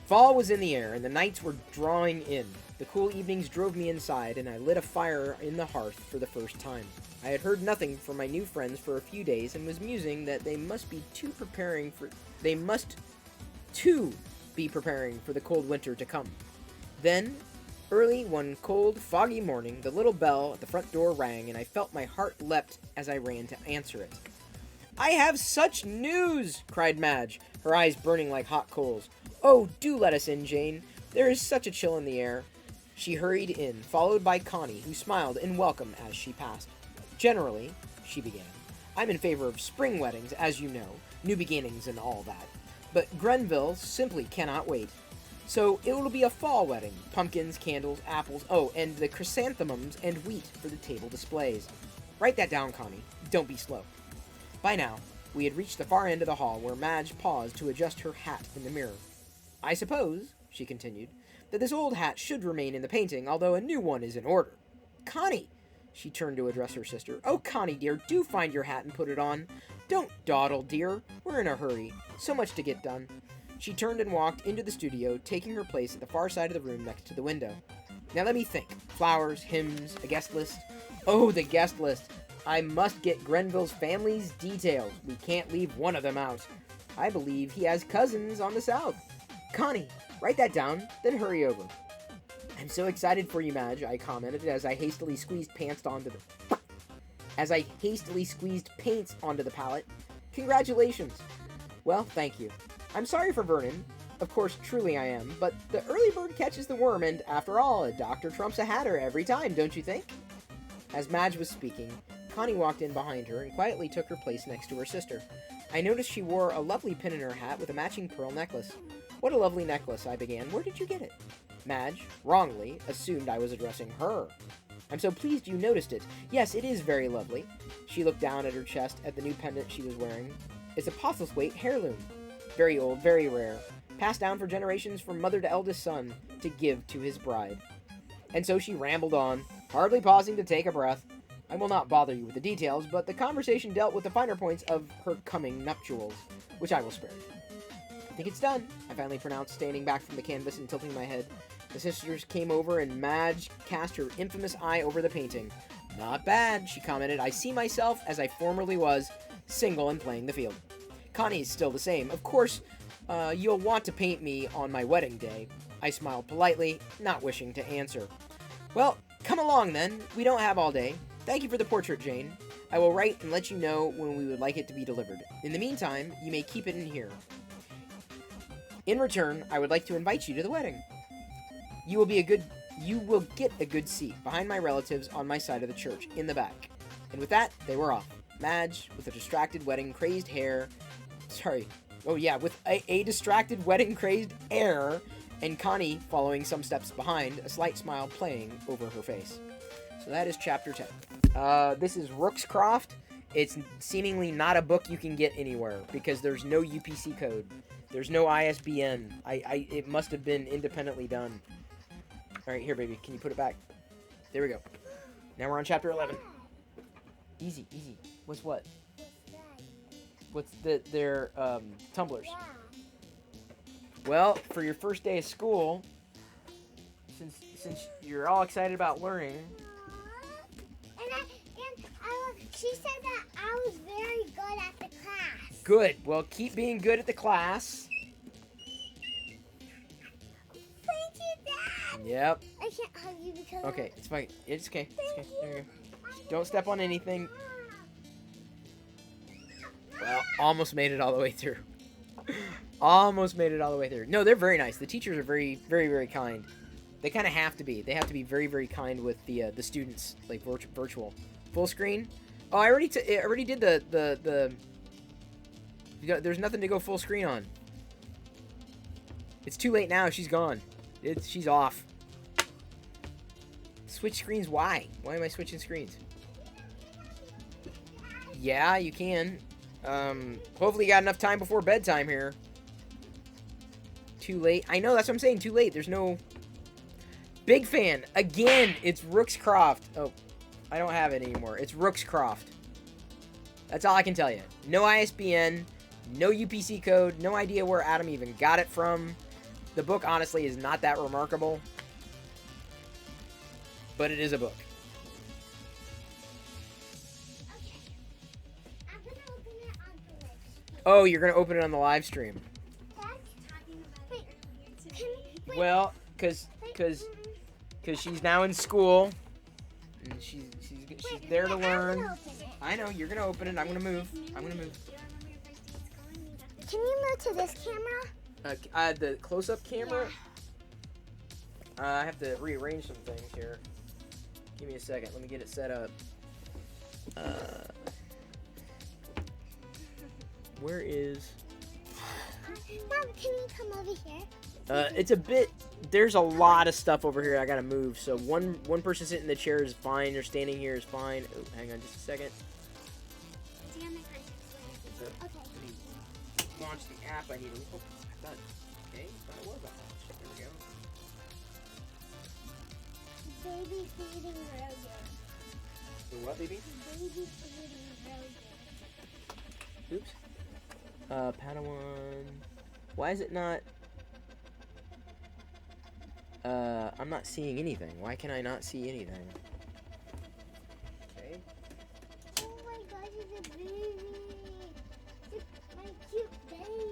Fall was in the air, and the nights were drawing in. The cool evenings drove me inside, and I lit a fire in the hearth for the first time. I had heard nothing from my new friends for a few days, and was musing that they must too be preparing for the cold winter to come. Then, early one cold, foggy morning, the little bell at the front door rang, and I felt my heart leapt as I ran to answer it. I have such news! Cried Madge, her eyes burning like hot coals. Oh, do let us in, Jane. There is such a chill in the air. She hurried in, followed by Connie, who smiled in welcome as she passed. Generally, she began, I'm in favor of spring weddings, as you know, new beginnings and all that. But Grenville simply cannot wait. So it will be a fall wedding. Pumpkins, candles, apples, oh, and the chrysanthemums and wheat for the table displays. Write that down, Connie. Don't be slow. By now, we had reached the far end of the hall where Madge paused to adjust her hat in the mirror. I suppose, she continued, that this old hat should remain in the painting, although a new one is in order. Connie! She turned to address her sister. Oh, Connie, dear, do find your hat and put it on. Don't dawdle, dear. We're in a hurry. So much to get done. She turned and walked into the studio, taking her place at the far side of the room next to the window. Now let me think. Flowers, hymns, a guest list. Oh, the guest list. I must get Grenville's family's details. We can't leave one of them out. I believe he has cousins on the south. Connie, write that down, then hurry over. I'm so excited for you, Madge, I commented as I hastily squeezed paint onto the palette. Congratulations. Well, thank you. I'm sorry for Vernon. Of course, truly I am, but the early bird catches the worm, and after all, a doctor trumps a hatter every time, don't you think? As Madge was speaking, Connie walked in behind her and quietly took her place next to her sister. I noticed she wore a lovely pin in her hat with a matching pearl necklace. What a lovely necklace, I began. Where did you get it? Madge, wrongly, assumed I was addressing her. I'm so pleased you noticed it. Yes, it is very lovely. She looked down at her chest at the new pendant she was wearing. It's a Postlethwaite heirloom. Very old, very rare. Passed down for generations from mother to eldest son to give to his bride. And so she rambled on, hardly pausing to take a breath. I will not bother you with the details, but the conversation dealt with the finer points of her coming nuptials, which I will spare you. I think it's done, I finally pronounced, standing back from the canvas and tilting my head. The sisters came over and Madge cast her infamous eye over the painting. Not bad, she commented. I see myself as I formerly was, single and playing the field. Connie's still the same. Of course, you'll want to paint me on my wedding day. I smiled politely, not wishing to answer. Well, come along then. We don't have all day. Thank you for the portrait, Jane. I will write and let you know when we would like it to be delivered. In the meantime, you may keep it in here. In return, I would like to invite you to the wedding. You will get a good seat behind my relatives on my side of the church, in the back. And with that, they were off. Madge, with a distracted wedding-crazed hair... with a distracted wedding-crazed air, and Connie following some steps behind, a slight smile playing over her face. So that is Chapter 10. This is Rookscroft. It's seemingly not a book you can get anywhere, because there's no UPC code. There's no ISBN. It must have been independently done. Alright, here, baby. Can you put it back? There we go. Now we're on Chapter 11. Easy, easy. What's what? What's their tumblers? Yeah. Well, for your first day of school, since you're all excited about learning. She said that I was very good at the class. Good. Well, keep being good at the class. Thank you, Dad. Yep. I can't hug you because. Okay, it's fine. It's okay. It's okay. There you go. Don't step on anything. Well, almost made it all the way through. Almost made it all the way through. No, they're very nice. The teachers are very, very, very kind. They kind of have to be. They have to be very, very kind with the students, like virtual. Full screen. Oh, I already did the. There's nothing to go full screen on. It's too late now. She's gone. She's off. Switch screens. Why? Why am I switching screens? Yeah, you can. Hopefully you got enough time before bedtime here. Too late. I know, that's what I'm saying. Too late. There's no... Big fan. Again, it's Rookscroft. Oh, I don't have it anymore. It's Rookscroft. That's all I can tell you. No ISBN, no UPC code, no idea where Adam even got it from. The book, honestly, is not that remarkable. But it is a book. Oh, you're going to open it on the live stream. Well, because she's now in school. And she's there to learn. I know, you're going to open it. I'm going to move. Can you move to this camera? The close-up camera? I have to rearrange some things here. Give me a second. Let me get it set up. Where is... Mom, can you come over here? It's a bit... There's a lot of stuff over here I gotta move. So one person sitting in the chair is fine. They're standing here is fine. Oh, hang on just a second. Okay. Launch the app. I need to... Oh, I thought... Okay, I thought it was launched. There we go. Baby feeding rodeo. The what, baby? Baby feeding rodeo. Oops. Padawan. Why is it not... I'm not seeing anything. Why can I not see anything? Okay. Oh my gosh, it's a baby. It's my cute baby.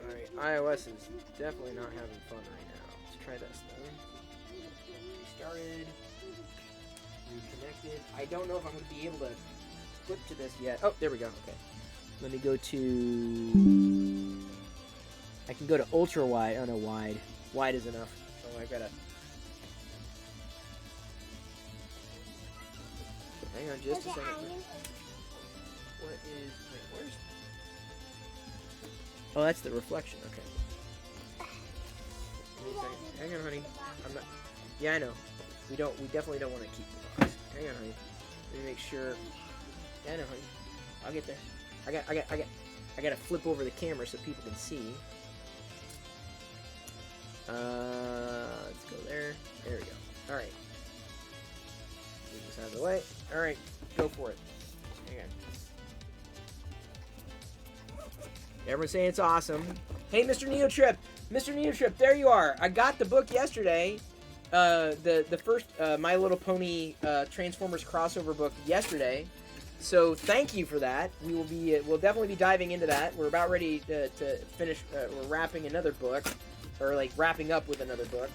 Alright, iOS is definitely not having fun right now. Let's try this though. Restarted. Reconnected. I don't know if I'm going to be able to flip to this yet. Oh, there we go. Okay. Let me go to... I can go to ultra wide. Oh no, wide. Wide is enough. So I gotta... Hang on just a Okay, second. I'm in. What is... Wait, where's... Oh, that's the reflection. Okay. Give me a second. Hang on, honey. I'm not... Yeah, I know. We definitely don't want to keep the box. Hang on, honey. Let me make sure... Yeah, I know, honey. I'll get there. I gotta flip over the camera so people can see. Let's go there. There we go. Alright. Move this out of the way. Alright, go for it. Hang on. Everyone's saying it's awesome. Hey, Mr. Neotrip! Mr. Neotrip, there you are! I got the book yesterday. The first My Little Pony Transformers crossover book yesterday. So thank you for that. We'll definitely be diving into that. We're about ready to finish. We're wrapping another book, or like wrapping up with another book.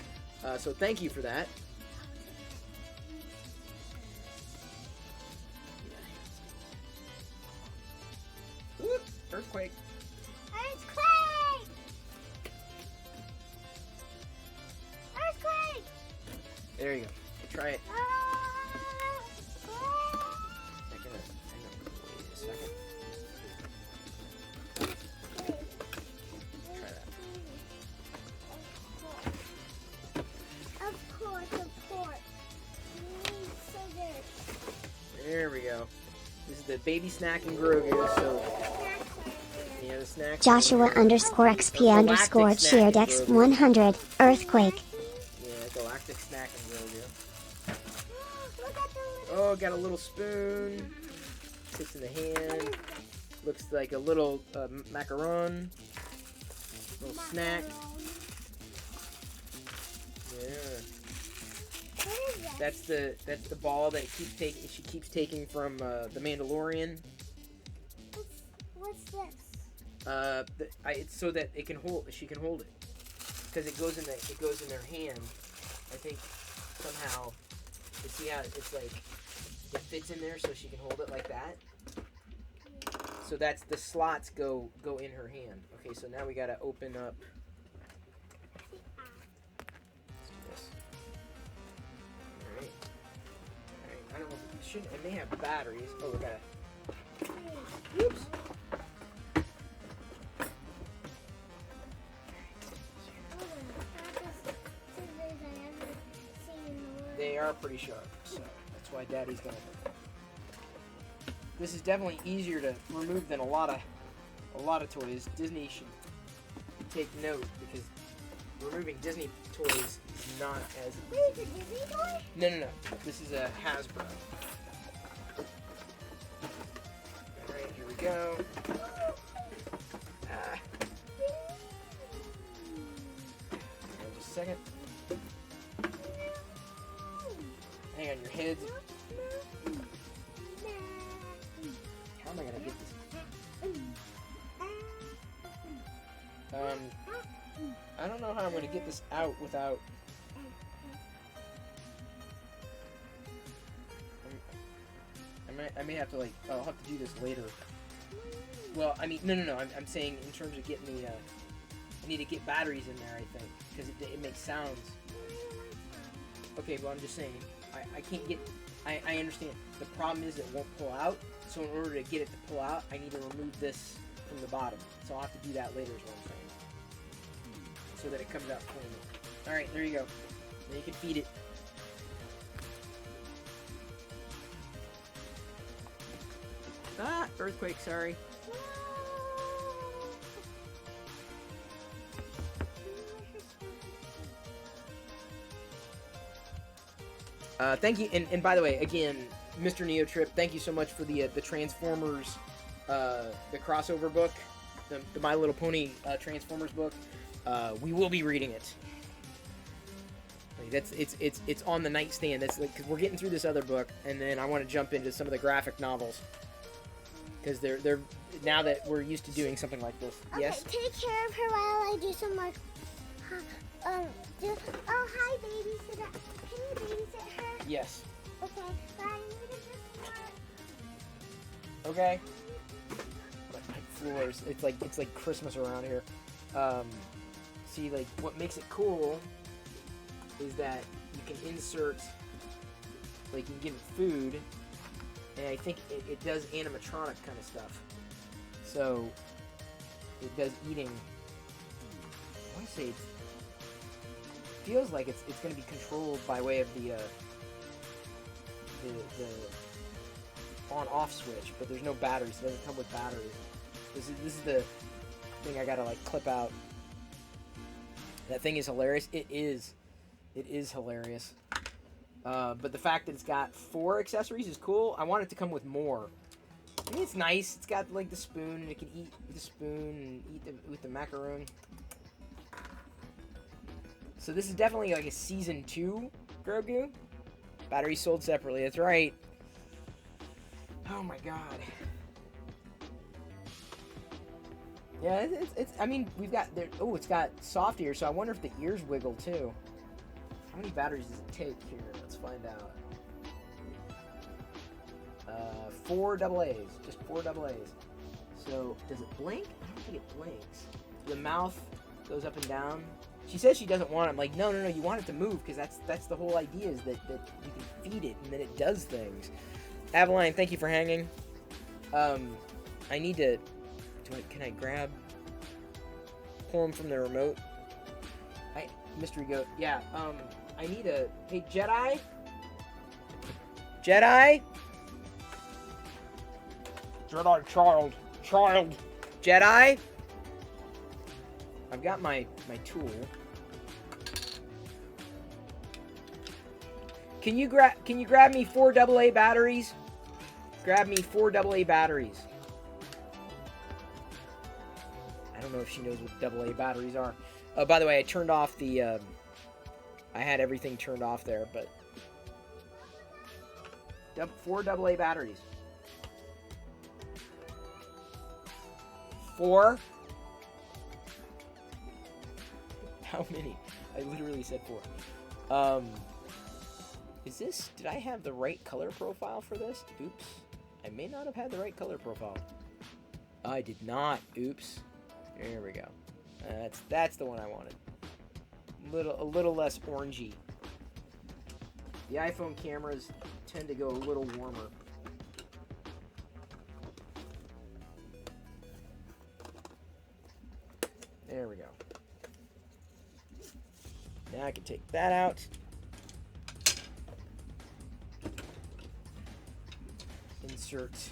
So thank you for that. Whoop, earthquake. Earthquake! Earthquake! There you go. Try it. There we go. This is the baby snack and Grogu, so yeah, the snacks. Joshua underscore XP underscore Galactic snack cheered and X Grogu. 100 earthquake. Yeah, galactic snack and Grogu. Oh, got a little spoon. Sits in the hand. Looks like a little macaron. Little snack. Yeah. That's the ball that she keeps taking from the Mandalorian. What's this? It's so that she can hold it, because it goes in their hand. I think somehow, you see how it's like it fits in there, so she can hold it like that. So that's the slots go in her hand. Okay, so now we gotta open up. I don't know. It may have batteries. Oh, we gotta. Oops. They are pretty sharp, so that's why Daddy's gonna. This is definitely easier to remove than a lot of toys. Disney should take note, because removing Disney toys is not as. Wait, is it a Disney toy? No. This is a Hasbro. Alright, here we go. Just a second. Hang on, your head's. How am I gonna get this? I don't know how I'm gonna get this out without. I may have to I'll have to do this later. Well, I mean, no. I'm saying in terms of getting the. I need to get batteries in there, I think, because it makes sounds. Okay, well, I'm just saying, I can't get. I understand. The problem is it won't pull out. So in order to get it to pull out, I need to remove this from the bottom. So I'll have to do that later, is what I'm saying. So that it comes out clean. Alright, there you go. Now you can feed it. Ah, earthquake, sorry. Thank you, and by the way, again, Mr. Neotrip, thank you so much for the Transformers, the crossover book, the My Little Pony Transformers book. We will be reading it. Like, it's on the nightstand. That's like, 'cause we're getting through this other book, and then I want to jump into some of the graphic novels, because they're now that we're used to doing something like this. Okay, Yes. take care of her while I do some more. Oh, hi, babysitter. Can you babysit her? Yes. Okay, but I need to just Okay. My floors. It's like Christmas around here. See, like, what makes it cool is that you can insert, like, you can give it food, and I think it does animatronic kind of stuff. So it does eating. I want to say it feels like it's going to be controlled by way of the on-off switch, but there's no batteries. It doesn't come with batteries. This is the thing I gotta like clip out. That thing is hilarious. It is hilarious. But the fact that it's got 4 accessories is cool. I want it to come with more. I mean, it's nice. It's got like the spoon, and it can eat with the spoon and eat with the macaroon. So this is definitely like a season 2 Grogu. Batteries sold separately. That's right. Oh my god. Yeah, it's I mean, we've got there. Oh, it's got soft ears, so I wonder if the ears wiggle too. How many batteries does it take here? Let's find out. 4 AA's, just 4 AA's. So does it blink? I don't think it blinks. The mouth goes up and down. She says she doesn't want it. I'm like, no, you want it to move, because that's the whole idea, is that you can feed it and then it does things. Avaline, thank you for hanging. I need to. Can I grab? Pull him from the remote. Mystery goat. Yeah. I need a. Hey, Jedi. Jedi. Jedi child. Jedi. I've got my tool. Can you grab me 4 AA batteries? Grab me 4 AA batteries. I don't know if she knows what AA batteries are. Oh, by the way, I turned off the. I had everything turned off there, but 4 AA batteries. 4. How many? I literally said 4. Is this... Did I have the right color profile for this? Oops. I may not have had the right color profile. I did not. Oops. There we go. That's the one I wanted. A little less orangey. The iPhone cameras tend to go a little warmer. There we go. Now I can take that out. Insert.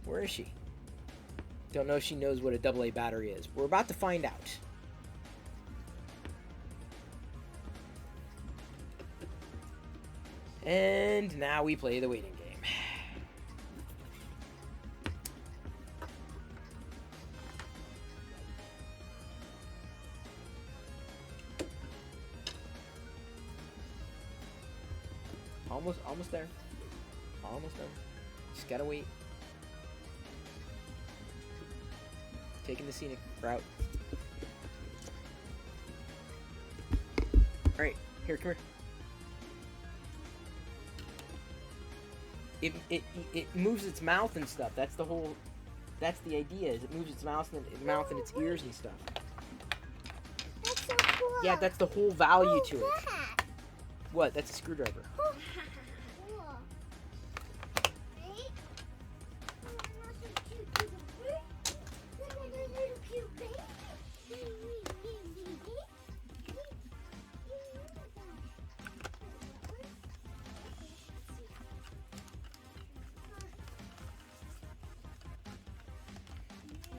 Where is she? Don't know if she knows what a AA battery is. We're about to find out. And now we play the waiting game. Almost there. Almost done. Just gotta wait. Taking the scenic route. Alright, here, come here. It moves its mouth and stuff. That's the whole. That's the idea. Is it moves its mouth and its ears and stuff. That's so cool. Yeah, that's the whole value to it. That. What? That's a screwdriver. Cool.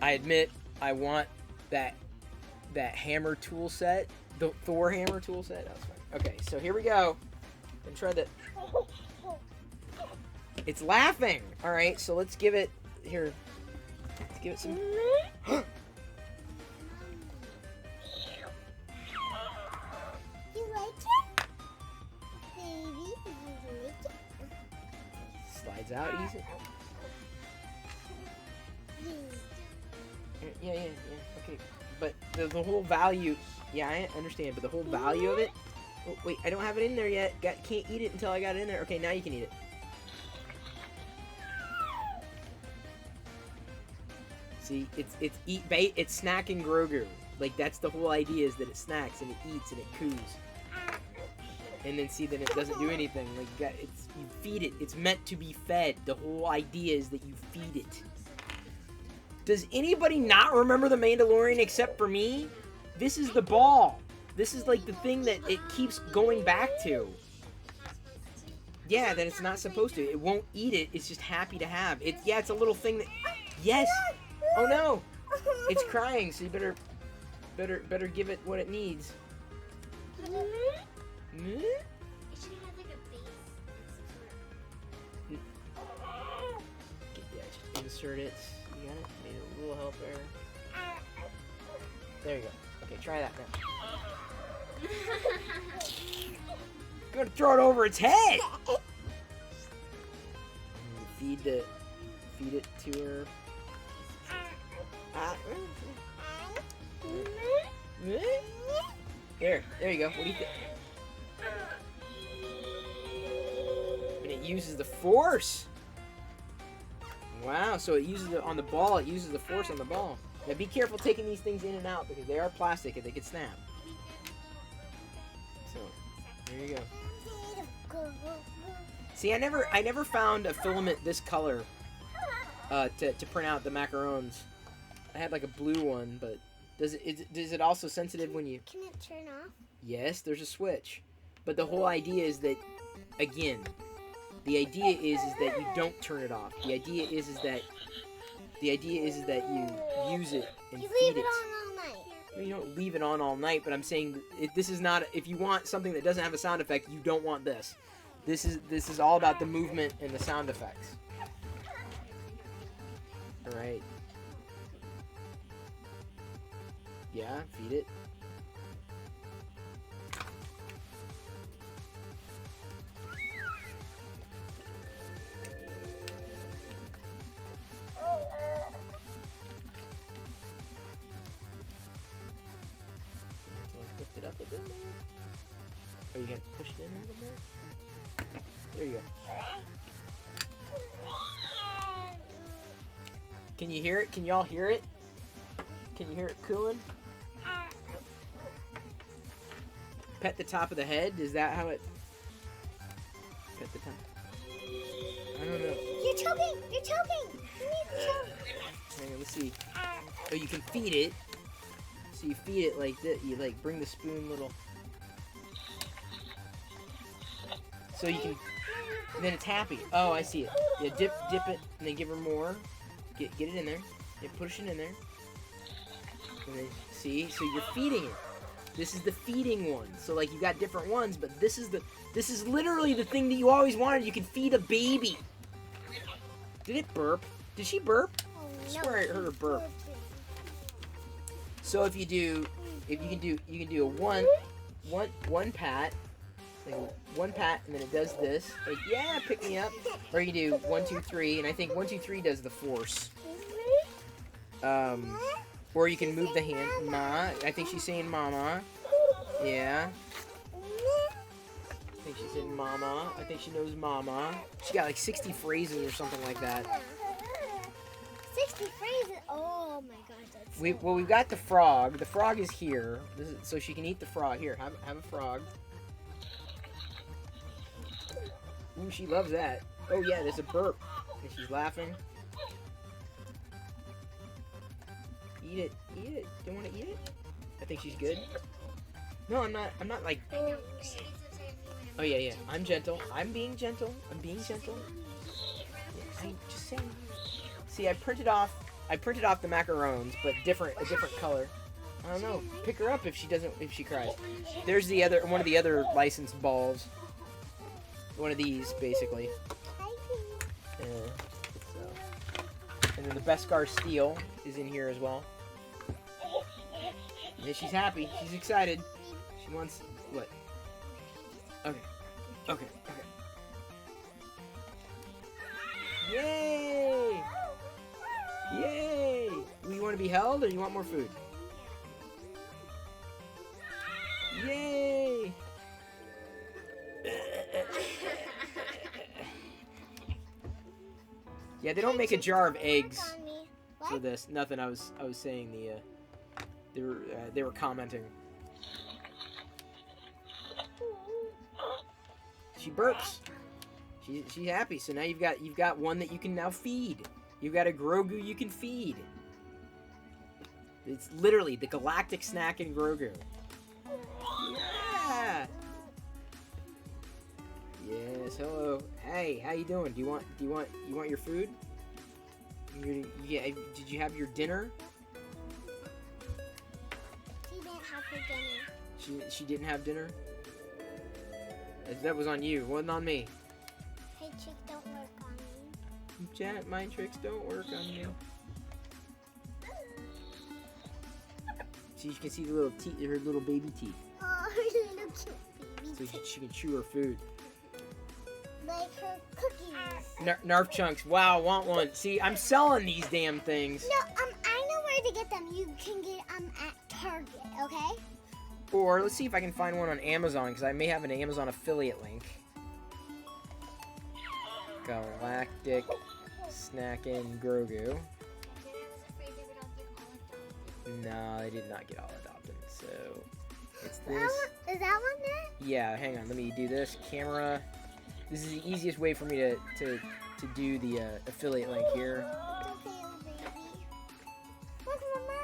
I admit, I want that hammer tool set, the Thor hammer tool set. That was fun. Okay, so here we go. And try the. It's laughing. All right, so let's give it here. Let's give it some. You like it, baby? You like it? Slides out easy. Yeah. Okay, but the whole value. Yeah, I understand, but the whole value of it. Oh, wait, I don't have it in there yet. Can't eat it until I got it in there. Okay, now you can eat it. See, it's eat bait. It's snacking Grogu. Like that's the whole idea, is that it snacks and it eats and it coos. and then see that it doesn't do anything. Like you feed it. It's meant to be fed. The whole idea is that you feed it. Does anybody not remember the Mandalorian except for me? This is the ball. This is like the thing that it keeps going back to. Yeah, that it's not supposed to. It won't eat it. It's just happy to have. Yeah, it's a little thing that. Yes. Oh no. It's crying. So you better give it what it needs. It should have like a base. Yeah, just insert it. You got it? Made a little help there. There you go. Okay, try that now. I'm gonna throw it over its head! Feed it to her. There you go. What do you think? And it uses the force. Wow, so it uses it on the ball. It uses the force on the ball. Now be careful taking these things in and out because they are plastic and they could snap. So, there you go. See, I never found a filament this color to print out the macarons. I had like a blue one, but is it also sensitive when you? Can it turn off? Yes, there's a switch, but the whole idea is that, again, the idea is that you don't turn it off. The idea is that you use it and You feed leave it it. on all night. You don't leave it on all night, but I'm saying this is not. If you want something that doesn't have a sound effect, you don't want this. This is all about the movement and the sound effects. All right. Yeah, feed it. Lift it up a bit more. Oh, you gotta push it in a little bit. There you go. Can you hear it? Can y'all hear it? Can you hear it cooing? Pet the top of the head? Is that how it... Pet the top? I don't know. You're choking! You're choking! You need to choke! Hang on, let's see. Oh, you can feed it. So you feed it like this. You like bring the spoon little... So you can... And then it's happy. Oh, I see it. Yeah, dip it, and then give her more. Get it in there. Yeah, push it in there. And then, see? So you're feeding it. This is the feeding one. So like you got different ones, but this is literally the thing that you always wanted. You can feed a baby. Did it burp? Did she burp? I swear I heard her burp. So if you can do a one pat, like one pat, and then it does this. Like, yeah, pick me up. Or you can do 1, 2, 3, and I think 1, 2, 3 does the force. Or you can move the hand. Ma. I think she's saying mama. Yeah. I think she's saying mama. I think she knows mama. She got like 60 phrases or something like that. 60 phrases? Oh my god, that's We've got the frog. The frog is here. So she can eat the frog. Here, have a frog. Ooh, she loves that. Oh yeah, there's a burp. And she's laughing. Eat it. Eat it. Do you want to eat it? I think she's good. No, I'm not like... Oh yeah. I'm gentle. I'm being gentle. I'm being gentle. Yeah, I'm just saying. See, I printed off the macarons, but a different color. I don't know. Pick her up if she cries. There's one of the other licensed balls. One of these, basically. And then the Beskar Steel is in here as well. And she's happy. She's excited. She wants... What? Okay. Yay! Yay! You want to be held or you want more food? Yay! Yeah, they don't make a jar of eggs for this. Nothing. I was saying they were commenting. She burps. She's happy. So now you've got one that you can now feed. You've got a Grogu you can feed. It's literally the galactic snack in Grogu. Yeah. Yes. Hello. Hey, how you doing? Do you want your food? Yeah. Did you have your dinner? She didn't have her dinner. She didn't have dinner? That was on you. Wasn't on me. Hey, chick, don't work on me. Janet, mind tricks don't work on me. So you can see the little teeth, her little baby teeth. Oh, her little cute baby So teeth. she can chew her food. Like her cookies. Narf chunks. Wow, want one. See, I'm selling these damn things. No, I know where to get them. You can get them at Target, okay? Or let's see if I can find one on Amazon, because I may have an Amazon affiliate link. Galactic Snackin' Grogu. No, I did not get all adopted. So it's this. Is that one there? Yeah, hang on. Let me do this. Camera. This is the easiest way for me to do the affiliate link here. Okay, little baby. Look, Mama.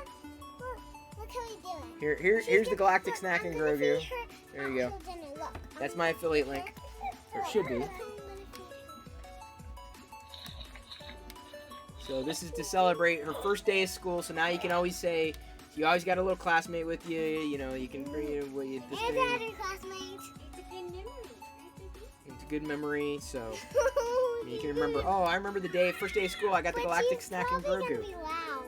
Look how we doing. Here's the Galactic Snackin' Grogu. There you go. Look, That's my affiliate link. Or it should be. So this is to celebrate her first day of school. So now you can always say, you always got a little classmate with you. You know, you can bring you this And thing. other classmates. It's a good memory. So you can remember. Oh, I remember the day, first day of school. I got the Galactic Snackin' Grogu. Be loud.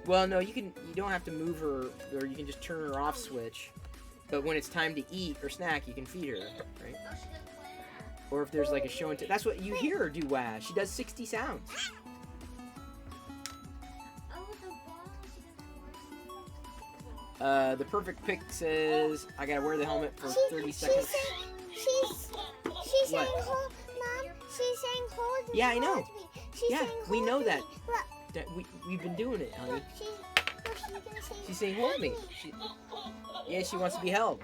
Well, no, you don't have to move her, or you can just turn her off switch. But when it's time to eat or snack, you can feed her, right? Or if there's like a show and tell. That's what you hear her do. Wow, she does 60 sounds. The perfect pick says I gotta wear the helmet for 30 seconds. She's saying hold, Mom. She's saying hold me. Yeah, I know. hold me. She's Yeah, saying, we hold know me. that. Look, We've been doing it, honey. look, she's gonna say, She's saying hold me. Yeah, she wants to be held.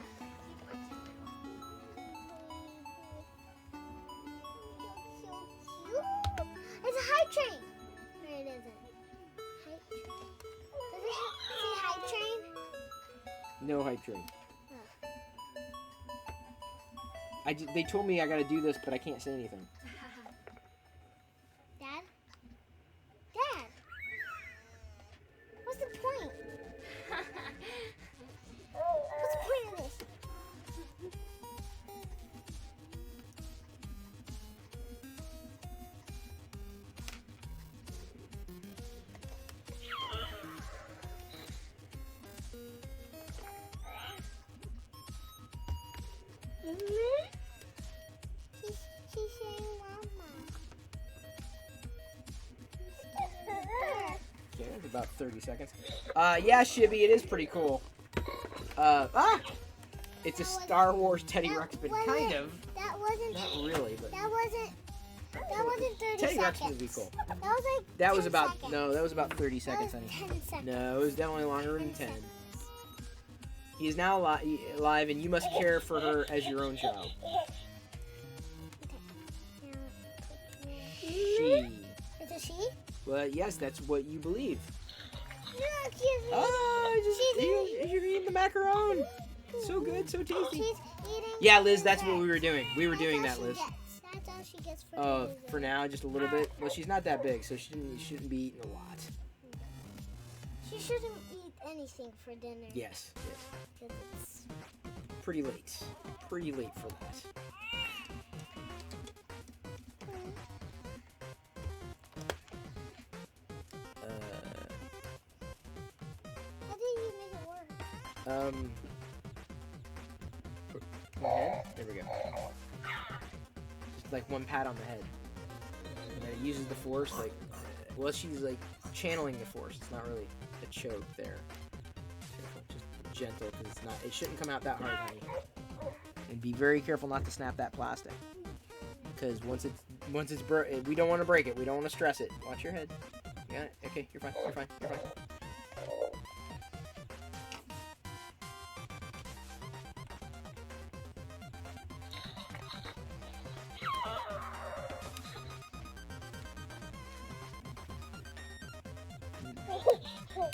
It's a hype train. No, it isn't. Hype train. Does it say hype train? No hype train. They told me I gotta do this, but I can't say anything. Dad? Dad? What's the point? What's the point of this? She's saying mama. Okay, that's about 30 seconds. Yeah, Shibby, it is pretty cool. It's a Star Wars Teddy Ruxpin, kind of. That wasn't. Not really, but That wasn't 30 Teddy seconds. Ruxpin would be cool. That was like. That was 10 about seconds. no, that was about 30 seconds, That honey. was 10 seconds. No, it was definitely longer than 10. He is now alive, and you must care for her as your own child. She. Is it she? Well, yes, that's what you believe. Look, she's You're eating the macaron. So good, so tasty. She's eating. Yeah, Liz, that's what we were doing. We were doing that, Liz. That's all she gets for For now, just a little bit. Well, she's not that big, so she shouldn't be eating a lot. She shouldn't eat anything for dinner. Yes, 'Cause it's pretty late. Pretty late for that. How did you make it work? On the head? There we go. Just like one pat on the head. And then it uses the force, like, well, she's like channeling the force. It's not really a choke there. Just gentle, because it's not. It shouldn't come out that hard, honey. And be very careful not to snap that plastic, because once it's we don't want to break it. We don't want to stress it. Watch your head. You got it? Okay, you're fine. You're fine. You're fine. Well,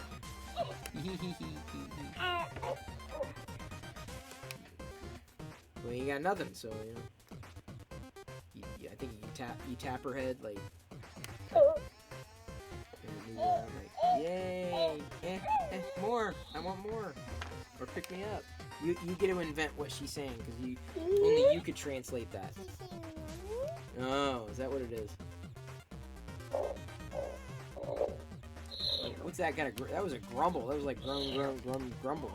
you got nothing, so I think you tap her head like. Like, yay! More! I want more! Or pick me up. You get to invent what she's saying because only you could translate that. Oh, is that what it is? What's that kind of? That was a grumble. That was like grumble.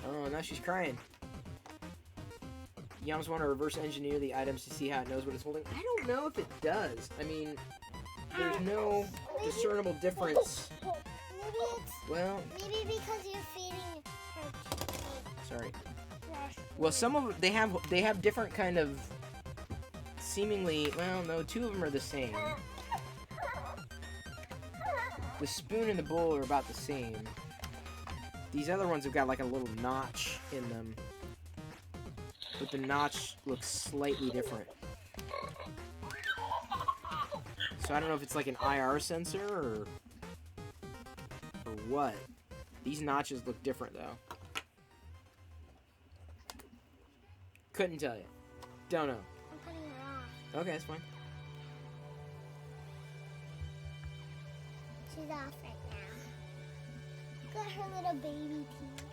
Oh, now she's crying. You almost want to reverse engineer the items to see how it knows what it's holding. I don't know if it does. I mean, there's no discernible difference. Well, maybe because you're feeding her. Sorry. Well, some of them they have different kind of seemingly. Well, no, two of them are the same. The spoon and the bowl are about the same. These other ones have got like a little notch in them. But the notch looks slightly different. So I don't know if it's like an IR sensor or what. These notches look different though. Couldn't tell you. Don't know. I'm putting her on. Okay, that's fine. She's off right now. Look at her little baby teeth.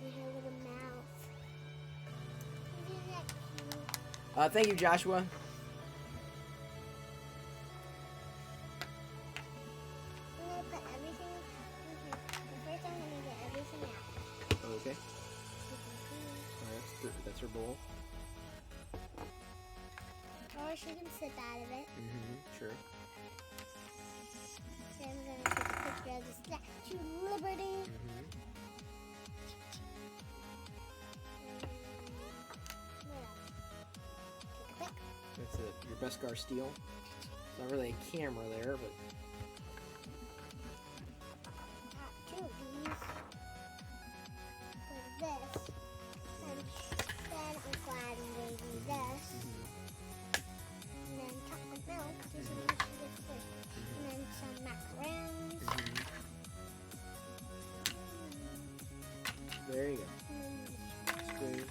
And her little mouth. Isn't that cute? Thank you, Joshua. I'm gonna put everything. First, I'm gonna get everything out. Okay. That's her bowl. Or she can sip out of it. Sure. So I'm gonna take a picture of the Statue of Liberty. What else? Take a pic. That's your Beskar steel. Not really a camera there, but Two of these. For this. And then I'm glad and baby this. And then chocolate milk. This is what she gets first. And then some macarons. there you go. And then Spoon. And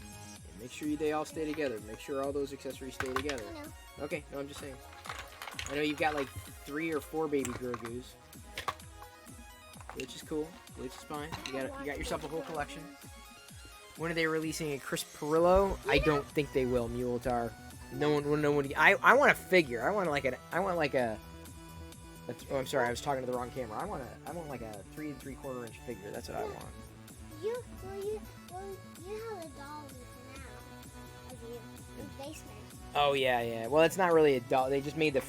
make sure they all stay together. Make sure all those accessories stay together. I know. Okay, no, I'm just saying. I know you've got like 3 or 4 baby Grogus, which is cool, which is fine. You got yourself a whole collection. When are they releasing a Chris Pirillo? I don't think they will. Muletar. No one. I want a figure. I want like a. Oh, I'm sorry. I was talking to the wrong camera. I want like a 3 3/4 inch figure. That's what I want. You have a doll now of you in the basement. Oh yeah. Well, it's not really a doll. They just made a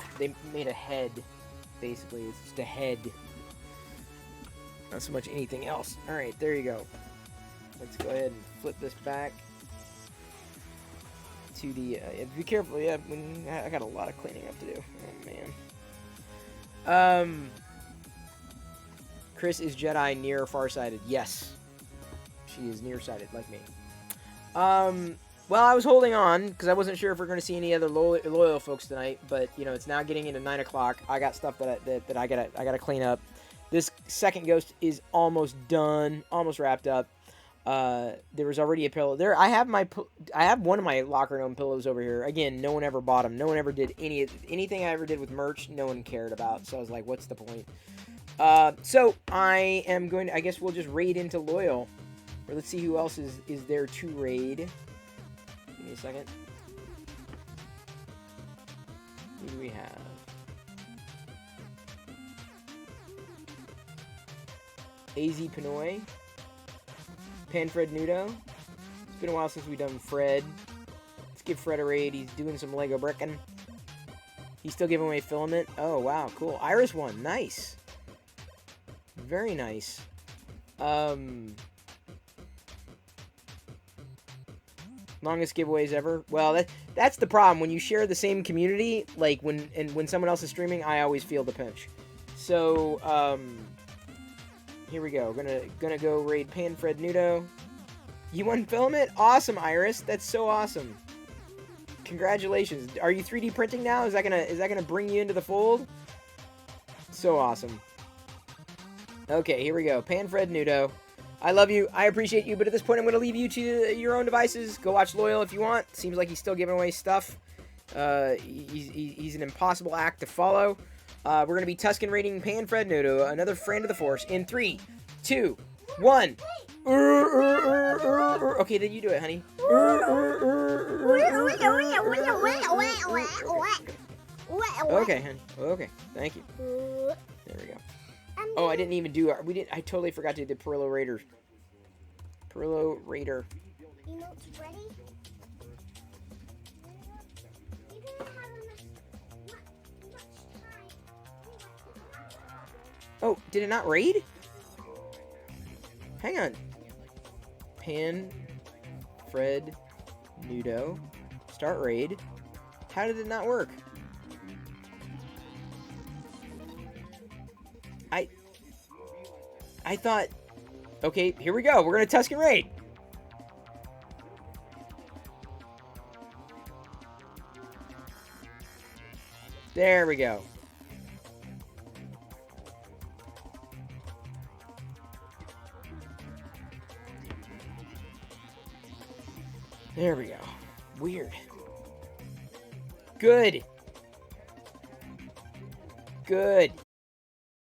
head. Basically, it's just a head. Not so much anything else. All right, there you go. Let's go ahead and flip this back to the. Be careful. Yeah, I got a lot of cleaning up to do. Oh man. Chris, is Jedi near farsighted? Yes, she is nearsighted like me. Well, I was holding on because I wasn't sure if we're going to see any other loyal folks tonight, but you know it's now getting into 9 o'clock. I got stuff that I gotta clean up. This second ghost is almost done, almost wrapped up. There was already a pillow there. I have one of my locker room pillows over here. Again, no one ever bought them. No one ever did anything I ever did with merch. No one cared about. So I was like, what's the point? So I am going to, I guess we'll just raid into loyal, or let's see who else is there to raid. Give me a second. Who do we have? AZ Pinoy. Panfred Nudo. It's been a while since we've done Fred. Let's give Fred a raid. He's doing some Lego bricking. He's still giving away filament. Oh, wow. Cool. Iris one. Nice. Very nice. Longest giveaways ever. Well, that's the problem. When you share the same community, like when someone else is streaming, I always feel the pinch. So, here we go. Gonna go raid Panfred Nudo. You won filament? Awesome, Iris. That's so awesome. Congratulations. Are you 3D printing now? Is that gonna bring you into the fold? So awesome. Okay, here we go. Panfred Nudo. I love you. I appreciate you, but at this point, I'm going to leave you to your own devices. Go watch Loyal if you want. Seems like he's still giving away stuff. He's an impossible act to follow. We're going to be Tuscan rating Panfred Nudo, another friend of the Force, in 3, 2, 1. Okay, then you do it, honey. Okay, honey. Okay, thank you. There we go. Oh, I didn't even do our... I totally forgot to do the Perillo Raider. Perillo Raider. You know it's ready? You don't have much time. Oh, did it not raid? Hang on. Fred Nudo. Start raid. How did it not work? I thought... Okay, here we go. We're going to Tuscan raid. There we go. There we go. Weird. Good. Good.